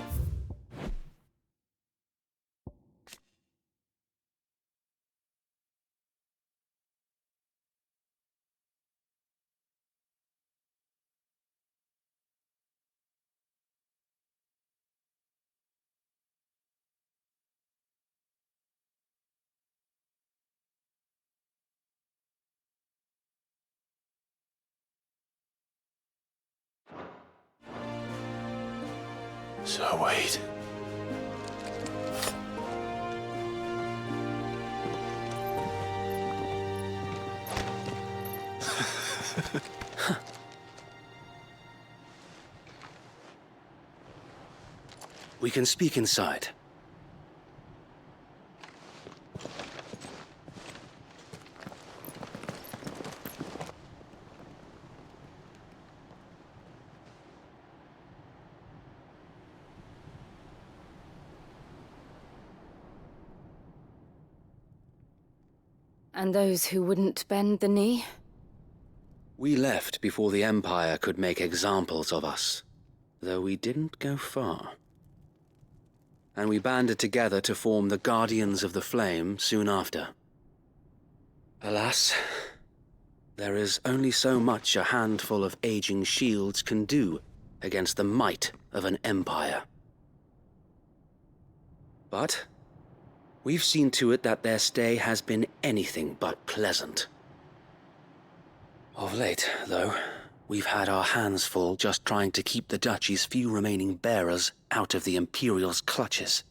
So wait. We can speak inside. And those who wouldn't bend the knee? We left before the Empire could make examples of us, though we didn't go far. And we banded together to form the Guardians of the Flame soon after. Alas, there is only so much a handful of aging shields can do against the might of an empire. But we've seen to it that their stay has been anything but pleasant. Of late, though, we've had our hands full just trying to keep the Duchy's few remaining bearers out of the Imperial's clutches.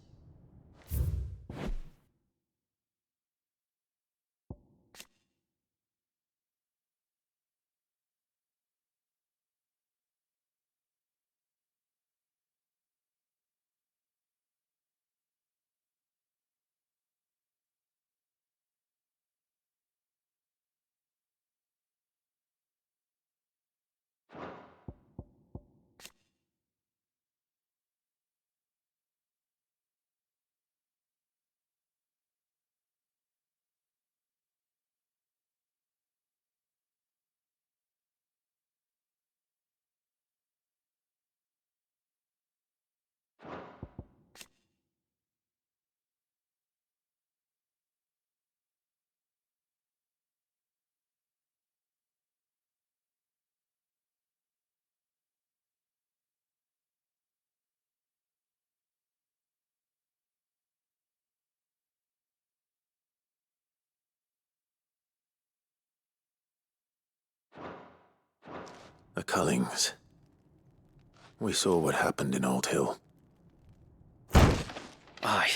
The Cullings. We saw what happened in Old Hill. Aye,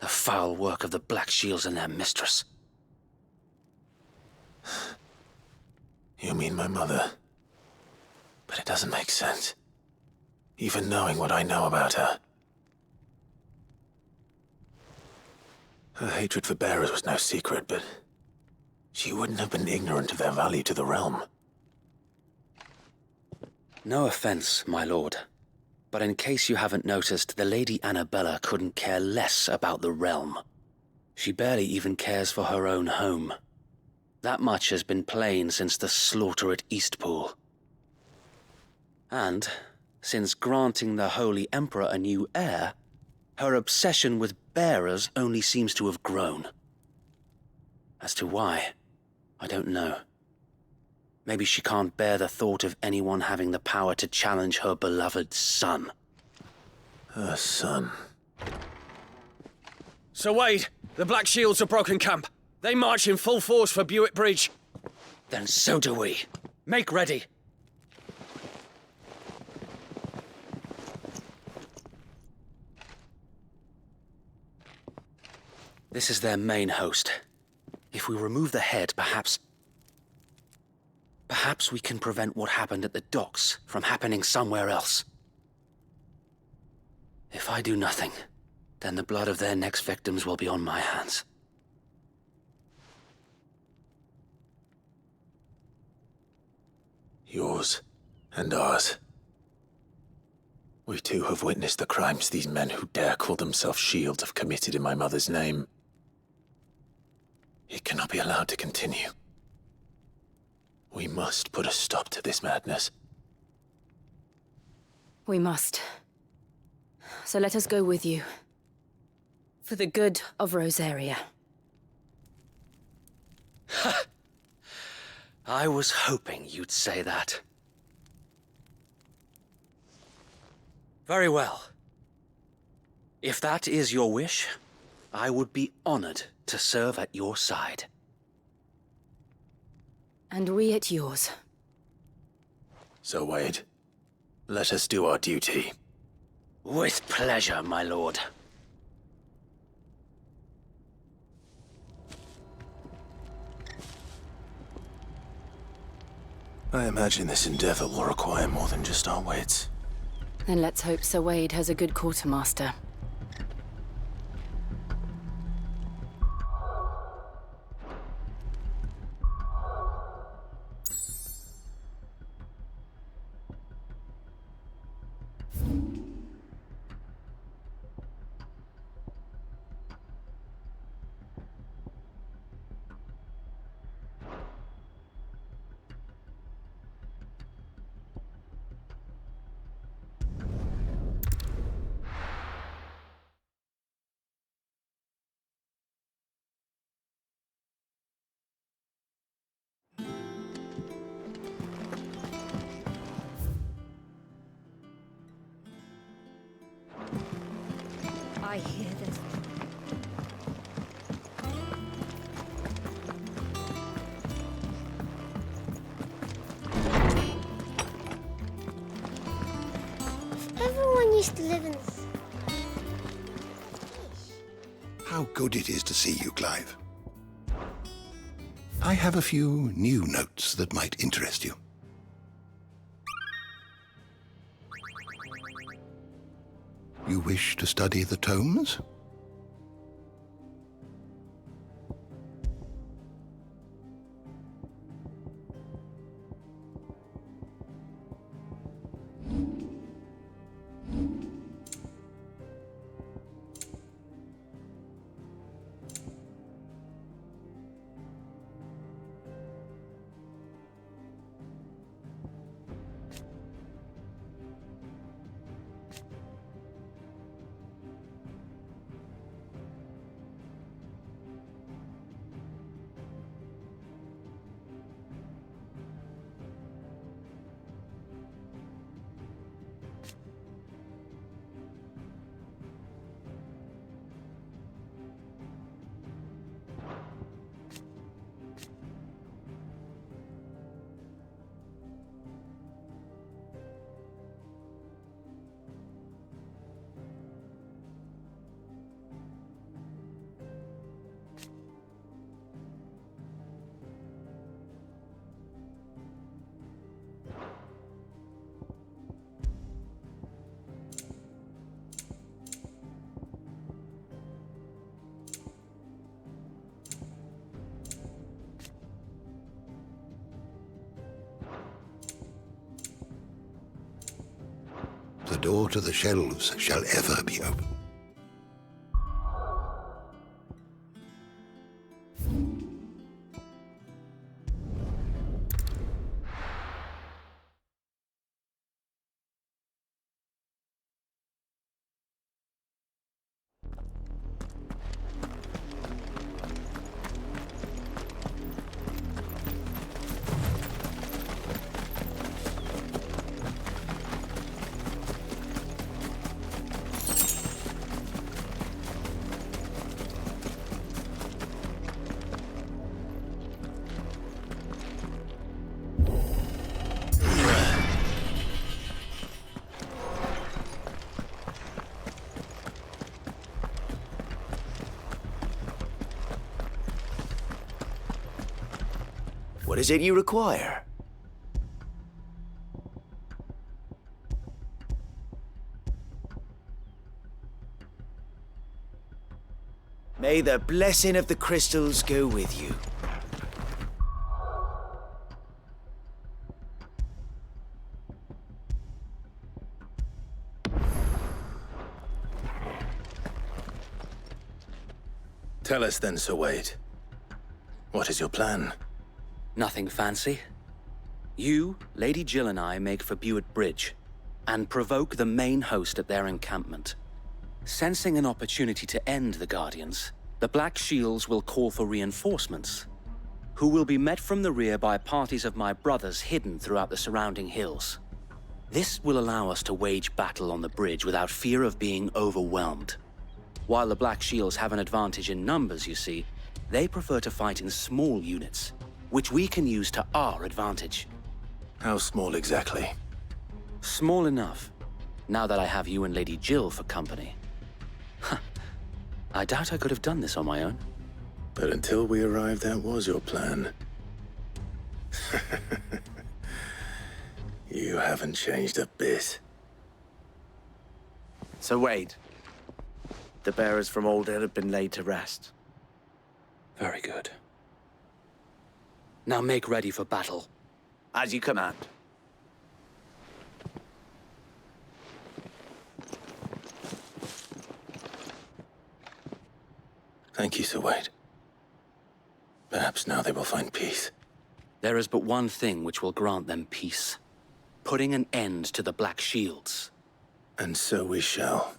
the foul work of the Black Shields and their mistress. You mean my mother? But it doesn't make sense. Even knowing what I know about her. Her hatred for bearers was no secret, but she wouldn't have been ignorant of their value to the realm. No offense, my lord, but in case you haven't noticed, the Lady Annabella couldn't care less about the realm. She barely even cares for her own home. That much has been plain since the slaughter at Eastpool. And, since granting the Holy Emperor a new heir, her obsession with bearers only seems to have grown. As to why, I don't know. Maybe she can't bear the thought of anyone having the power to challenge her beloved son. Her son. Sir Wade, the Black Shields have broken camp. They march in full force for Buick Bridge. Then so do we. Make ready. This is their main host. If we remove the head, perhaps we can prevent what happened at the docks from happening somewhere else. If I do nothing, then the blood of their next victims will be on my hands. Yours and ours. We too have witnessed the crimes these men who dare call themselves shields have committed in my mother's name. It cannot be allowed to continue. We must put a stop to this madness. We must. So let us go with you. For the good of Rosaria. I was hoping you'd say that. Very well. If that is your wish, I would be honored to serve at your side. And we at yours. So, Wade, let us do our duty. With pleasure, my lord. I imagine this endeavor will require more than just our wits. Then let's hope Sir Wade has a good quartermaster. I hear this. Everyone used to live in the... How good it is to see you, Clive. I have a few new notes that might interest you. You wish to study the tomes? The door to the shelves shall ever be open. What is it you require? May the blessing of the crystals go with you. Tell us then, Sir Wade. What is your plan? Nothing fancy. You, Lady Jill and I make for Buett Bridge and provoke the main host at their encampment. Sensing an opportunity to end the Guardians, the Black Shields will call for reinforcements, who will be met from the rear by parties of my brothers hidden throughout the surrounding hills. This will allow us to wage battle on the bridge without fear of being overwhelmed. While the Black Shields have an advantage in numbers, you see, they prefer to fight in small units, which we can use to our advantage. How small exactly? Small enough, now that I have you and Lady Jill for company. I doubt I could have done this on my own. But until we arrived, that was your plan. You haven't changed a bit. Sir Wade, the bearers from Aldale have been laid to rest. Very good. Now make ready for battle. As you command. Thank you, Sir Wade. Perhaps now they will find peace. There is but one thing which will grant them peace. Putting an end to the Black Shields. And so we shall.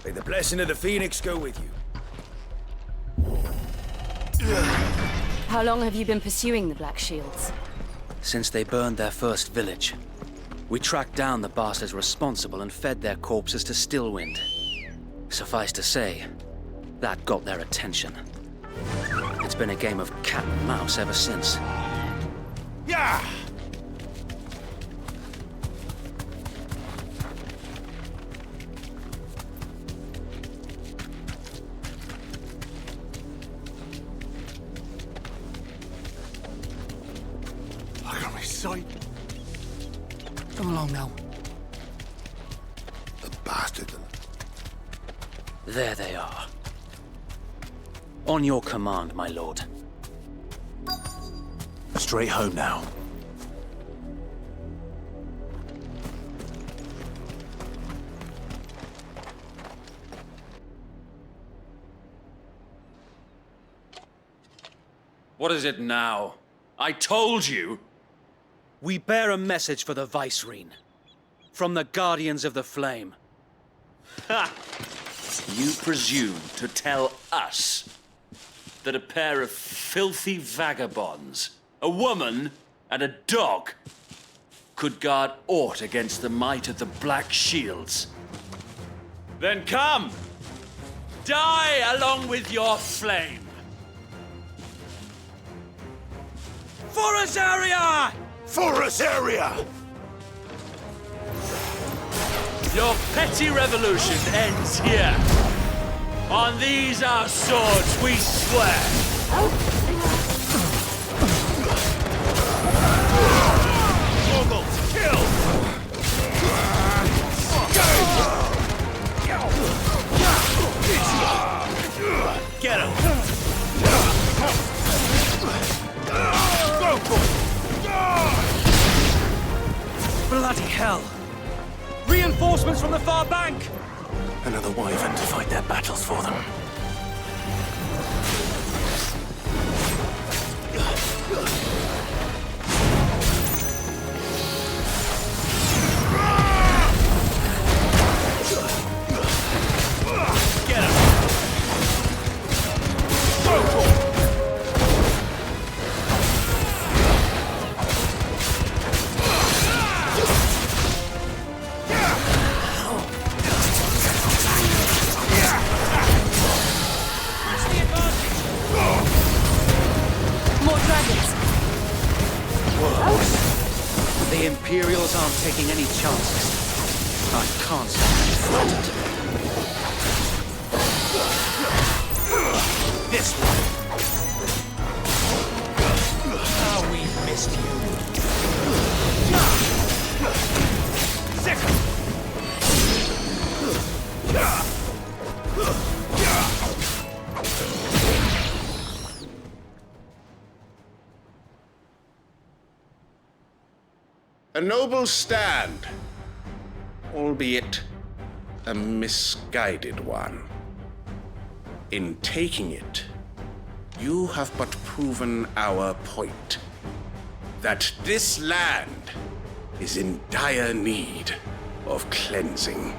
May the blessing of the Phoenix go with you. How long have you been pursuing the Black Shields? Since they burned their first village. We tracked down the bastards responsible and fed their corpses to Stillwind. Suffice to say, that got their attention. It's been a game of cat and mouse ever since. Yeah! Come along now. The bastard. There they are. On your command, my lord. Straight home now. What is it now? I told you! We bear a message for the Vicereine. From the Guardians of the Flame. Ha! You presume to tell us that a pair of filthy vagabonds, a woman and a dog, could guard aught against the might of the Black Shields? Then come! Die along with your flame! For Azaria! For Azaria! Your petty revolution ends here. On these our swords we swear. Muggles, kill! Get him! Go for it! Bloody hell! Reinforcements from the far bank! Another wyvern to fight their battles for them. Get him! Go for it! works. The Imperials aren't taking any chances. I can't stand frightened. This one. How we missed you. Sick. A noble stand, albeit a misguided one. In taking it, you have but proven our point, that this land is in dire need of cleansing.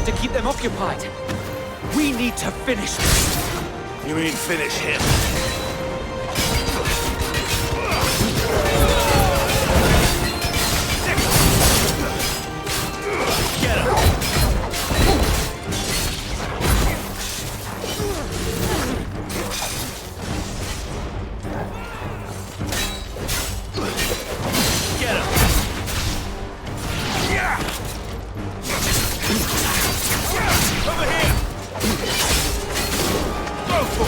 To keep them occupied. We need to finish this. You mean finish him? Get him! Get him! Yeah! Over here! Go for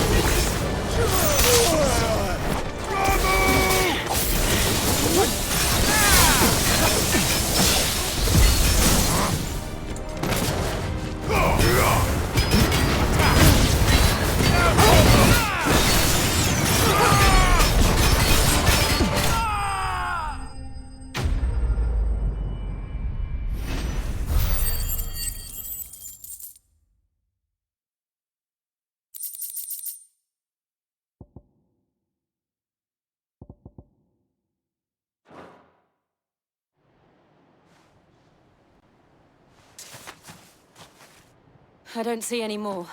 I don't see any more.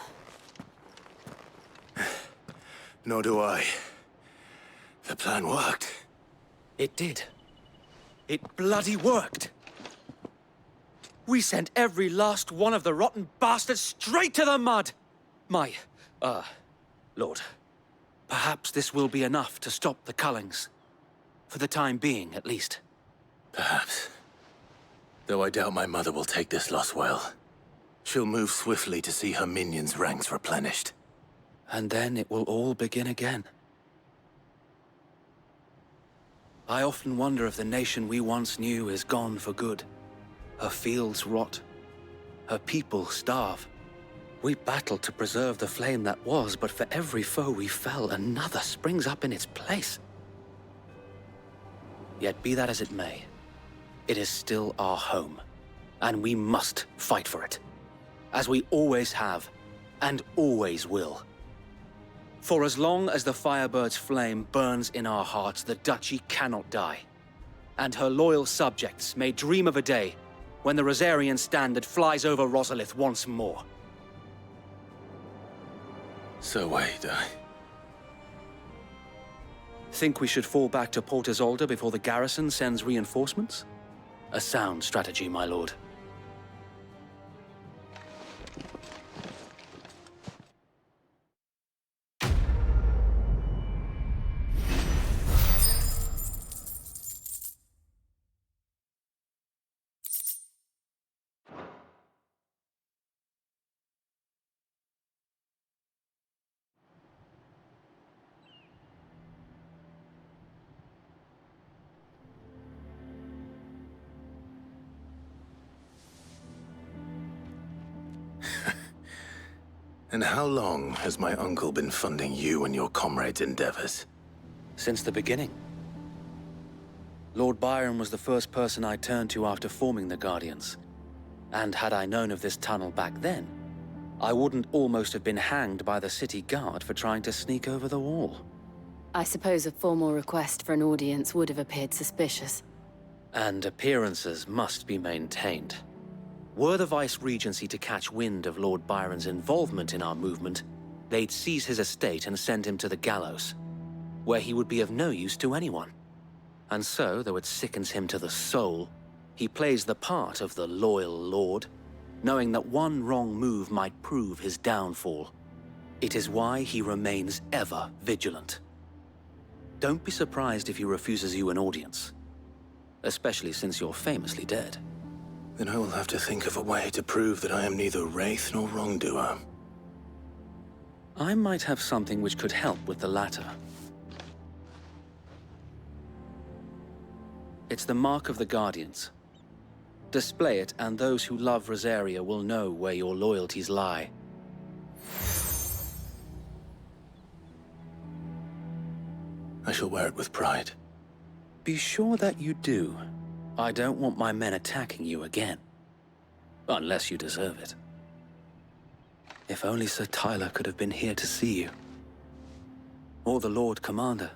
Nor do I. The plan worked. It did. It bloody worked. We sent every last one of the rotten bastards straight to the mud! My, Lord, perhaps this will be enough to stop the Cullings. For the time being, at least. Perhaps. Though I doubt my mother will take this loss well. She'll move swiftly to see her minions' ranks replenished. And then it will all begin again. I often wonder if the nation we once knew is gone for good. Her fields rot. Her people starve. We battled to preserve the flame that was, but for every foe we fell, another springs up in its place. Yet be that as it may, it is still our home, and we must fight for it. As we always have, and always will. For as long as the Firebird's flame burns in our hearts, the Duchy cannot die. And her loyal subjects may dream of a day when the Rosarian standard flies over Rosalith once more. So wait, Think we should fall back to Port Isolde before the garrison sends reinforcements? A sound strategy, my lord. And how long has my uncle been funding you and your comrades' endeavors? Since the beginning. Lord Byron was the first person I turned to after forming the Guardians. And had I known of this tunnel back then, I wouldn't almost have been hanged by the city guard for trying to sneak over the wall. I suppose a formal request for an audience would have appeared suspicious. And appearances must be maintained. Were the Vice-Regency to catch wind of Lord Byron's involvement in our movement, they'd seize his estate and send him to the gallows, where he would be of no use to anyone. And so, though it sickens him to the soul, he plays the part of the loyal lord, knowing that one wrong move might prove his downfall. It is why he remains ever vigilant. Don't be surprised if he refuses you an audience, especially since you're famously dead. Then I will have to think of a way to prove that I am neither wraith nor wrongdoer. I might have something which could help with the latter. It's the mark of the Guardians. Display it, and those who love Rosaria will know where your loyalties lie. I shall wear it with pride. Be sure that you do. I don't want my men attacking you again. Unless you deserve it. If only Sir Tyler could have been here to see you. Or the Lord Commander.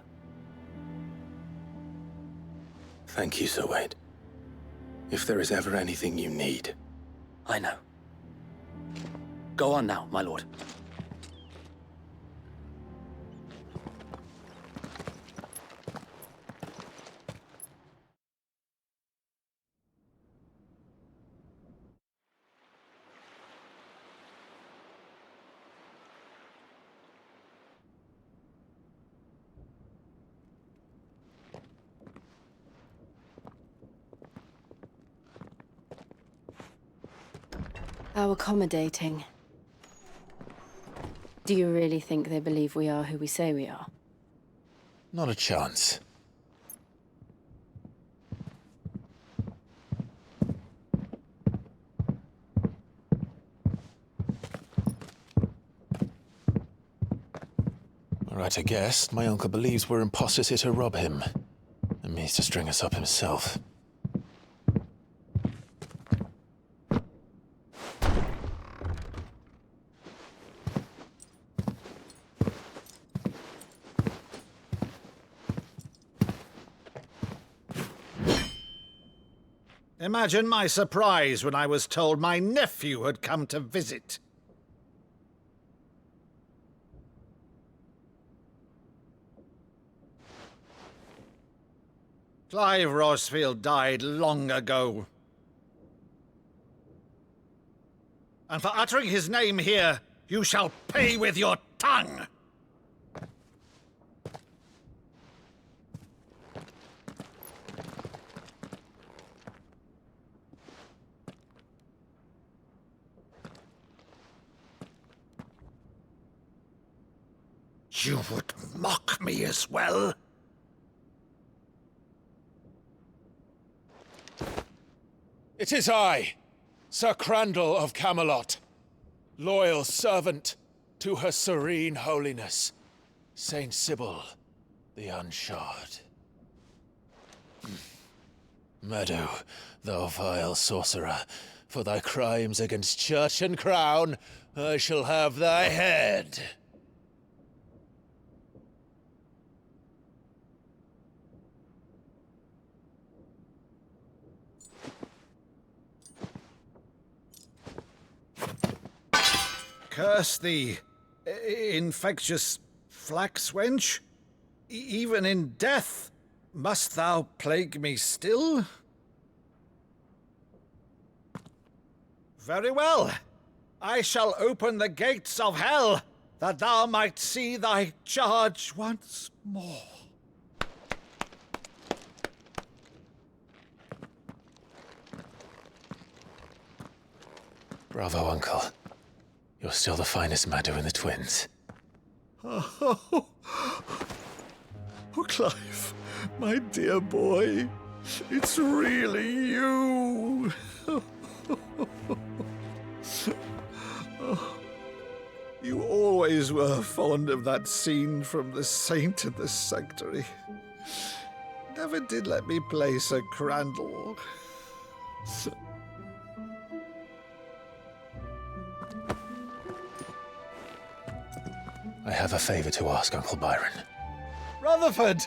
Thank you, Sir Wade. If there is ever anything you need. I know. Go on now, my lord. How accommodating. Do you really think they believe we are who we say we are? Not a chance. Right, I guess. My uncle believes we're imposters here to rob him. And means to string us up himself. Imagine my surprise when I was told my nephew had come to visit. Clive Rosfield died long ago. And for uttering his name here, you shall pay with your tongue! You would mock me as well? It is I, Sir Crandall of Camelot, loyal servant to Her Serene Holiness, Saint Sybil the Unshod. Meadow, thou vile sorcerer, for thy crimes against church and crown, I shall have thy head. Curse thee, infectious flax wench. Even in death, must thou plague me still? Very well. I shall open the gates of hell, that thou might see thy charge once more. Bravo, Uncle. You're still the finest Meadow in the twins. Oh, Clive, my dear boy, it's really you. You always were fond of that scene from The Saint in the Sanctuary. Never did let me play Sir Crandall. I have a favor to ask, Uncle Byron. Rutherford,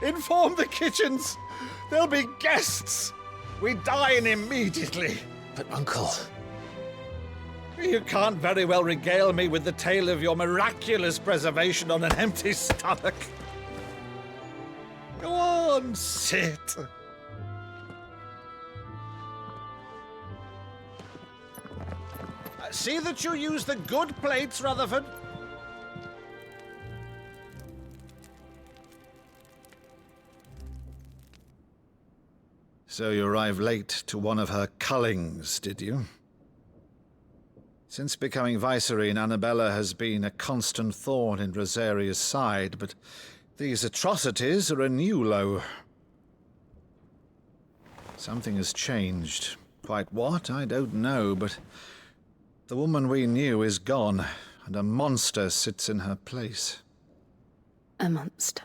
inform the kitchens. There'll be guests. We dine immediately. But, Uncle... You can't very well regale me with the tale of your miraculous preservation on an empty stomach. Go on, sit. See that you use the good plates, Rutherford. So you arrived late to one of her cullings, did you? Since becoming Vicereine, Annabella has been a constant thorn in Rosaria's side, but these atrocities are a new low. Something has changed. Quite what, I don't know, but the woman we knew is gone, and a monster sits in her place. A monster?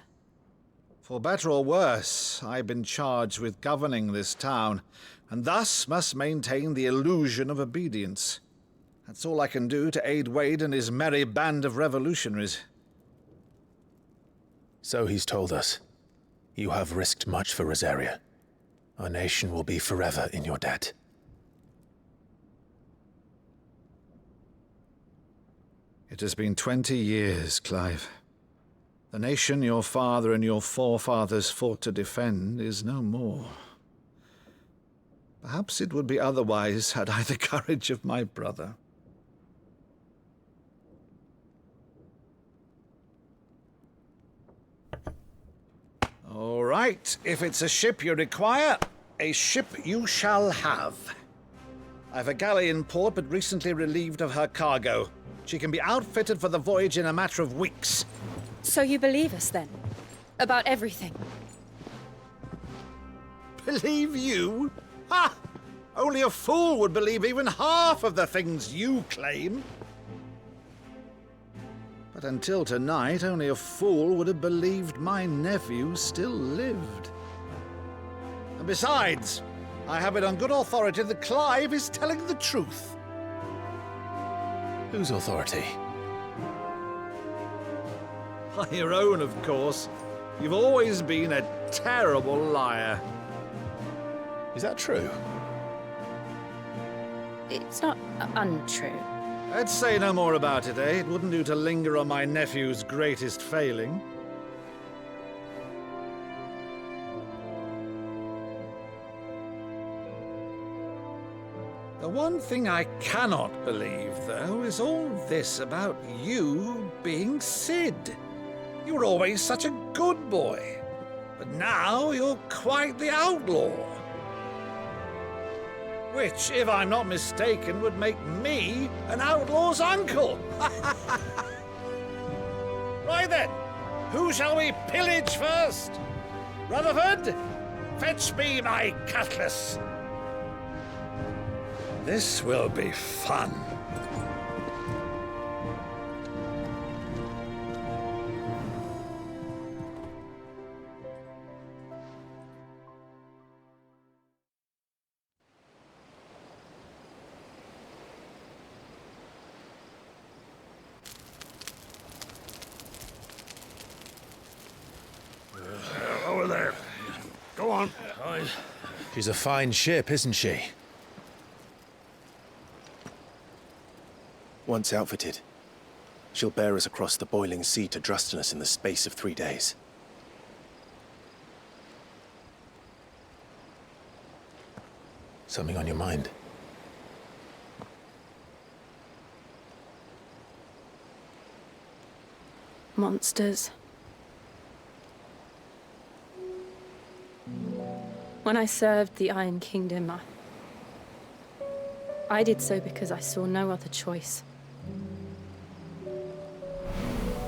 For better or worse, I've been charged with governing this town, and thus must maintain the illusion of obedience. That's all I can do to aid Wade and his merry band of revolutionaries. So he's told us. You have risked much for Rosaria. Our nation will be forever in your debt. It has been 20 years, Clive. The nation your father and your forefathers fought to defend is no more. Perhaps it would be otherwise had I the courage of my brother. All right, if it's a ship you require, a ship you shall have. I've a galley in port, but recently relieved of her cargo. She can be outfitted for the voyage in a matter of weeks. So you believe us, then? About everything? Believe you? Ha! Only a fool would believe even half of the things you claim. But until tonight, only a fool would have believed my nephew still lived. And besides, I have it on good authority that Clive is telling the truth. Whose authority? Your own, of course. You've always been a terrible liar. Is that true? It's not untrue. Let's say no more about it, eh? It wouldn't do to linger on my nephew's greatest failing. The one thing I cannot believe, though, is all this about you being Sid. You were always such a good boy, but now you're quite the outlaw. Which, if I'm not mistaken, would make me an outlaw's uncle. Right then, who shall we pillage first? Rutherford, fetch me my cutlass. This will be fun. Over there. Go on. She's a fine ship, isn't she? Once outfitted, she'll bear us across the boiling sea to Drustinus in the space of 3 days. Something on your mind? Monsters. When I served the Iron Kingdom, I did so because I saw no other choice.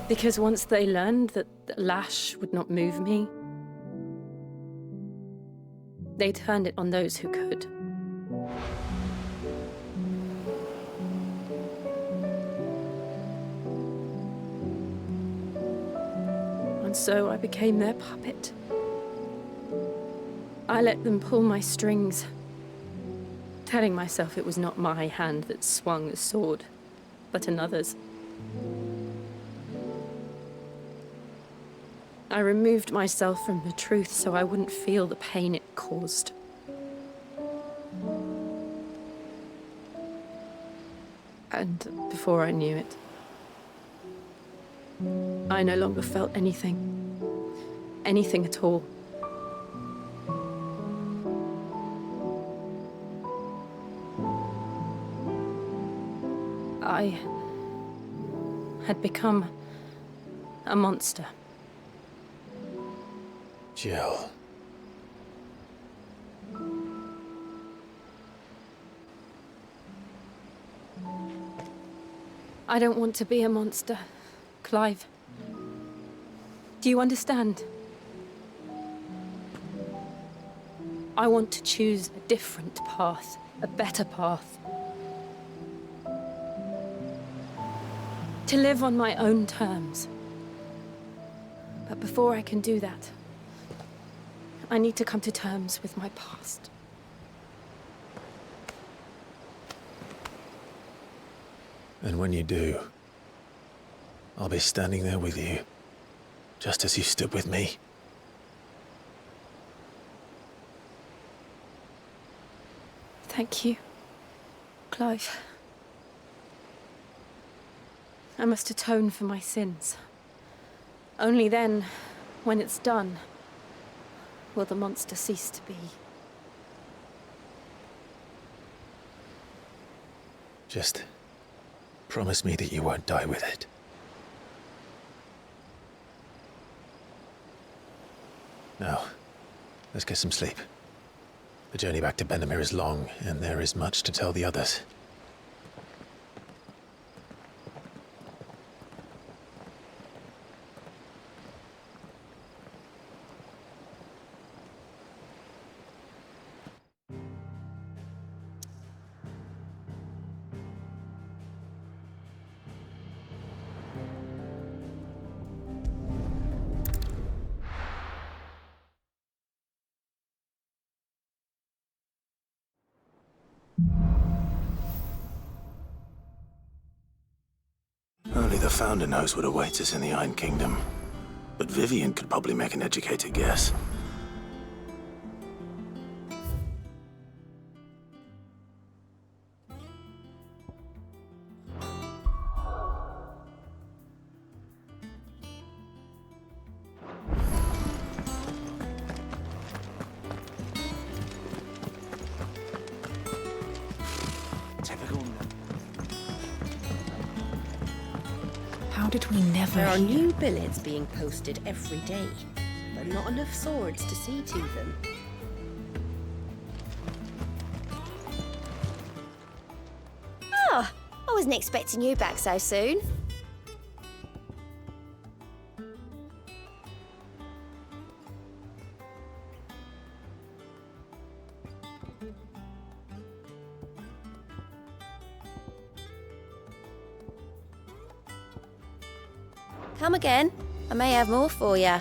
Because once they learned that the lash would not move me, they turned it on those who could. And so I became their puppet. I let them pull my strings, telling myself it was not my hand that swung the sword, but another's. I removed myself from the truth so I wouldn't feel the pain it caused. And before I knew it, I no longer felt anything. Anything at all. I had become a monster. Jill. I don't want to be a monster, Clive. Do you understand? I want to choose a different path, a better path. To live on my own terms. But before I can do that, I need to come to terms with my past. And when you do, I'll be standing there with you, just as you stood with me. Thank you, Clive. I must atone for my sins. Only then, when it's done, will the monster cease to be. Just promise me that you won't die with it. Now, let's get some sleep. The journey back to Benamir is long, and there is much to tell the others. Only the Founder knows what awaits us in the Iron Kingdom. But Vivian could probably make an educated guess. How did we never... There are new billets being posted every day, but not enough swords to see to them. Ah, I wasn't expecting you back so soon. Come again. I may have more for you.